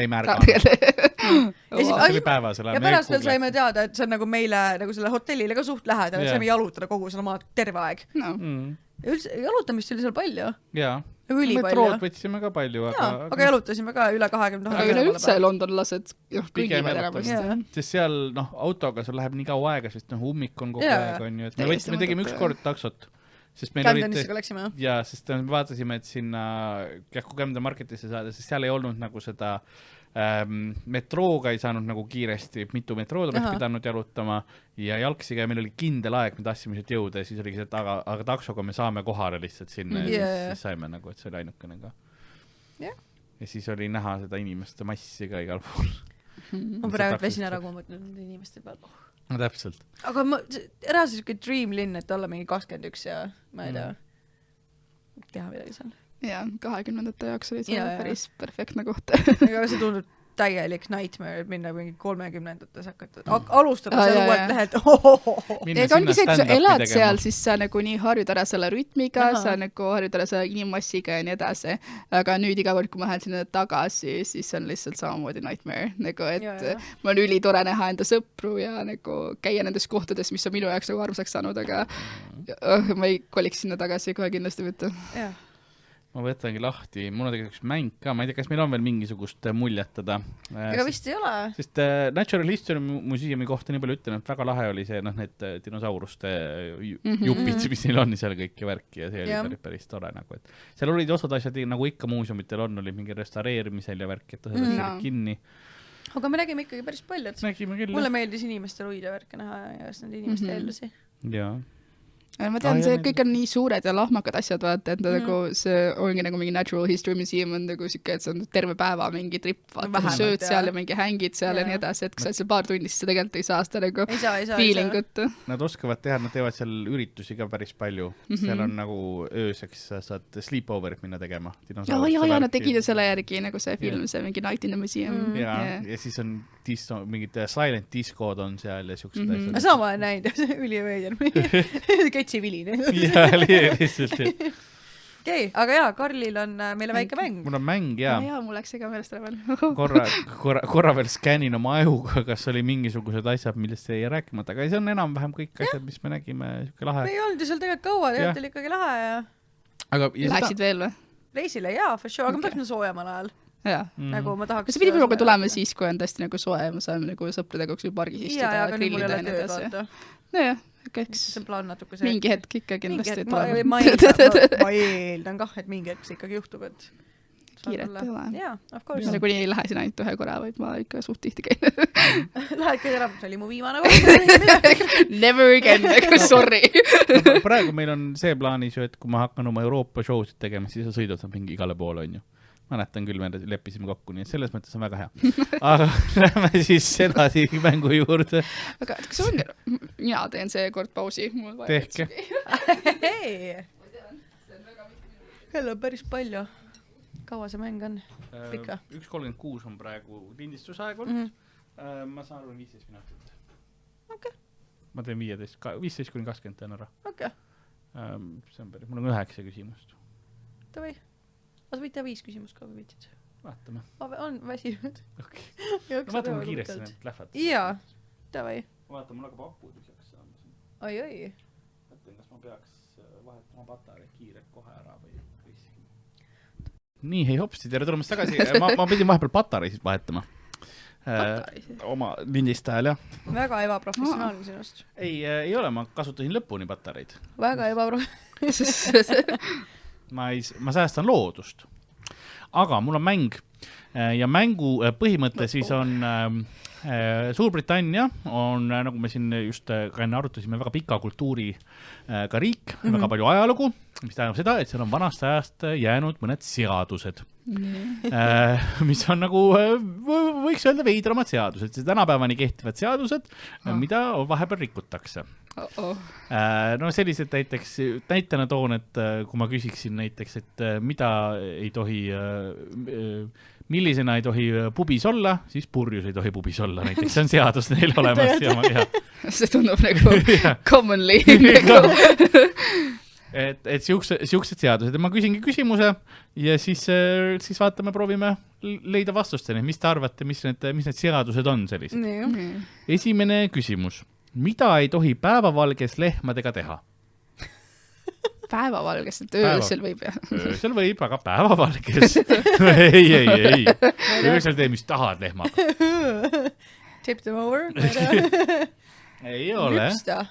ei märganud. Ja pärast veel saime teada, et see on nagu meile nagu selle hotellile ka suht lähedal, et saime jalutada kogu selle maad terve aeg. Jalutamist oli seal palju. Jaa. Nagu ülipalju. Metrood võtsime ka palju. Aga jalutasime ka üle 20 000. Aga üleüldse londonlased kõngivad enamasti. Sest seal autoga sul läheb nii kaua aega, sest ummik on kogu aeg. Me tegime üks kord taksot. Camdenisse ka läksime. Ja, sest me vaatasime, et sinna Camden Marketisse saada, sest seal ei olnud nagu seda metrooga ei saanud nagu kiiresti, mitu metrood oleks pidanud jalutama ja jalgsiga ja meil oli kindel aeg, me tahtsime sealt jõuda ja siis oligi see, et aga taksoga me saame kohale lihtsalt sinna ja siis saime nagu, et see oli ainukene ka. Ja siis oli näha seda inimeste massi ka igal pool. Ma praegu vesin ära kummutanud inimeste peal. No täpselt. Aga ära see siuke dream linn, et olla mingi 21 ja ma ei tea, teha midagi seal. Ja 20. jaoks oli see päris perfektne koht. Aga see tundub täielik nightmare, et minna mingi 30-ndates hakata. Alustada seal uuelt lehelt. Ega ongi see, kui sa elad seal, siis sa nagu nii harjud ära selle rütmiga, sa nagu harjud ära selle inimmassiga ja nii edasi. Aga nüüd iga kord, kui ma lähen sinna tagasi, siis on lihtsalt samamoodi nightmare. Nagu, et ma on ülitore näha enda sõpru ja nagu käia nendes kohtades, mis on minu jaoks nagu armsaks saanud, aga ma ei koliks sinna tagasi kohe kindlasti mitte. Jah. Ma võtangi lahti, mul on tegelikult üks mäng ka, ma ei tea, kas meil on veel mingisugust muljetada. Ega vist ei ole. Sest Natural History Museumi kohta nii palju ütlen, et väga lahe oli see, need dinosauruste jupid, mis neil on seal kõik ja värki ja see oli päris tore. Nagu, et seal olid osad asjad, nagu ikka muuseumitel on, oli mingi restaureerimisel ja värki, et osad asjad kinni. Aga me nägime ikkagi päris palju, et mulle meeldis inimeste ruide värke näha ja need inimeste ellusi. Jaa. Ma tean, see kõik on nii suured ja lahmakad asjad, vaata, et nagu see ongi nagu mingi Natural History Museum on nagu siuke, et see on terve päeva mingi trip, vaata, sööd seal ja mingi hängid seal ja nii edasi, et kui sa oled seal paar tundi, siis sa tegelikult ei saa seda nagu feelingut. Nad oskavad teha, nad teevad seal üritusi ka päris palju. Seal on nagu ööseks saad sleepoverit minna tegema. Ja nad tegid ju selle järgi nagu see film, see mingi Night in the Museum. Ja siis on mingid silent discod on seal ja siuksed asjad. Sama olen näinud, üliveider. Ketsiviline. Jaa, lihtsalt. Okei, aga jaa, Karlil on meile väike mäng. Mul on mäng, jaa. Jaa, mul läks ega meelest ära veel. Korra veel skännin oma ajuga, kas oli mingisugused asjad, millest ei rääkimata, aga see on enam-vähem kõik asjad, mis me nägime. Lahe. Me ei olnud ju seal tegelikult kaua, tegelikult oli ikkagi lahe ja... Läheksid veel või? Reisile, jaa, for sure, aga me peaks soojamal ajal. Nagu ma tahaks... See pidi võib-olla tulema siis, kui on tõesti nagu soe ja me saame nagu sõpradega üks pargis istuda ja grillida ja nii edasi. Nojah, käiks mingi hetk ikka kindlasti tulema. Ma eeldan kah, et mingi hetk see ikkagi juhtub, et kiiret ei ole. Jaa, of course. Kuni ei lähe siin ainult ühe korra, vaid ma ikka suht tihti käin. Lähed käid ära, see oli mu viimane kord. Never again, sorry. Praegu meil on see plaanis ju, et kui ma hakkan oma Euroopa showsid tegema, siis sa sõidad mingi igale poole, on ju. Mäletan küll, me leppisime kokku, nii et selles mõttes on väga hea. Aga lähme siis edasi mängu juurde. Aga kas on... Mina teen see kord pausi. Tehke. Hei! Kell on päris palju. Kaua see mäng on? Pikka? 1.36 on praegu lindistusaeg olnud. Ma saan aru 15 minutit. Okei. Ma teen 15-20 teen ära. Okei. See on päris... Mul on 9 küsimust. Tavai. Aga võite 5 küsimust ka, kui viitsid. Vaatame. On väsinud. Okay. No vaatame kiiresti need lähevad. Jaa, tavai. Vaatame, mul aga papu tühjaks saanud. Oi. Mõtlen, kas ma peaks vahetama patarei kiirelt kohe ära või riskima. Nii, hei hopsti, tere tulemast tagasi. Ma pidin vahepeal patareisid vahetama. Oma lindistajal, jah. Väga ebaprofessionaalne sinust. Ei ole, ma kasutasin lõpuni patareid. Väga ebaprofessionaalne. Ma säästan loodust. Aga mul on mäng ja mängu põhimõte siis on Suurbritannia on, nagu me siin just enne arutasime, väga pika kultuuriga riik, väga palju ajalugu, mis tähendab seda, et seal on vanast ajast jäänud mõned seadused, mis on nagu, võiks öelda veidramad seadused, see tänapäevani kehtivad seadused, mida vahepeal rikutakse. No sellised näitena toon, et kui ma küsiksin näiteks, et mida ei tohi, millisena ei tohi pubis olla, siis purjus ei tohi pubis olla, näiteks see on seadus neil olemas. See tundub nagu commonly. Et siuksed seadused. Ma küsingi küsimuse ja siis vaatame, proovime leida vastusteni. Mis te arvate, mis need seadused on sellised? Esimene küsimus. Mida ei tohi päevavalges lehmadega teha? Päevavalges, et öösel võib, jah? Öösel võib, aga päevavalges. Ei. Öösel tee, mis tahad lehmaga. Tip them over. Ei ole. Lüpsta.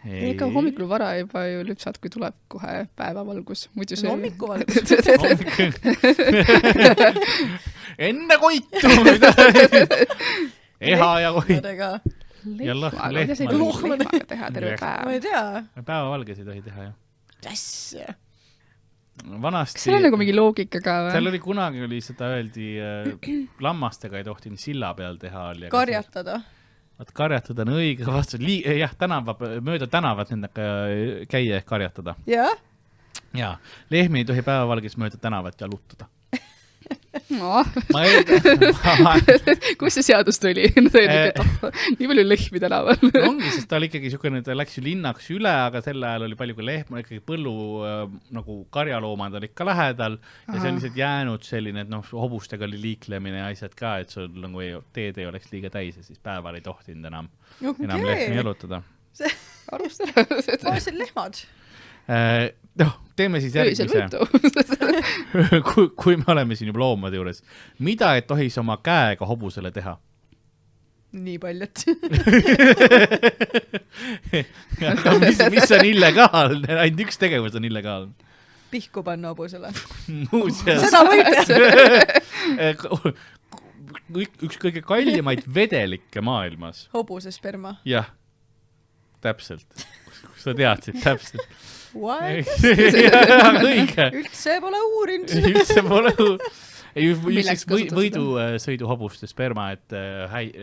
Ega hommikul vara juba ju lüpsad, kui tuleb kohe päevavalgus. Hommikuvalgus. Enne koitu. Eha ja koit. Lehmaga teha terve päev. Ma ei tea. Päevavalges ei tohi teha, jah. Yes. Vanasti... See on nagu mingi loogika ka või? Seal oli kunagi seda öeldi, lammastega ei tohtinud silla peal teha. Karjatada. Karjatada on õige vastus. Jah, mööda tänavat nendega käia ehk karjatada. Jah? Jaa. Lehmi ei tohi päevavalges mööda tänavat jalutada. No. Kus see seadus tuli? Nii palju lehmi tänaval. Ongi, sest ta oli ikkagi niisugune, ta läks ju linnaks üle, aga sel ajal oli palju kui lehma, ikkagi põllu nagu karjaloomad olid ka lähedal ja see on lihtsalt jäänud selline, et hobustega oli liiklemine ja asjad ka, et sul nagu teed ei oleks liiga täis ja siis päeval ei tohtinud enam lehmi jalutada. Vaesed lehmad. Teeme siis järgmise. Kui me oleme siin juba loomade juures. Mida ei tohis oma käega hobusele teha? Nii paljut. Mis on illegaalne? Ainult üks tegevus on illegaalne. Pihku panna hobusele. Seda võite. Üks kõige kallimaid vedelikke maailmas. Hobuse sperma. Jah. täpselt? Kus sa teadsid täpselt? What? Õige. Üldse pole uurinud. Üldse pole võidusõidu hobuste sperma, et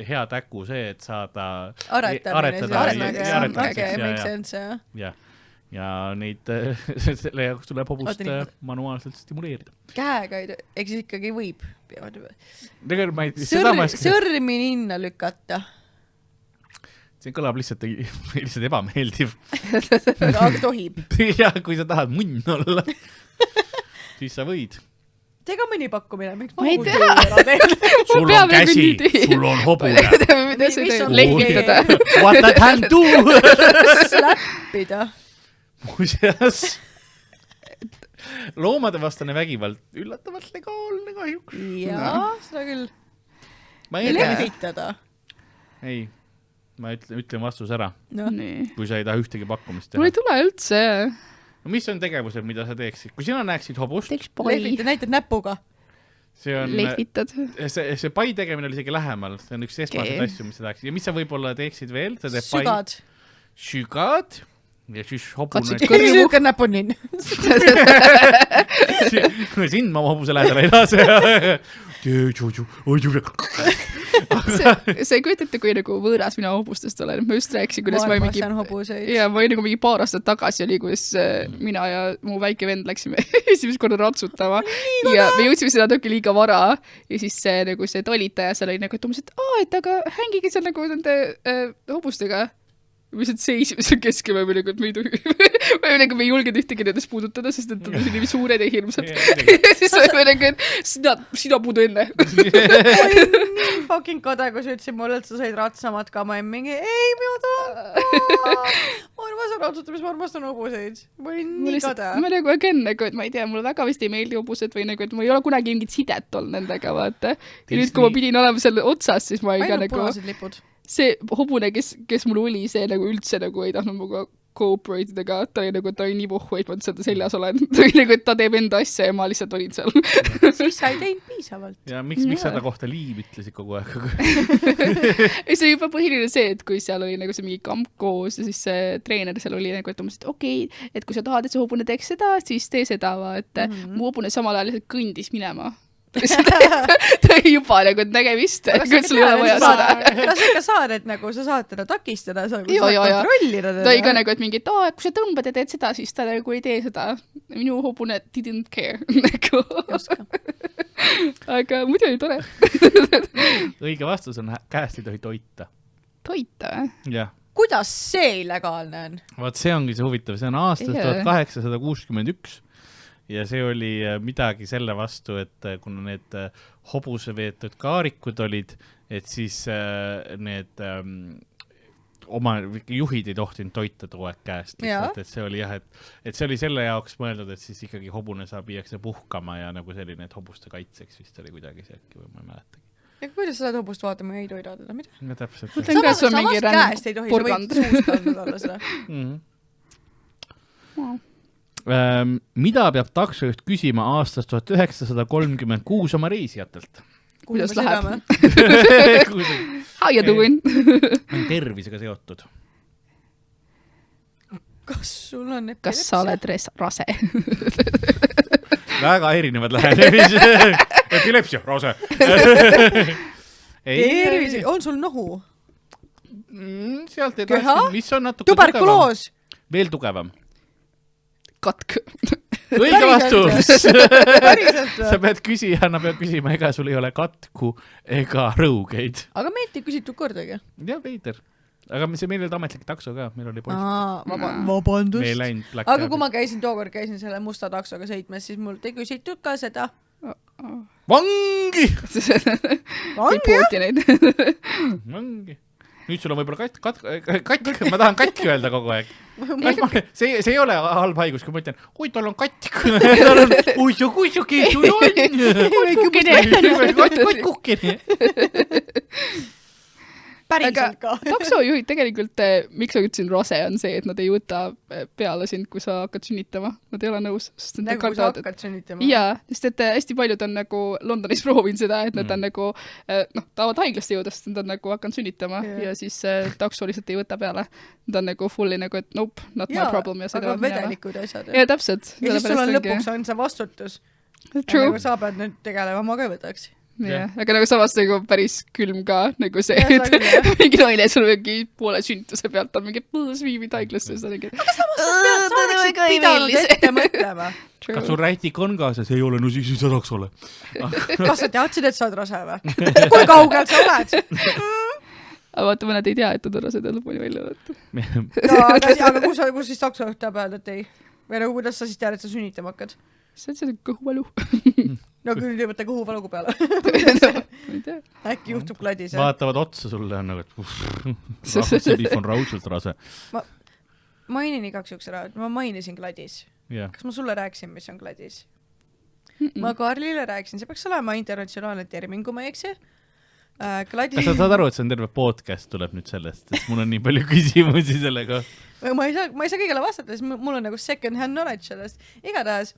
hea täku see, et saada aretada. Ja neid selle jaoks tuleb hobust manuaalselt stimuleerida. Käega, eks siis ikkagi võib. Sõrmi ninna lükata. See kõlab lihtsalt ebameeldiv. Aga tohib. Ja kui sa tahad munn olla, siis sa võid. Tee ka mõni pakkumine, miks ma ei tea. Sul on käsi, sul on hobune. Mida sa teed? Lehvitada. What that hand do? Släppida. Muuseas, loomade vastane vägivald üllatavalt legaalne kahjuks. Jaa, seda küll. Lehvitada. Ei, ma ütlen vastus ära. No. Kui sa ei taha ühtegi pakkumist teha. Mul ei tule üldse. No mis on tegevused, mida sa teeksid? Kui sina näeksid hobust, lehvita, näitad näpuga. Lehvitad. See pai tegemine oli isegi lähemal. See on üks esmaseid asju, mis sa tahaksid. Ja mis sa võib-olla teeksid veel? Sügad. Sügad. Ja siis hobune. Sügad näpunnin. Kui sind ma hobuse lähedale ei lase. Sa ei kujutate, kui nagu võõras mina hobustest olen. Ma just rääkisin, kuidas ma olin nagu mingi paar aastat tagasi oli, kus mina ja mu väike vend läksime esimest korda ratsutama ja me jõudsime seda natuke liiga vara ja siis nagu see talitaja seal oli nagu, et aga hängige seal nagu nende hobustega. Me lihtsalt seisime seal keskema ja me ei tohi. Me ei julgenud ühtegi nendest puudutada, sest need on nii suured ja hirmsad. Siis me nagu, et sina puudu enne. Ma olin nii fucking kade, kui sa ütlesid mulle, et sa said ratsamatka. Ma olin mingi, ei, mina tahan. Ma armastan ratsutamist, ma armastan hobuseid. Ma olin nii kade. Ma nagu again, et ma ei tea, mulle väga vist ei meeldi hobused või nagu, et ma ei ole kunagi mingit sidet olnud nendega, vaata. Ja nüüd, kui ma pidin olema seal otsas, siis ma ei ka nagu... punased lipud. See hobune, kes mul oli, see nagu üldse nagu ei tahtnud muga cooperate-idega, ta oli nii pohhu, et ma seda seljas olen. Ta oli nagu, et ta teeb enda asja ja ma lihtsalt olin seal. Siis sa ei teinud piisavalt. Ja miks seda kohta liib ütlesid kogu aeg? See oli juba põhiline see, et kui seal oli nagu see mingi kamp koos ja siis see treener seal oli nagu, et umbes, et okei, et kui sa tahad, et see hobune teeks seda, siis tee seda, et mu hobune samal ajal lihtsalt kõndis minema. Ta ei juba nagu nägemist, et sul ei ole vaja seda. Kas sa ikka saad, et nagu sa saad teda takistada, sa saad kontrollida teda? Ta ei ka nagu, et mingi, et kui sa tõmbad ja teed seda, siis ta nagu ei tee seda. Minu hobune didn't care. Aga muidu oli tore. Õige vastus on, käest ei tohi toita. Toita? Jah. Kuidas see illegaalne on? Vaat see ongi see huvitav. See on aastast 1861. Ja see oli midagi selle vastu, et kuna need hobuseveetud kaarikud olid, et siis need oma juhid ei tohtinud toita too aeg käest. Et see oli jah, et see oli selle jaoks mõeldud, et siis ikkagi hobune saab viiakse puhkama ja nagu selline, et hobuste kaitseks vist oli kuidagi see äkki või ma ei mäletagi. Ja kuidas sa lähed hobust vaatama ja ei toida teda, mida? Ja täpselt. Sa vast käest ei tohi, sa võid suust andnud olla seda. Mida peab taksojuht küsima aastast 1936 oma reisijatelt? Kuidas läheb? How you doing? On tervisega seotud. Kas sul on epilepsia? Kas sa oled rase? Väga erinevad lähenemised. Epilepsia, rase. Tervisega, on sul nohu? Sealt ei tahtnud, mis on natuke tuberkuloos? Veel tugevam. Katk. Õige vastus. Sa pead küsijana küsima, ega sul ei ole katku ega rõugeid. Aga meilt ei küsitud kordagi. Ja, veider. Aga meil oli ametlik takso ka, meil oli poiss. Vabandust. Aga kui ma tookord käisin selle musta taksoga sõitmes, siis mult ei küsitud ka seda. Vangi! Reporti neid. Vangi. Nüüd sul on võib-olla katk, ma tahan katki öelda kogu aeg. See ei ole halb haigus, kui ma ütlen, oi, tal on katk. Oi, su keesul on. Katt kukkini. päriselt ka. Taksojuhid tegelikult, miks ma ütlesin rase, on see, et nad ei võta peale sind, kui sa hakkad sünnitama. Nad ei ole nõus. Nagu kui sa hakkad sünnitama? Jaa, sest et hästi paljud on nagu Londonis proovinud seda, et nad on nagu, tahavad haiglaste jõuda, sest nad on nagu hakanud sünnitama ja siis takso lihtsalt ei võta peale. Nad on nagu fulli nagu, et nope, not my problem. Aga vedelikud asjad. Ja täpselt. Ja siis sul on lõpuks on see vastutus. True. Nagu sa pead nüüd tegelema, ma ka võtaks. Yeah. Aga nagu samas nagu päris külm ka nagu see, et mingi naine sul mingi poole sünnituse pealt on mingi sviimid haiglasse. Aga samas sa oleksid pidanud ette mõtlema. Kas sul rätik on kaasas? Ei ole, no siis ei saaks ole. Kas sa teadsid, et sa oled rase või? Kui kaugel sa oled? Aga vaata, mõned ei tea, et on rase lõpuni välja olete. Aga kus siis taksojuht teab öelda, et ei? Või nagu kuidas sa siis tead, et sa sünnitama hakkad? See on see kõhuvalu. No küll ei võtta kõhuvalugu peale. Äkki juhtub kladis. Vaatavad otsa sulle on nagu, et see Biff on raudselt rase. Ma mainin igaks juks ära, et ma mainisin kladis. Kas ma sulle rääkisin, mis on kladis? Ma Karlile rääkisin, see peaks olema internatsionaalne termin, kui ma ei eksi. Kas sa saad aru, et see on terve podcast tuleb nüüd sellest, et mul on nii palju küsimusi selle kohta? Ma ei saa kõigele vastata, sest mul on nagu second hand knowledge sellest. Igatahes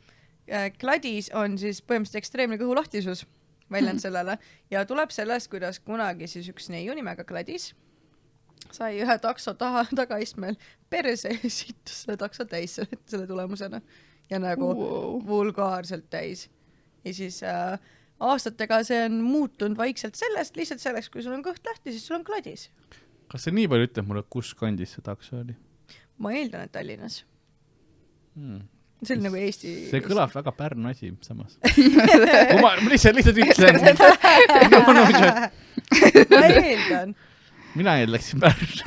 kladis on siis põhimõtteliselt ekstreemne kõhulahtisus väljend sellele ja tuleb sellest, kuidas kunagi siis üks neiu nimega Gladys sai ühe takso tagaistmel perse sittus selle takso täis selle tulemusena ja nagu vulgaarselt täis. Ja siis aastatega see on muutunud vaikselt lihtsalt selleks, kui sul on kõht lahti, siis sul on Gladys. Kas see nii palju ütleb mulle, kus kandis see takso oli? Ma eeldan, et Tallinnas. See oli nagu Eesti... See kõlab väga Pärnu asi samas. Ma lihtsalt ütlen. Ma eeldan. Mina eeldaksin Pärnu.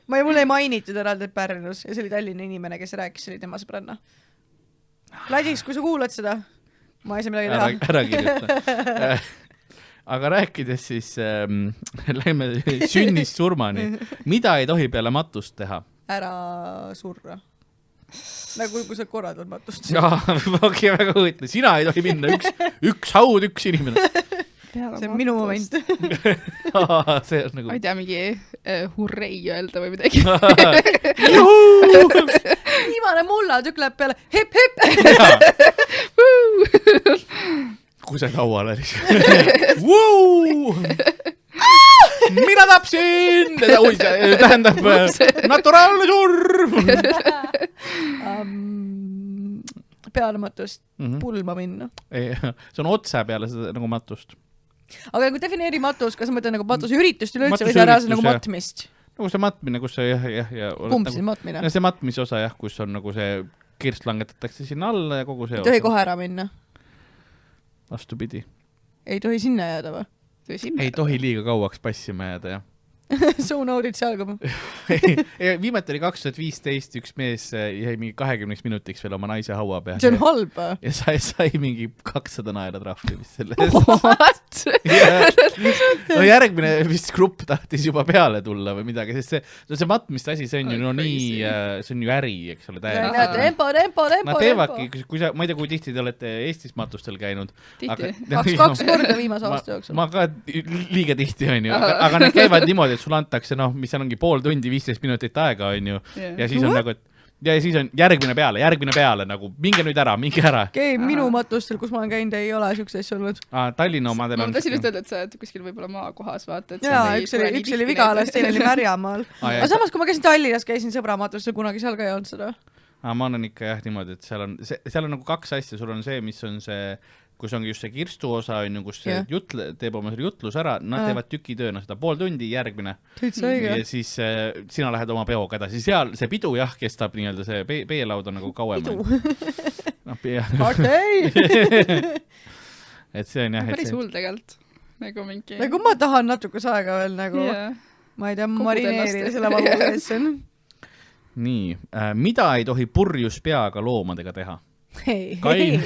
Mul ei mainitud eraldi Pärnus ja see oli Tallinna inimene, kes rääkis, see oli tema sõbranna. Gladys, kui sa kuulad seda, ma ei saa midagi teha. Ära kirjuta. Aga rääkides siis, lähme sünnist surmani. Mida ei tohi peale matust teha? Ära surra. Nagu kui sa korrad on matust. Okei, väga huvitav. Sina ei tohi minna üks haud, üks inimene. See on minu moment. See on nagu... Ma ei tea, mingi hurrei öelda või midagi. Viimane mullatükk läheb peale. Hip, hip! Kused hauale lihtsalt. Mina tapsin! Tähendab naturaalne surm! Peale matust pulma minna. See on otse peale seda nagu matust. Aga kui defineeri matus, kas sa mõtled nagu matuse üritust üleüldse või see ära nagu matmist? Nagu see matmine, kus see Kumb siis matmine? See matmise osa kus on nagu see kirst langetatakse sinna alla ja kogu see osa. Ei tohi kohe ära minna? Vastupidi. Ei tohi sinna jääda või? Ei tohi liiga kauaks passima jääda, jah. Suu naudid seal ka. Viimati oli 2015 üks mees jäi mingi 20 minutiks veel oma naise haua peal. See on halb. Ja sai mingi 200 naela trahvi vist selle. What? No järgmine vist grupp tahtis juba peale tulla või midagi, sest see matmist asi, see on ju see on ju äri, eks ole. Tempo. Nad teevadki, ma ei tea, kui tihti te olete Eestis matustel käinud. Tihti. Kaks korda viimase aasta jooksul. Ma ka liiga tihti on ju, aga need käivad niimoodi, et sul antakse, mis seal ongi pool tundi, 15 minutit aega, on ju. Ja siis on nagu, ja siis on järgmine peale, nagu minge nüüd ära, minge ära. Okei, minu matustel, kus ma olen käinud, ei ole siukse asja olnud. Tallinna omadel on... Ma tasin just öelda, et sa oled kuskil võib-olla maakohas, vaata. Jaa, üks oli Vigalas, teine oli Märjamaal. Aga samas, kui ma käisin Tallinnas, käisin sõbra matustel, kunagi seal ka ei olnud seda. Ma olen ikka jah niimoodi, et seal on nagu kaks asja, sul on see, mis on see, kus ongi just see kirstu osa, on ju, kus see teeb oma selle jutlus ära, nad teevad tükitööna seda pool tundi, järgmine. Ja siis sina lähed oma peoga edasi. Seal see pidu jah, kestab nii-öelda see peelaud on nagu kauem. Partei! Et see on jah. Päris hull tegelt. Nagu mingi... Nagu ma tahan natuke aega veel nagu, ma ei tea, marineerida selle valuasja. Nii, mida ei tohi purjus peaga loomadega teha? Kain.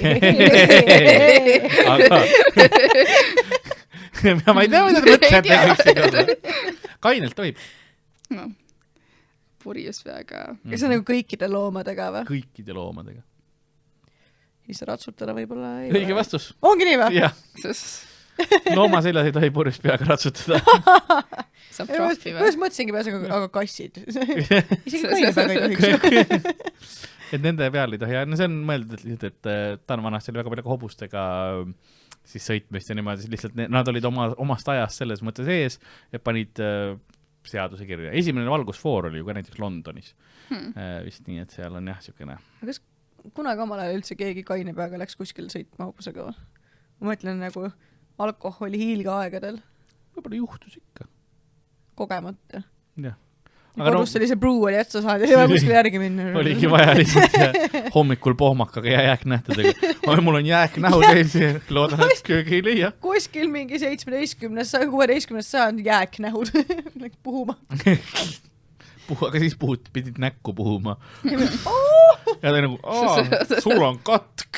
Aga ma ei tea, mida te mõtlete. Kainelt tohib. No, purjus peaga. Kas see on nagu kõikide loomadega või? Kõikide loomadega. Siis ratsutada võib-olla ei Õige vastus. Ongi nii või? Jah. looma seljas ei tohi purjus peaga ratsutada. Saab trahvi või? Kuidas mõtlesingi peas, aga kassid. Isegi kainepäega ei tohiks. Et nende peal ei tohi. No see on mõeldud, et ta on vanasti oli väga palju hobustega siis sõitmist ja niimoodi, lihtsalt nad olid omast ajast selles mõttes ees ja panid seaduse kirja. Esimene valgusfoor oli ju ka näiteks Londonis. Vist nii, et seal on jah siukene. Kas kunagi omal ajal üldse keegi kainepäega läks kuskil sõitma hobusega või? Ma mõtlen nagu alkoholi hiilgeaegadel. Võib-olla juhtus ikka. Kogemata. Jah. Kodus oli see bruu oli etsa saada, ei vaja kuskil järgi minna. Oligi vaja lihtsalt hommikul pohmakaga ja jääknähtedega. Mul on jääknähud ees, loodan, et köögi ei leia. Kuskil mingi 17. 16. sajand jääknähud puhuma. Aga siis pidid näkku puhuma. Ja ta nagu, sul on katk.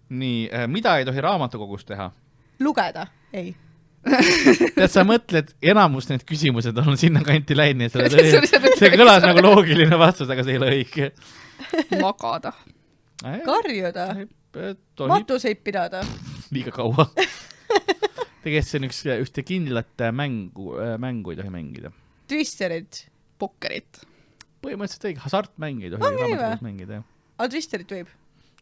Nii, mida ei tohi raamatukogus teha? Lugeda? Ei. Tead, sa mõtled, enamus need küsimused on sinna kanti läinud, see kõlas nagu loogiline vastus, aga see ei ole õige. Magada. Karjuda. Matuseid pidada. Liiga kaua. Tegelikult see on ühte kindlat mängu ei tohi mängida. Twisterit. Pokkerit. Põhimõtteliselt õige, hasartmäng ei tohi raamatukogus mängida. Aga twisterit võib?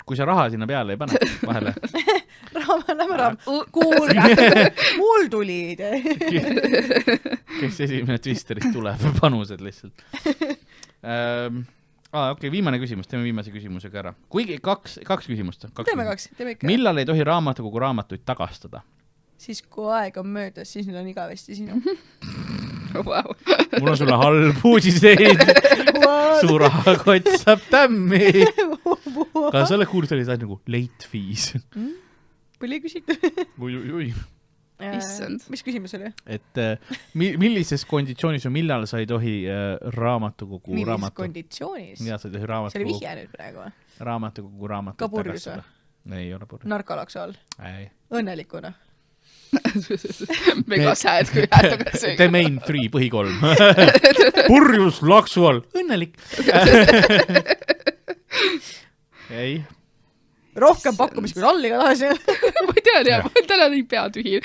Kui sa raha sinna peale ei pane vahele. Mul tuli idee. Kes esimene twisterist tuleb, panused lihtsalt. Okei, viimane küsimus, teeme viimase küsimusega ära. Kuigi kaks küsimust. Teeme kaks. Millal ei tohi raamatukogu raamatuid tagastada? Siis kui aeg on möödas, siis nüüd on igavesti sinu. Wow. Mul on sulle halb uudiseid. Su rahakott saab tämmi. Kas sa oled kuulnud, oli ta nagu late fees? Põli küsid. Ui. Mis küsimus oli? Et millises konditsioonis või millal sa ei tohi raamatukogu millises konditsioonis? Ja, sa ei tohi raamatukogu. See oli vihja nüüd praegu või? Raamatukogu raamatuid ka purjus või? Ei ole purjus. Narkolaksoal? Ei. Õnnelikuna? Mega sad, kui jääda sööga. The main 3, põhikolm. Purjus, laksual, õnnelik. Ei. Rohkem pakkumist kui Salli ka tahasi. Ma ei tea, täna nii pea tühi.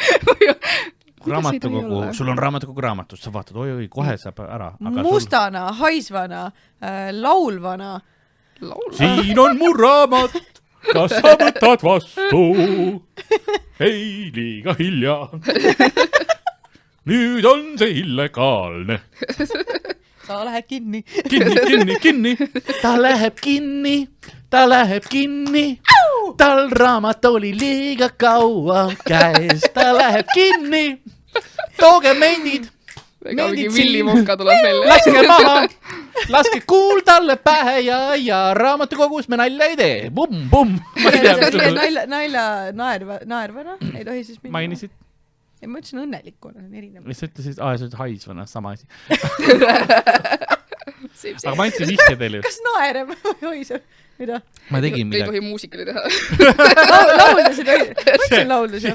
Raamatukogu, sul on raamatukogu raamatus, sa vaatad, oi, kohe saab ära. Mustana, haisvana, laulvana. Siin on mu raamat, kas sa võtad vastu? Ei, liiga hilja. Nüüd on see illegaalne. Sa lähed kinni. Kinni. Ta läheb kinni. Tal raamat oli liiga kaua käes. Ta läheb kinni. Tooge mendid. Väga mingi villimonka tuleb välja. Laske maha. Laske kuul talle pähe ja raamatukogus me nalja ei tee. Bum. Nalja naervana. Ei tohi siis minna. Mainisid? Ei, ma ütlesin õnnelikuna. Sa ütlesid, sa ütlesid haisvana, sama asi. Aga ma andsin vihje teile. Kas naereb või hoiseb? Mida? Ma tegin midagi. Ei tohi muusikali teha. Lauldas ei tohi. Ma ütlesin lauldas ju.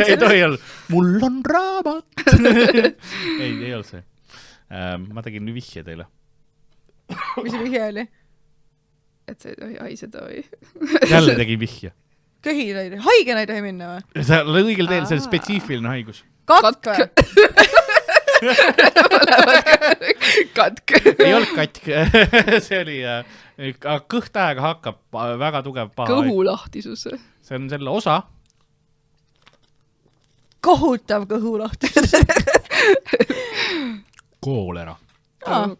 Ei tohi olla. Mul on raamat. Ei ole see. Ma tegin vihje teile. Mis see vihje oli? Et see ei tohi haiseda või? Jälle tegin vihje. Köhil ei tohi. Haigena ei tohi minna või? See on õigel teel, see on spetsiifiline haigus. Katk või? Katk. Ei olnud katk. See oli kõhtaega hakkab väga tugev paha. Kõhulahtisus. See on selle osa. Kohutav kõhulahtisus. Koolera.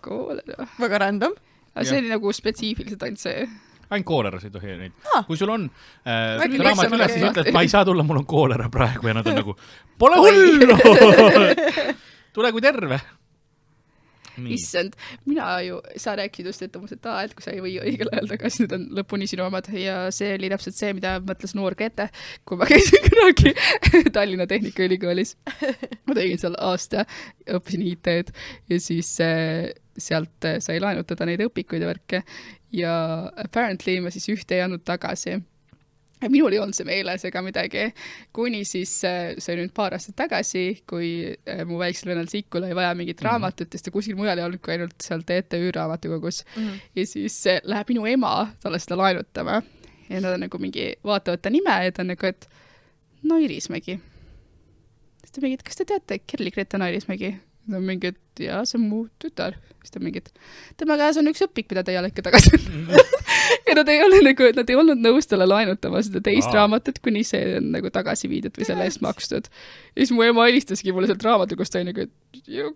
Koolera. Väga random. See oli nagu spetsiifiliselt ainult see. Ainult kooleras ei tohi neid. Kui sul on Väike raamat üles, lihtsam siis ütled, et ma ei saa tulla, mul on koolera praegu ja nad on nagu, pole hullu! Tule kui terve. Issand, sa rääkisid just, et kui sa ei või õigel ajal tagasi, nüüd on lõpuni sinu omad ja see oli täpselt see, mida mõtles noor Grete, kui ma käisin kunagi Tallinna Tehnikaülikoolis. Ma tegin seal aasta, õppisin IT-d ja siis sealt sai laenutada neid õpikuid ja värke ja apparently ma siis ühte ei andnud tagasi. Minul ei olnud see meeles ega midagi, kuni siis see nüüd paar aastat tagasi, kui mu väiksel vennal Sikul oli vaja mingit raamatut, sest ta kuskil mujal ei olnud kui ainult seal TTÜ raamatukogus. Ja siis läheb minu ema talle seda laenutama ja nad on nagu mingi, vaatavad ta nime ja ta on nagu, et Nairismägi. Siis ta mingi, et kas te teate Kerli-Greta Nairismägi? Ta on mingi, et jaa, see on mu tütar. Siis ta mingi, et tema käes on üks õpik, mida te ei ole ikka tagasi. ja nad ei ole nagu, et nad ei olnud nõus talle laenutama seda teist raamatut, kuni see on nagu tagasi viidud või selle eest makstud. Ja siis mu ema helistaski mulle sealt raamatu, kus ta oli nagu, et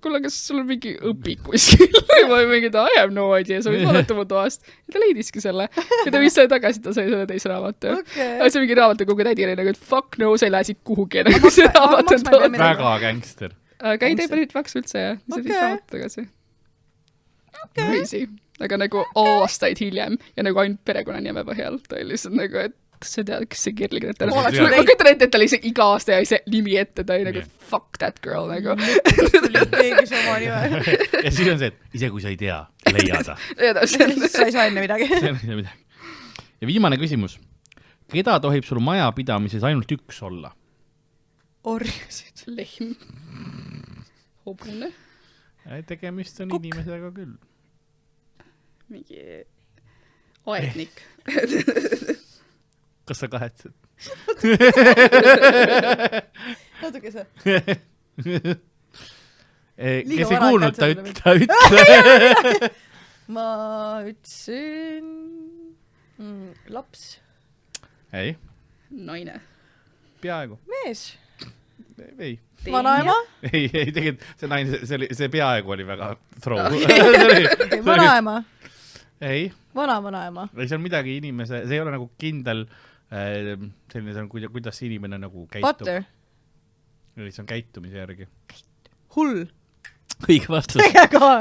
kuule, kas sul on mingi õpik kuskil? ja ma olin mingi, et I have no idea, sa võid vaadata mu toast. Ja ta leidiski selle. Ja ta viis selle tagasi, ta sai selle teise raamatu. Aga see mingi raamatu, kuhu tädi oli nagu, et fuck no, sa ei lähe siit kuhugi. Nagu see raamat on tood. Väga gangster. Aga ei tee pärit vaks üldse, jah. See viis raamat tagasi. Crazy. Aga nagu aastaid hiljem ja nagu ainult perekonnanime põhjal. Ta oli lihtsalt nagu, et sa tead, kes see Kerli-Greta on. Ma kütan ette, et ta oli see iga aasta ja see nimi ette. Ta oli nagu, fuck that girl. Nagu. Teegis oma nime. ja siis on see, et ise kui sa ei tea, leia ta. Sa ei saa enne midagi. ja viimane küsimus. Keda tohib sul majapidamises ainult üks olla? Orjasid. Lehm. Hobune. Tegemist on inimesega küll. Mingi aetnik. Kas sa kahetsed? Natuke see. Kes ei kuulnud, ta ütle. Ma ütlesin laps. Ei. Naine. Peaaegu. Mees. Ei. Vanaema? Ei, tegelikult see naine, see peaaegu oli väga throw. Vanaema? Ei. Vanaema? Ei, see on midagi inimese, see ei ole nagu kindel, selline see on, kuidas see inimene nagu käitub. Butter? See on käitumise järgi. Hull? Õige vastus.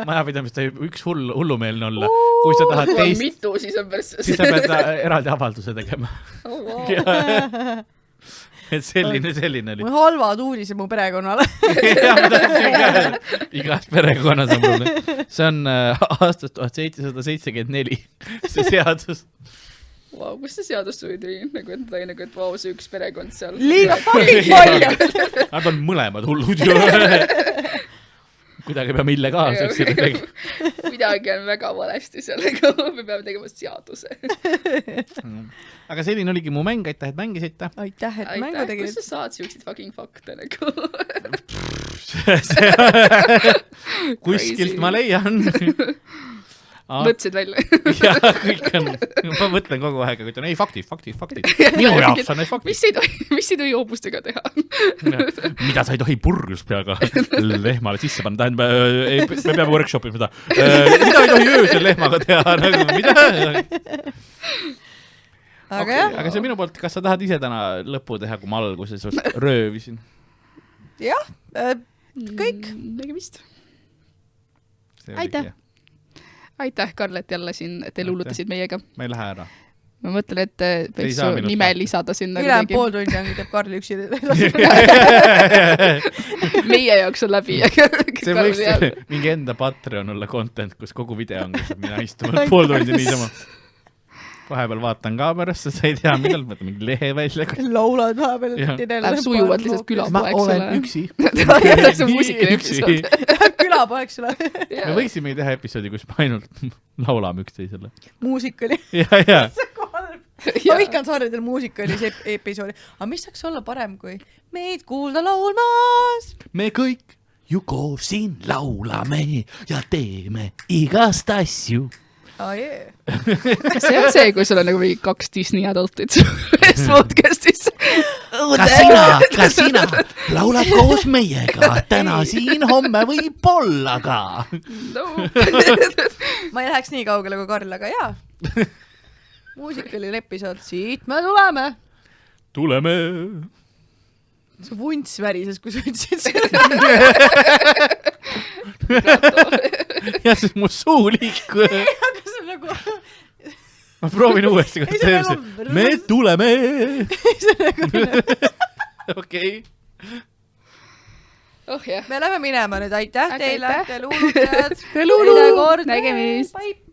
Majapidamist tohib üks hullumeelne olla. Kui sa tahad teist... mitu, siis on päris... Siis sa pead eraldi avalduse tegema. Oh, wow. Et selline oli. Mul halvad uudised mu perekonnale. Igas perekonnas on mul. See on aastast 1774. See seadus. Wow, kus see seadus tuli? Nagu, et ta oli nagu, et vau, see üks perekond seal. Liiga fucking palju. Nad on mõlemad hullud ju. Kuidagi peame illegaalseks. Midagi on väga valesti sellega. Me peame tegema seaduse. Aga selline oligi mu mäng, aitäh, et mängisite. Aitäh, et mängu tegid. Kus sa saad siukseid fucking fakte nagu? Kuskilt ma leian. Mõtlesid välja? Jaa, kõik on. Ma mõtlen kogu aeg, aga ütlen, ei, faktid. Minu jaoks on need faktid. Mis ei tohi hoopustega teha? Mida sa ei tohi purjus peaga lehmale sisse panna? Me peame workshopima seda. Mida ei tohi öösel lehmaga teha? Mida? Aga see on minu poolt. Kas sa tahad ise täna lõppu teha, kui ma alguses röövisin? Jah, kõik. Nägemist. Aitäh. Aitäh, Karl, et jälle siin te luulutasid meiega. Ma ei lähe ära. Ma mõtlen, et võiks su nime lisada sinna. Üle pool tundi on, teeb Karl üksi. Meie jaoks on läbi. See võiks mingi enda Patreon olla content, kus kogu video on, kus mina istuma pool tundi niisama. Vahepeal vaatan kaamerasse, sa ei tea, millal võtta mingi lehe välja. Laulad vahepeal. Läheb sujuvad lihtsalt külapoeks. Ma olen üksi. See on muusikine episood. Külapoeks üle. Me võiksime teha episoodi, kus me ainult laulame üksteisele. Muusikali. Ja. Ma vihkan saaredel muusikalise episoodi. Aga mis saaks olla parem, kui meid kuulda laulmas? Me kõik ju koos siin laulame ja teeme igast asju. See on see, kui sul on nagu 2 Disney adultid selles podcastis. Ka sina laulad koos meiega. Täna siin, homme võib-olla ka. No. Ma ei läheks nii kaugele kui Karl, aga jaa. Muusikaline episood. Siit me tuleme. Tuleme. See vunts värises, kui sa ütlesid seda. Ja siis mu suu liiku. Aga see on nagu... Ma proovin uuesti. Me tuleme. Okei. Oh jah. Me läheme minema nüüd. Aitäh teile. Te luulutajad. Te luulu. Nägemist. Bye.